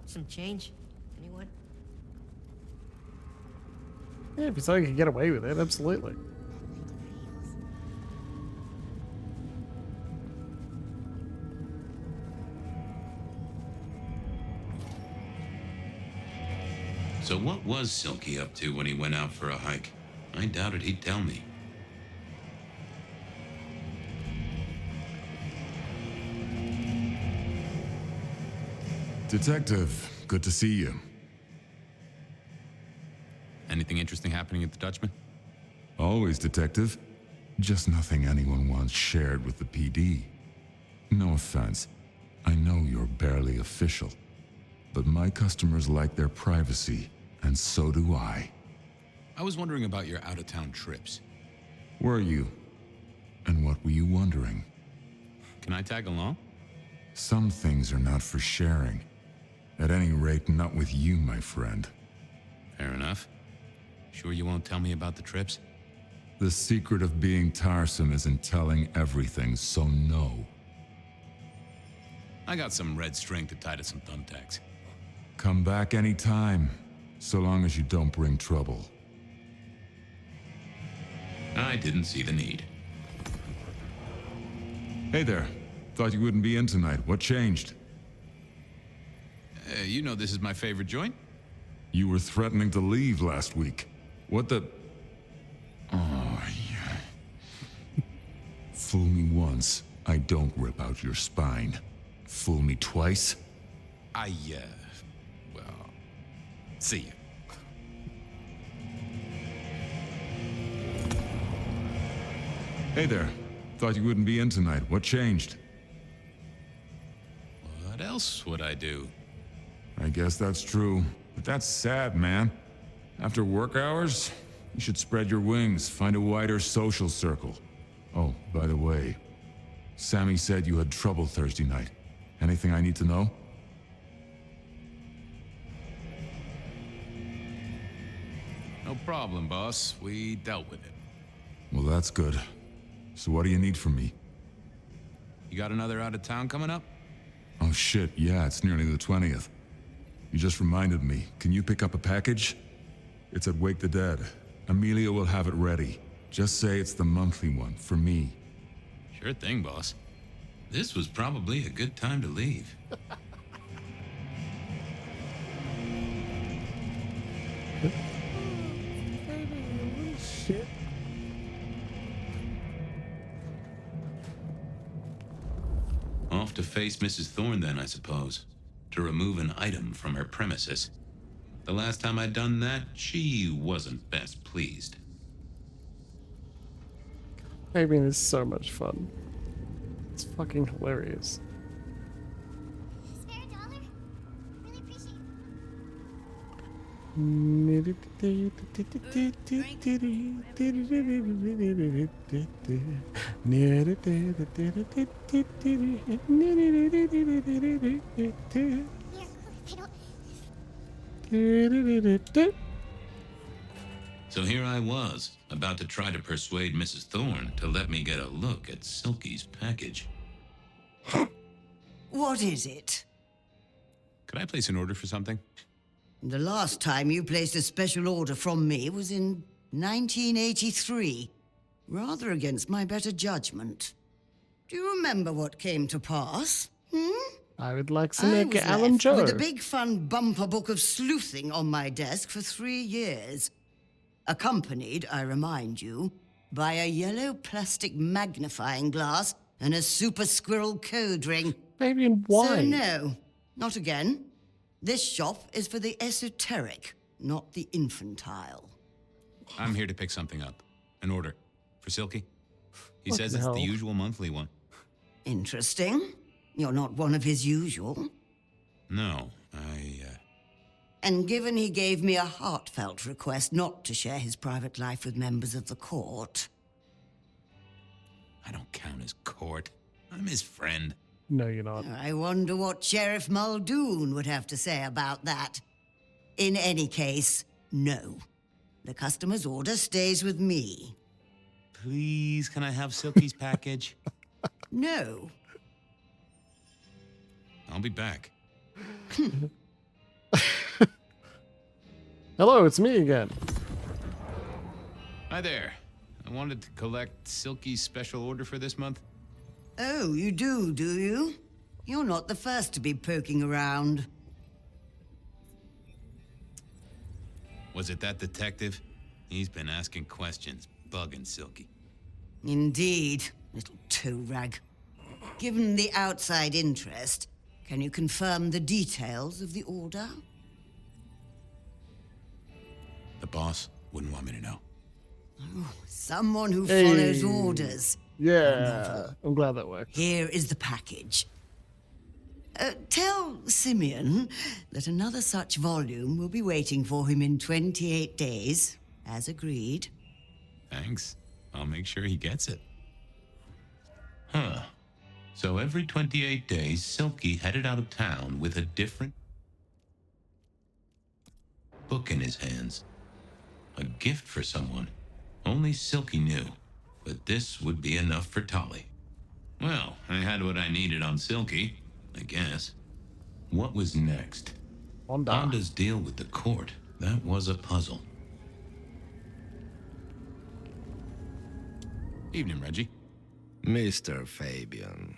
Some change? Anyone? Yeah, if you thought you could get away with it, absolutely. So what was Silky up to when he went out for a hike? I doubted he'd tell me. Detective, good to see you. Anything interesting happening at the Dutchman? Always, Detective. Just nothing anyone wants shared with the PD. No offense. I know you're barely official. But my customers like their privacy, and so do I. I was wondering about your out-of-town trips. Were you? And what were you wondering? Can I tag along? Some things are not for sharing. At any rate, not with you, my friend. Fair enough. Sure you won't tell me about the trips? The secret of being tiresome isn't telling everything, so no. I got some red string to tie to some thumbtacks. Come back anytime. So long as you don't bring trouble. I didn't see the need. Hey there. Thought you wouldn't be in tonight. What changed? You know this is my favorite joint? You were threatening to leave last week. What the... Oh, yeah. Fool me once, I don't rip out your spine. Fool me twice? Well... See you. Hey there. Thought you wouldn't be in tonight. What changed? What else would I do? I guess that's true. But that's sad, man. After work hours, you should spread your wings, find a wider social circle. Oh, by the way, Sammy said you had trouble Thursday night. Anything I need to know? No problem, boss. We dealt with it. Well, that's good. So what do you need from me? You got another out of town coming up? Oh shit, yeah, it's nearly the 20th. You just reminded me. Can you pick up a package? It's at Wake the Dead. Amelia will have it ready. Just say it's the monthly one, for me. Sure thing, boss. This was probably a good time to leave. Shit. Off to face Mrs. Thorne then, I suppose. To remove an item from her premises. The last time I'd done that, she wasn't best pleased. Fabien is so much fun. It's fucking hilarious. Spare a dollar? Really appreciate So here I was, about to try to persuade Mrs. Thorne to let me get a look at Silky's package. What is it? Could I place an order for something? The last time you placed a special order from me was in 1983. Rather against my better judgment. Do you remember what came to pass? I would like some I Edgar was Allan left Joe. with a big fun bumper book of sleuthing on my desk for 3 years. Accompanied, I remind you, by a yellow plastic magnifying glass and a super squirrel code ring. Fabien, why? So no, not again. This shop is for the esoteric, not the infantile. I'm here to pick something up. An order. For Silky. He What says the it's the hell? usual monthly one. Interesting. You're not one of his usual. No, And given he gave me a heartfelt request not to share his private life with members of the court. I don't count as court. I'm his friend. No, you're not. I wonder what Sheriff Muldoon would have to say about that. In any case, no. The customer's order stays with me. Please, can I have Silky's package? No. I'll be back. Hello, it's me again. Hi there. I wanted to collect Silky's special order for this month. Oh, you do you? You're not the first to be poking around. Was it that detective? He's been asking questions, bugging Silky. Indeed, little toe rag. Given the outside interest, can you confirm the details of the order? The boss wouldn't want me to know. Oh, someone who Hey. follows orders. Yeah, I'm glad that worked. Here is the package. Tell Simeon that another such volume will be waiting for him in 28 days, as agreed. Thanks. I'll make sure he gets it. Huh. So every 28 days, Silky headed out of town with a different book in his hands. A gift for someone. Only Silky knew. But this would be enough for Tolly. Well, I had what I needed on Silky, I guess. What was next? Honda's deal with the court. That was a puzzle. Evening, Reggie. Mr. Fabien,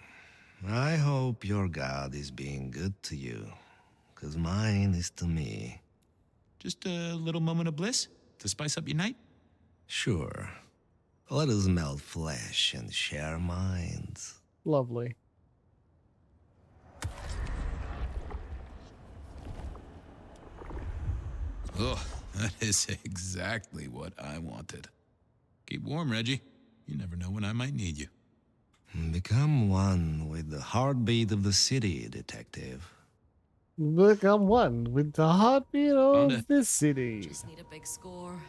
I hope your god is being good to you, 'cause mine is to me. Just a little moment of bliss to spice up your night? Sure. Let us melt flesh and share minds. Lovely. Oh, that is exactly what I wanted. Keep warm, Reggie. You never know when I might need you. Become one with the heartbeat of the city, detective. Become one with the heartbeat of Fonda. this city. Just need a big score.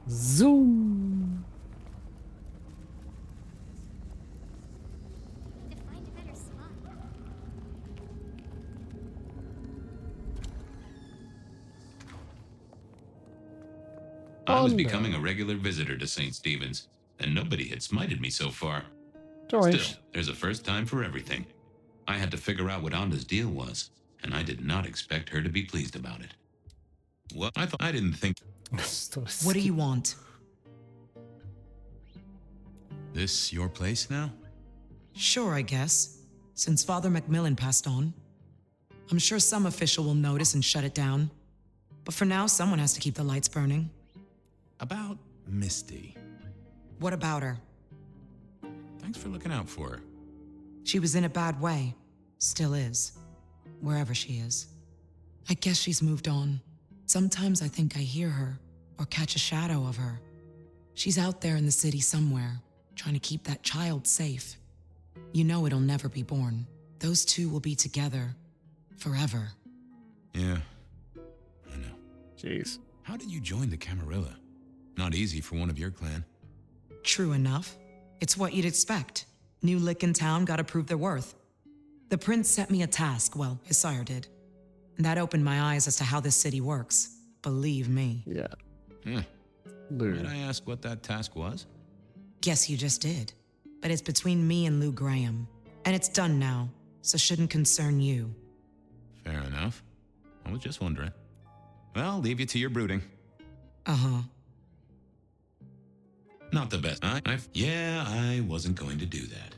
Zoom. I was Fonda. becoming a regular visitor to St. Stephen's, and nobody had smited me so far. Don't worry. Still, there's a first time for everything. I had to figure out what Anda's deal was, and I did not expect her to be pleased about it. Well, I didn't think... What do you want? This your place now? Sure, I guess. Since Father Macmillan passed on. I'm sure some official will notice and shut it down. But for now, someone has to keep the lights burning. About Misty. What about her? Thanks for looking out for her. She was in a bad way. Still is. Wherever she is. I guess she's moved on. Sometimes I think I hear her, or catch a shadow of her. She's out there in the city somewhere, trying to keep that child safe. You know it'll never be born. Those two will be together. Forever. Yeah, I know. Jeez. How did you join the Camarilla? Not easy for one of your clan. True enough. It's what you'd expect. New lick in town, gotta prove their worth. The prince set me a task, well, his sire did. And that opened my eyes as to how this city works. Believe me. Yeah. Might I ask what that task was? Guess you just did. But it's between me and Lou Graham. And it's done now, so shouldn't concern you. Fair enough. I was just wondering. Well, leave you to your brooding. Uh-huh. Not the best. Yeah, I wasn't going to do that.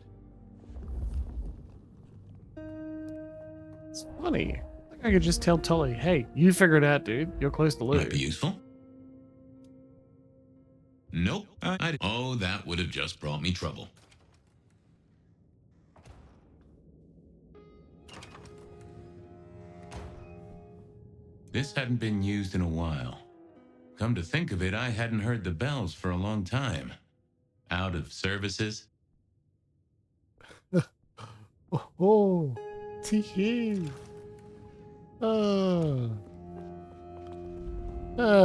It's funny. I could just tell Tully, hey, you figure it out, dude. You're close to Lou. Might be useful. Nope. Oh, that would have just brought me trouble. This hadn't been used in a while. Come to think of it, I hadn't heard the bells for a long time. Out of services. Oh, tee.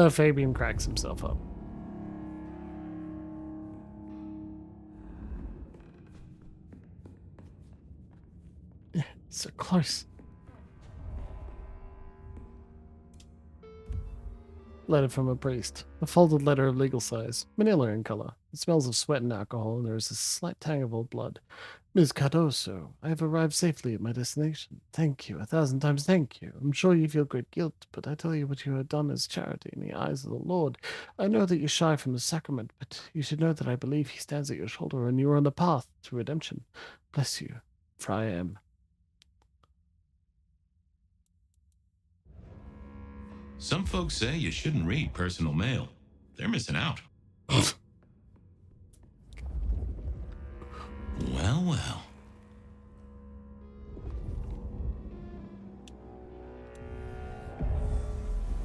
Fabien cracks himself up. So close. Letter from a priest. A folded letter of legal size. Manila in color. It smells of sweat and alcohol, and there is a slight tang of old blood. Ms. Cardoso, I have arrived safely at my destination. Thank you, 1,000 times thank you. I'm sure you feel great guilt, but I tell you what you have done is charity in the eyes of the Lord. I know that you shy from the sacrament, but you should know that I believe he stands at your shoulder, and you are on the path to redemption. Bless you, for I am. Some folks say you shouldn't read personal mail. They're missing out. Well, well.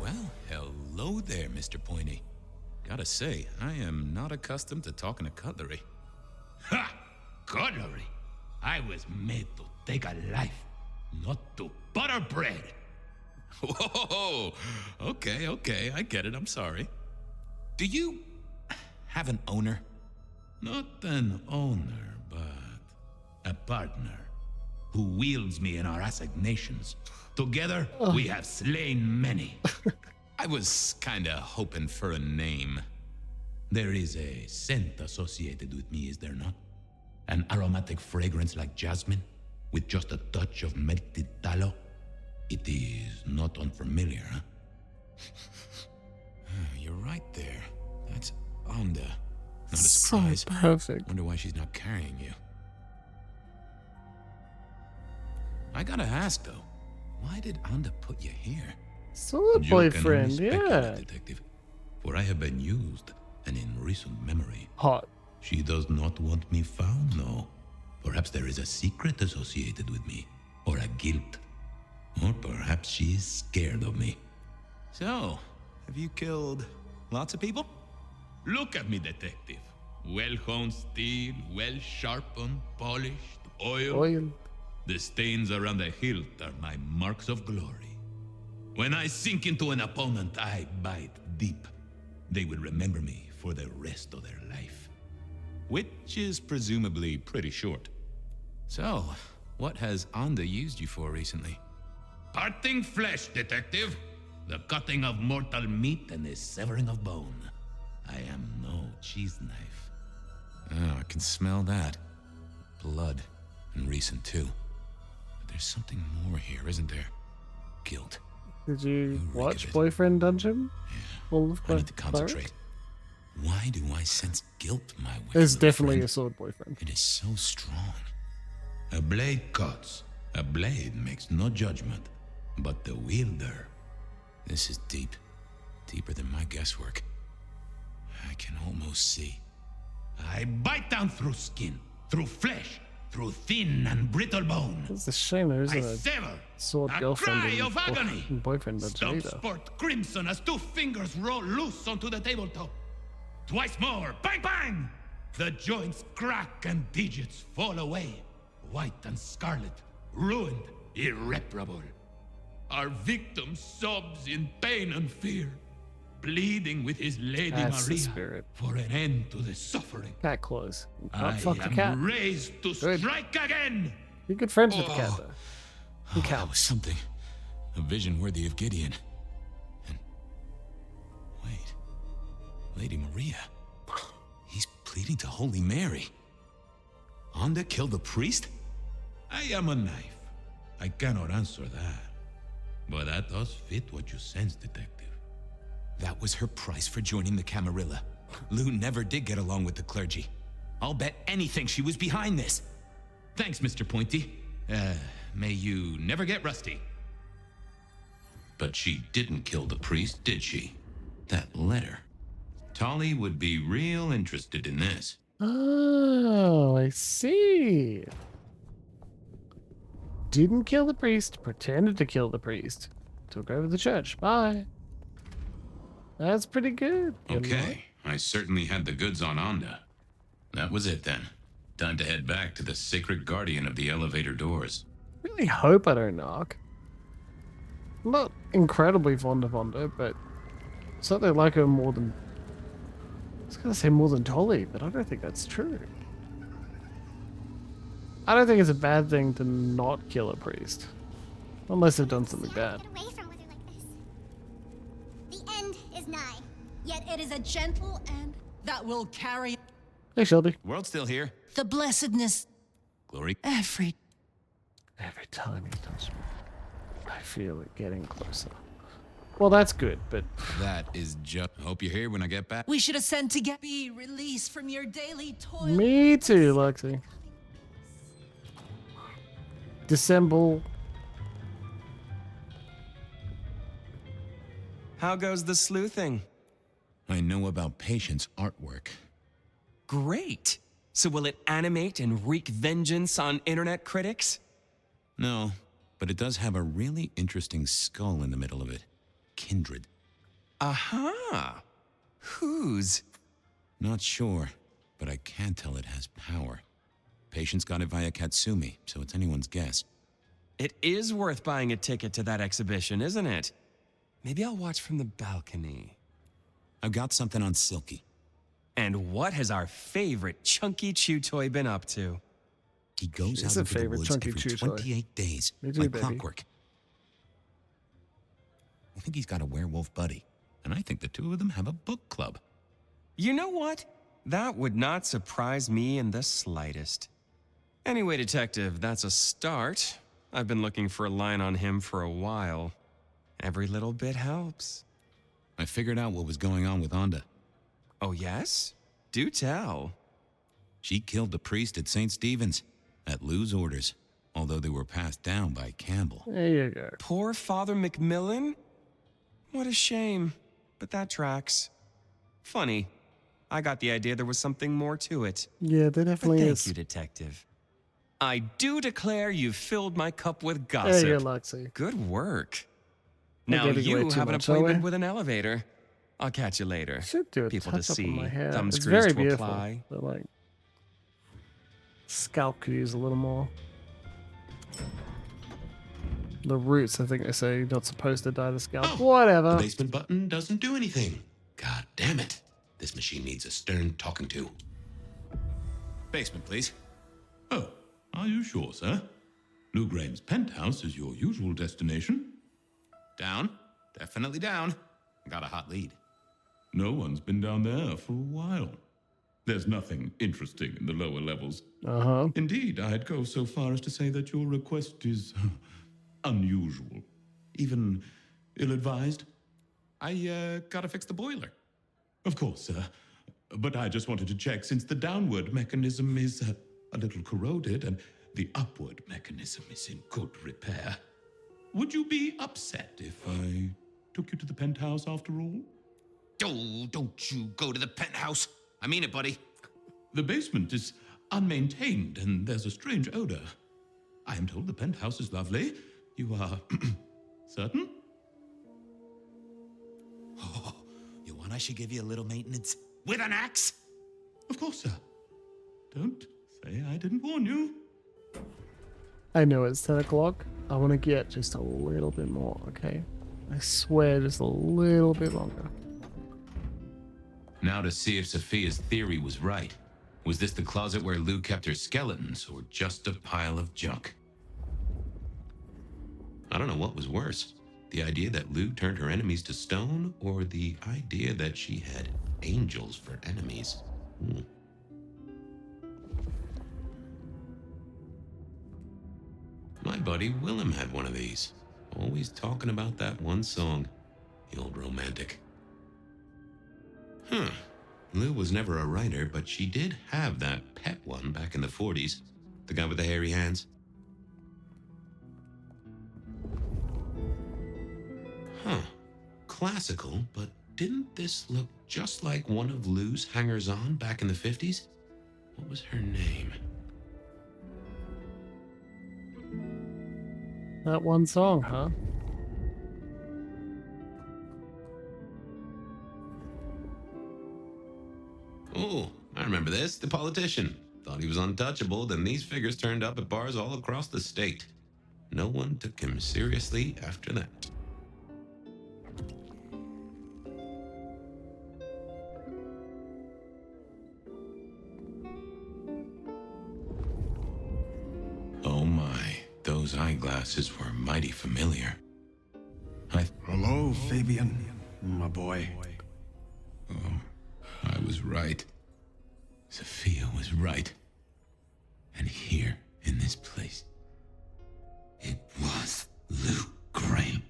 Well, hello there, Mr. Pointy. Gotta say, I am not accustomed to talking to cutlery. Ha! Cutlery? I was made to take a life, not to butter bread. Whoa! Okay, I get it, I'm sorry. Do you have an owner? Not an owner, but a partner who wields me in our assignations. Together, we have slain many. I was kinda hoping for a name. There is a scent associated with me, is there not? An aromatic fragrance like jasmine? with just a touch of melted tallow. It is not unfamiliar, huh? You're right there. That's Onda. Not a So surprise. perfect. Wonder why she's not carrying you. I gotta ask though, why did Onda put you here? Solid You can boyfriend, only speculate, yeah. Detective, for I have been used, and in recent memory. Hot. She does not want me found, no. Perhaps there is a secret associated with me, or a guilt. Or perhaps she is scared of me. So, have you killed lots of people? Look at me, Detective. Well-honed steel, well-sharpened, polished, oiled. The stains around the hilt are my marks of glory. When I sink into an opponent, I bite deep. They will remember me for the rest of their life. Which is presumably pretty short. So, what has Onda used you for recently? Parting flesh, Detective. The cutting of mortal meat and the severing of bone. I am no cheese knife. Oh, I can smell that. Blood. And recent too. But there's something more here, isn't there? Guilt. Did you watch Boyfriend Dungeon? Full of I need to concentrate. Why do I sense guilt, my way? There's definitely a sword boyfriend. It is so strong. A blade cuts. A blade makes no judgment. But the wielder... This is deep. Deeper than my guesswork. I can almost see. I bite down through skin, through flesh, through thin and brittle bone. It's a shame there isn't I a sever. sword A girlfriend cry in of agony. Boyfriend Dungeon Stumps either. spurt crimson as two fingers roll loose onto the tabletop. Twice more, bang bang! The joints crack and digits fall away, white and scarlet, ruined, irreparable. Our victim sobs in pain and fear, pleading with his Lady That's the Maria spirit. for an end to the suffering. Cat claws. You I can't fuck the am cat. raised to Good. strike again. You're good friends with the cat, though. Oh, that was something. A vision worthy of Gideon. And... Wait. Lady Maria. He's pleading to Holy Mary. Onda killed the priest? I am a knife. I cannot answer that. But that does fit what you sense, Detective. That was her price for joining the Camarilla. Lou never did get along with the clergy. I'll bet anything she was behind this. Thanks, Mr. Pointy. May you never get rusty. But she didn't kill the priest, did she? That letter. Tolly would be real interested in this. Oh, I see. Didn't kill the priest, pretended to kill the priest. Took over the church. Bye. That's pretty good. Okay, I certainly had the goods on Onda. That was it then. Time to head back to the sacred guardian of the elevator doors. Really hope I don't knock. I'm not incredibly fond of Onda, but certainly like her more than... I was gonna say more than Tolly, but I don't think that's true. I don't think it's a bad thing to not kill a priest. Unless they've done something bad. Get away from Wither like this. The end is nigh. Yet it is a gentle end that will carry Hey, Shelby. World's still here. the blessedness Glory. every time you touch me, I feel it getting closer. Well, that's good, but... That is just... Hope you're here when I get back. We should ascend to get be released from your daily toil. Me too, Lexi. Dissemble. How goes the sleuthing? I know about Patience artwork. Great. So will it animate and wreak vengeance on internet critics? No, but it does have a really interesting skull in the middle of it. Kindred. Aha! Whose? Not sure, but I can tell it has power. Patience got it via Katsumi, so it's anyone's guess. It is worth buying a ticket to that exhibition, isn't it? Maybe I'll watch from the balcony. I've got something on Silky. And what has our favorite Chunky Chew Toy been up to? He goes She's out a into the favorite woods Chunky every Chew toy. 28 days, Me too, like baby. clockwork. I think he's got a werewolf buddy, and I think the two of them have a book club. You know what? That would not surprise me in the slightest. Anyway, Detective, that's a start. I've been looking for a line on him for a while. Every little bit helps. I figured out what was going on with Onda. Oh, yes? Do tell. She killed the priest at St. Stephen's, at Lou's orders, although they were passed down by Campbell. There you go. Poor Father Macmillan? What a shame, but that tracks. Funny. I got the idea there was something more to it. Yeah, there definitely Thank is. you, Detective. I do declare you've filled my cup with gossip. There you go, Luxie. Good work. We're Now getting way you too have an much, are appointment we? with an elevator. I'll catch you later. Should do a People to touch-up on see, my hair. thumb It's screws very to beautiful, apply. but like scalp could use a little more. The roots, I think they say, you're not supposed to dye the scalp. Whatever. The basement button doesn't do anything. God damn it. This machine needs a stern talking to. Basement, please. Oh, are you sure, sir? Lou Graham's penthouse is your usual destination? Down. Definitely down. Got a hot lead. No one's been down there for a while. There's nothing interesting in the lower levels. Uh-huh. Indeed, I'd go so far as to say that your request is unusual. Even ill-advised. I gotta fix the boiler. Of course, sir. But I just wanted to check since the downward mechanism is a little corroded and the upward mechanism is in good repair. Would you be upset if I took you to the penthouse after all? Oh, don't you go to the penthouse. I mean it, buddy. The basement is unmaintained and there's a strange odor. I am told the penthouse is lovely. You are certain? Oh, you want I should give you a little maintenance? With an axe? Of course, sir. Don't say I didn't warn you. I know it's 10 o'clock. I want to get just a little bit more, okay? I swear, just a little bit longer. Now to see if Sophia's theory was right. Was this the closet where Lou kept her skeletons, or just a pile of junk? I don't know what was worse. The idea that Lou turned her enemies to stone, or the idea that she had angels for enemies. My buddy Willem had one of these. Always talking about that one song. The old romantic. Lou was never a writer, but she did have that pet one back in the 40s. The guy with the hairy hands. Classical, but didn't this look just like one of Lou's hangers-on back in the 50s? What was her name? That one song, huh? Oh, I remember this. The politician. Thought he was untouchable, then these figures turned up at bars all across the state. No one took him seriously after that. Oh my, those eyeglasses were mighty familiar. Hello, Fabien, my boy. I was right. Sophia was right. And here, in this place, it was Lou Graham.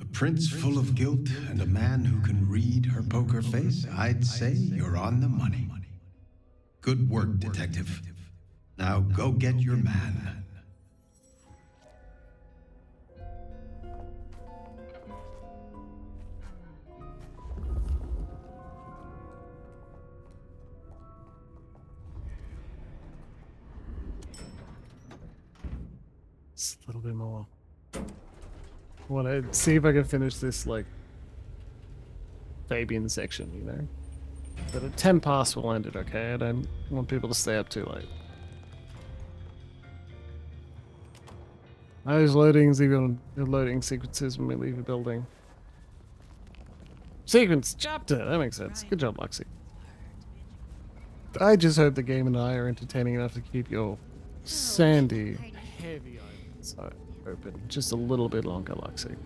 A prince full of guilt and a man who can read her poker face. I'd say you're on the money. Good work, detective. Now go get your man. Just a little bit more. I want to see if I can finish this, like, Fabien section, you know? But at 10 past we'll end it, okay? I don't want people to stay up too late. Those loadings, even loading sequences when we leave a building. Sequence chapter! That makes sense. Good job, Luxie. I just hope the game and I are entertaining enough to keep your sandy, heavy eyelids open just a little bit longer, Luxie.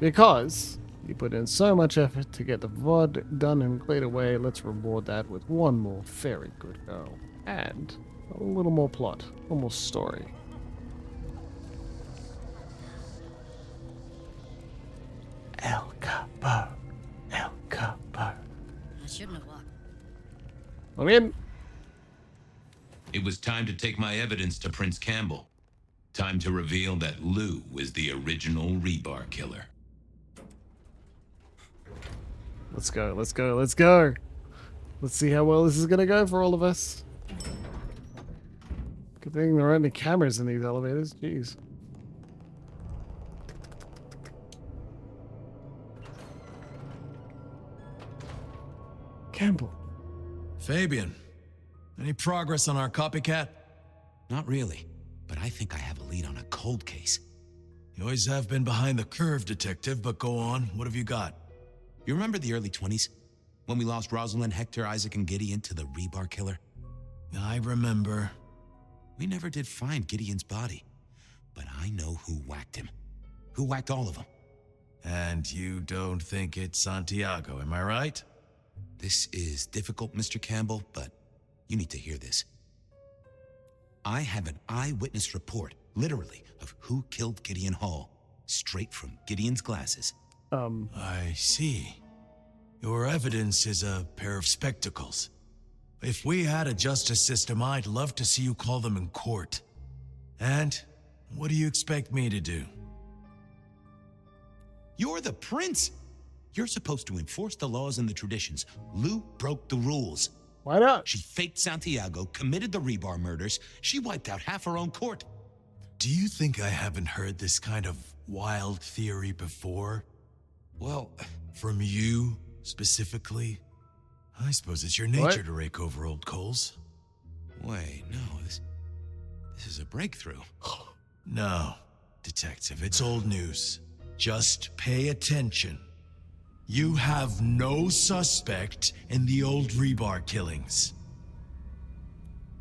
Because you put in so much effort to get the VOD done and cleared away, let's reward that with one more very good girl. And A little more plot, a little more story. El Capo. El Capo. I shouldn't have walked. I'm in. It was time to take my evidence to Prince Campbell. Time to reveal that Lou was the original Rebar killer. Let's go, let's go, let's go. Let's see how well this is gonna go for all of us. Good thing there aren't any cameras in these elevators, jeez. Campbell. Fabien, any progress on our copycat? Not really, but I think I have a lead on a cold case. You always have been behind the curve, Detective, but go on. What have you got? You remember the early 20s? When we lost Rosalind, Hector, Isaac, and Gideon to the Rebar killer? I remember. We never did find Gideon's body, but I know who whacked him. Who whacked all of them. And you don't think it's Santiago, am I right? This is difficult, Mr. Campbell, but you need to hear this. I have an eyewitness report, literally, of who killed Gideon Hall, straight from Gideon's glasses. I see. Your evidence is a pair of spectacles. If we had a justice system, I'd love to see you call them in court. And what do you expect me to do? You're the prince! You're supposed to enforce the laws and the traditions. Lou broke the rules. Why not? She faked Santiago, committed the Rebar murders. She wiped out half her own court. Do you think I haven't heard this kind of wild theory before? Well, from you, specifically? I suppose it's your nature to rake over old coals. Wait, no, this is a breakthrough. No, Detective, it's old news. Just pay attention. You have no suspect in the old Rebar killings.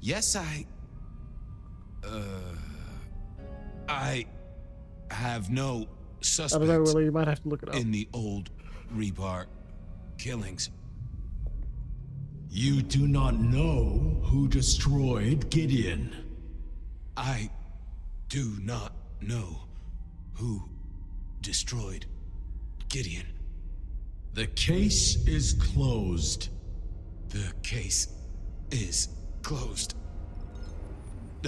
Yes, I have no suspect. I don't know, Willie, you might have to look it up. In the old Rebar killings. You do not know who destroyed Gideon. I do not know who destroyed Gideon. The case is closed. The case is closed.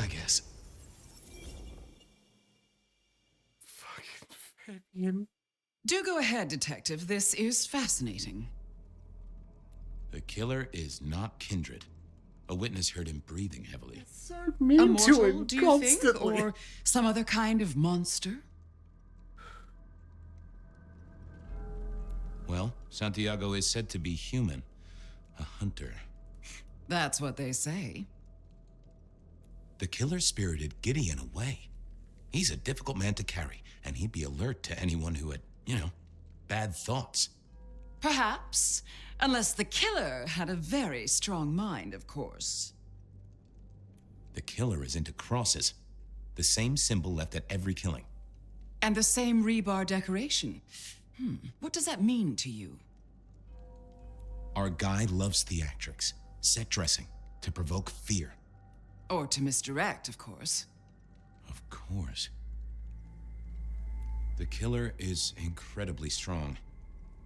I guess. Fucking Fabien. Do go ahead, Detective. This is fascinating. The killer is not Kindred. A witness heard him breathing heavily. So mean to Immortal, him do you constantly. think? Or some other kind of monster? Well, Santiago is said to be human. A hunter. That's what they say. The killer spirited Gideon away. He's a difficult man to carry, and he'd be alert to anyone who had, bad thoughts. Perhaps. Unless the killer had a very strong mind, of course. The killer is into crosses. The same symbol left at every killing. And the same rebar decoration. What does that mean to you? Our guy loves theatrics, set dressing, to provoke fear. Or to misdirect, of course. Of course. The killer is incredibly strong.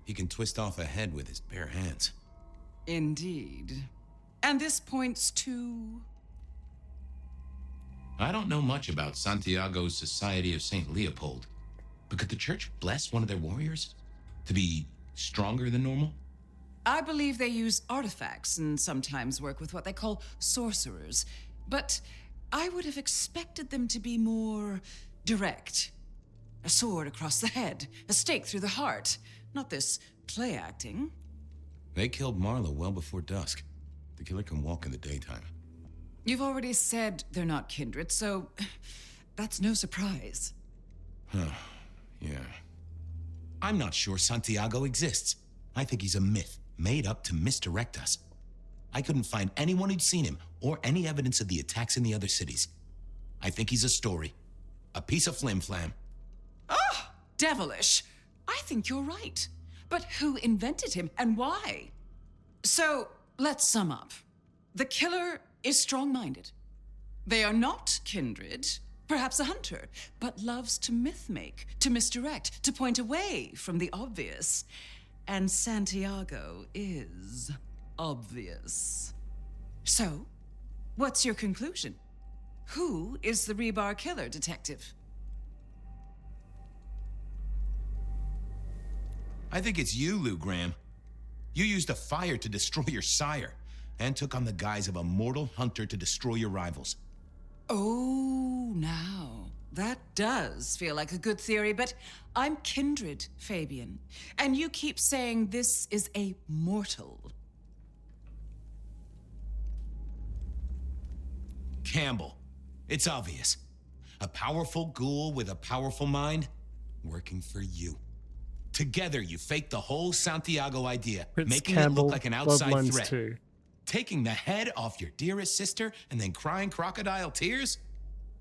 He can twist off a head with his bare hands. Indeed. And this points to... I don't know much about Santiago's Society of St. Leopold, but could the church bless one of their warriors to be stronger than normal? I believe they use artifacts and sometimes work with what they call sorcerers. But I would have expected them to be more direct. A sword across the head, a stake through the heart. Not this play acting. They killed Marla well before dusk. The killer can walk in the daytime. You've already said they're not kindred, so that's no surprise. Yeah. I'm not sure Santiago exists. I think he's a myth, made up to misdirect us. I couldn't find anyone who'd seen him, or any evidence of the attacks in the other cities. I think he's a story. A piece of flim-flam. Ah, devilish. I think you're right. But who invented him, and why? So, let's sum up. The killer is strong-minded. They are not kindred, perhaps a hunter, but loves to myth-make, to misdirect, to point away from the obvious. And Santiago is obvious. So, what's your conclusion? Who is the Rebar killer, Detective? I think it's you, Lou Graham. You used a fire to destroy your sire, and took on the guise of a mortal hunter to destroy your rivals. Oh, now, that does feel like a good theory, but I'm kindred, Fabien. And you keep saying this is a mortal. Campbell. It's obvious. A powerful ghoul with a powerful mind, working for you. Together, you faked the whole Santiago idea, making it look like an outside Bloodlines threat. 2. Taking the head off your dearest sister and then crying crocodile tears?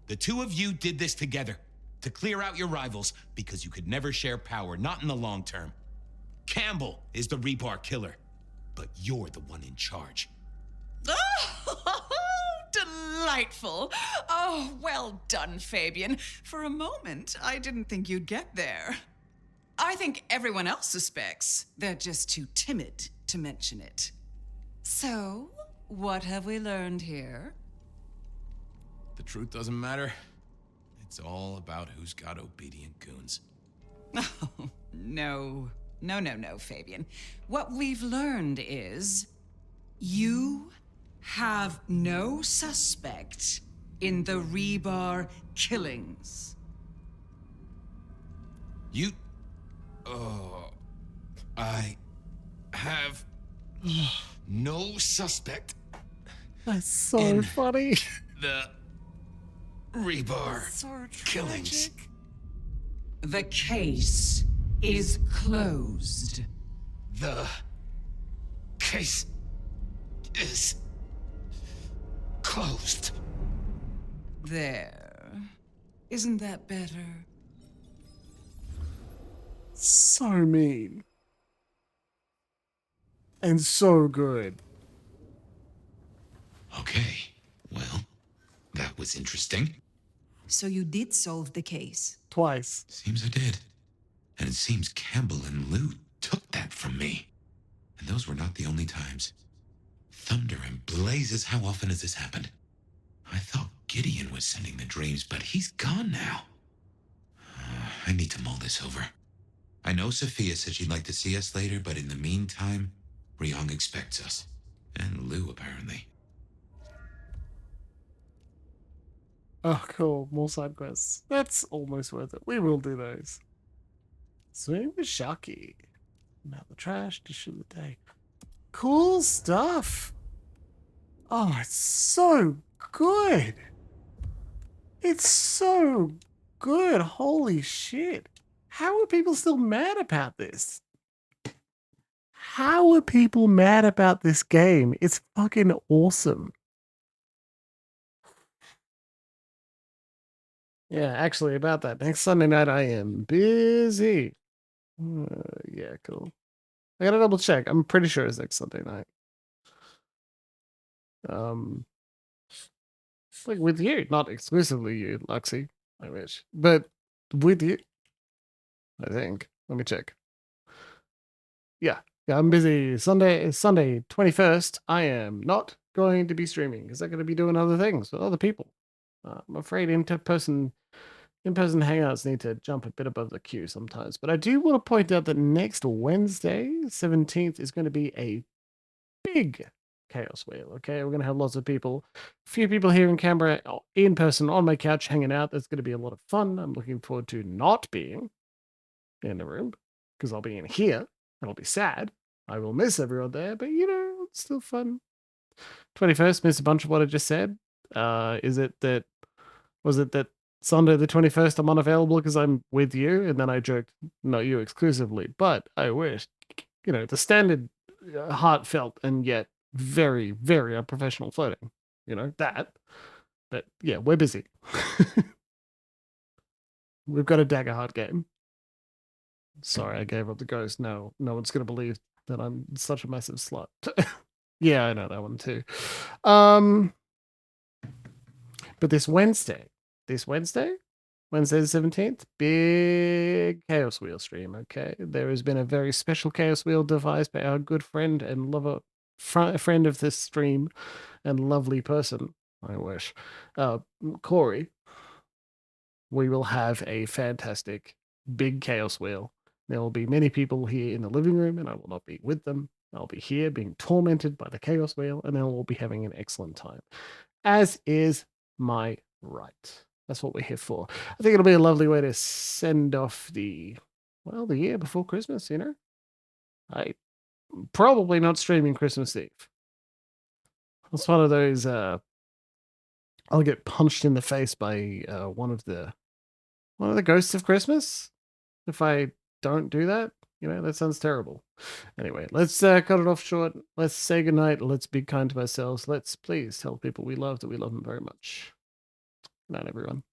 The two of you did this together to clear out your rivals because you could never share power, not in the long term. Campbell is the Rebar killer, but you're the one in charge. Oh, delightful. Oh, well done, Fabien. For a moment, I didn't think you'd get there. I think everyone else suspects. They're just too timid to mention it. So, what have we learned here? The truth doesn't matter. It's all about who's got obedient goons. Oh, no, Fabien. What we've learned is you have no suspect in the Rebar killings. You... Oh... I... have... no suspect That's so funny. the Rebar killings. The case is closed. The case is closed. There. Isn't that better? So mean. And so good. Okay, well, that was interesting. So you did solve the case? Twice. Seems I did. And it seems Campbell and Lou took that from me. And those were not the only times. Thunder and blazes, how often has this happened? I thought Gideon was sending the dreams, but he's gone now. I need to mull this over. I know Sophia said she'd like to see us later, but in the meantime, Ryong expects us. And Lou, apparently. Oh, cool. More side quests. That's almost worth it. We will do those. Swim with Sharky. Out the trash, dish of the day. Cool stuff. Oh, it's so good. It's so good. Holy shit. How are people still mad about this? How are people mad about this game? It's fucking awesome. Yeah, actually, about that. Next Sunday night, I am busy. Yeah, cool. I gotta double check. I'm pretty sure it's next Sunday night. Like with you, not exclusively you, Luxie. I wish, but with you. I think. Let me check. Yeah, I'm busy. Sunday 21st. I am not going to be streaming because I'm going to be doing other things with other people. I'm afraid in-person hangouts need to jump a bit above the queue sometimes. But I do want to point out that next Wednesday, 17th, is going to be a big Chaos Wheel. Okay, we're going to have lots of people, a few people here in Canberra in person on my couch hanging out. That's going to be a lot of fun. I'm looking forward to not being in the room because I'll be in here and I'll be sad. I will miss everyone there, but you know, it's still fun. 21st, missed a bunch of what I just said. Was it that Sunday the 21st I'm unavailable because I'm with you? And then I joked, not you exclusively, but I wish, you know, the standard heartfelt and yet very, very unprofessional flirting, you know, that. But yeah, we're busy. We've got a dagger heart game. Sorry, I gave up the ghost. No one's going to believe that I'm such a massive slut. Yeah, I know that one too. But this Wednesday, Wednesday the 17th, big Chaos Wheel stream, okay? There has been a very special Chaos Wheel devised by our good friend and lover, friend of this stream and lovely person, I wish, Corey. We will have a fantastic big Chaos Wheel. There will be many people here in the living room, and I will not be with them. I'll be here being tormented by the Chaos Wheel, and then we'll be having an excellent time, as is my right. That's what we're here for. I think it'll be a lovely way to send off the year before Christmas, you know? I probably not streaming Christmas Eve. It's one of those, I'll get punched in the face by one of the ghosts of Christmas if I don't do that. You know, that sounds terrible. Anyway, let's cut it off short. Let's say goodnight. Let's be kind to ourselves. Let's please tell people we love that we love them very much. Good night, everyone.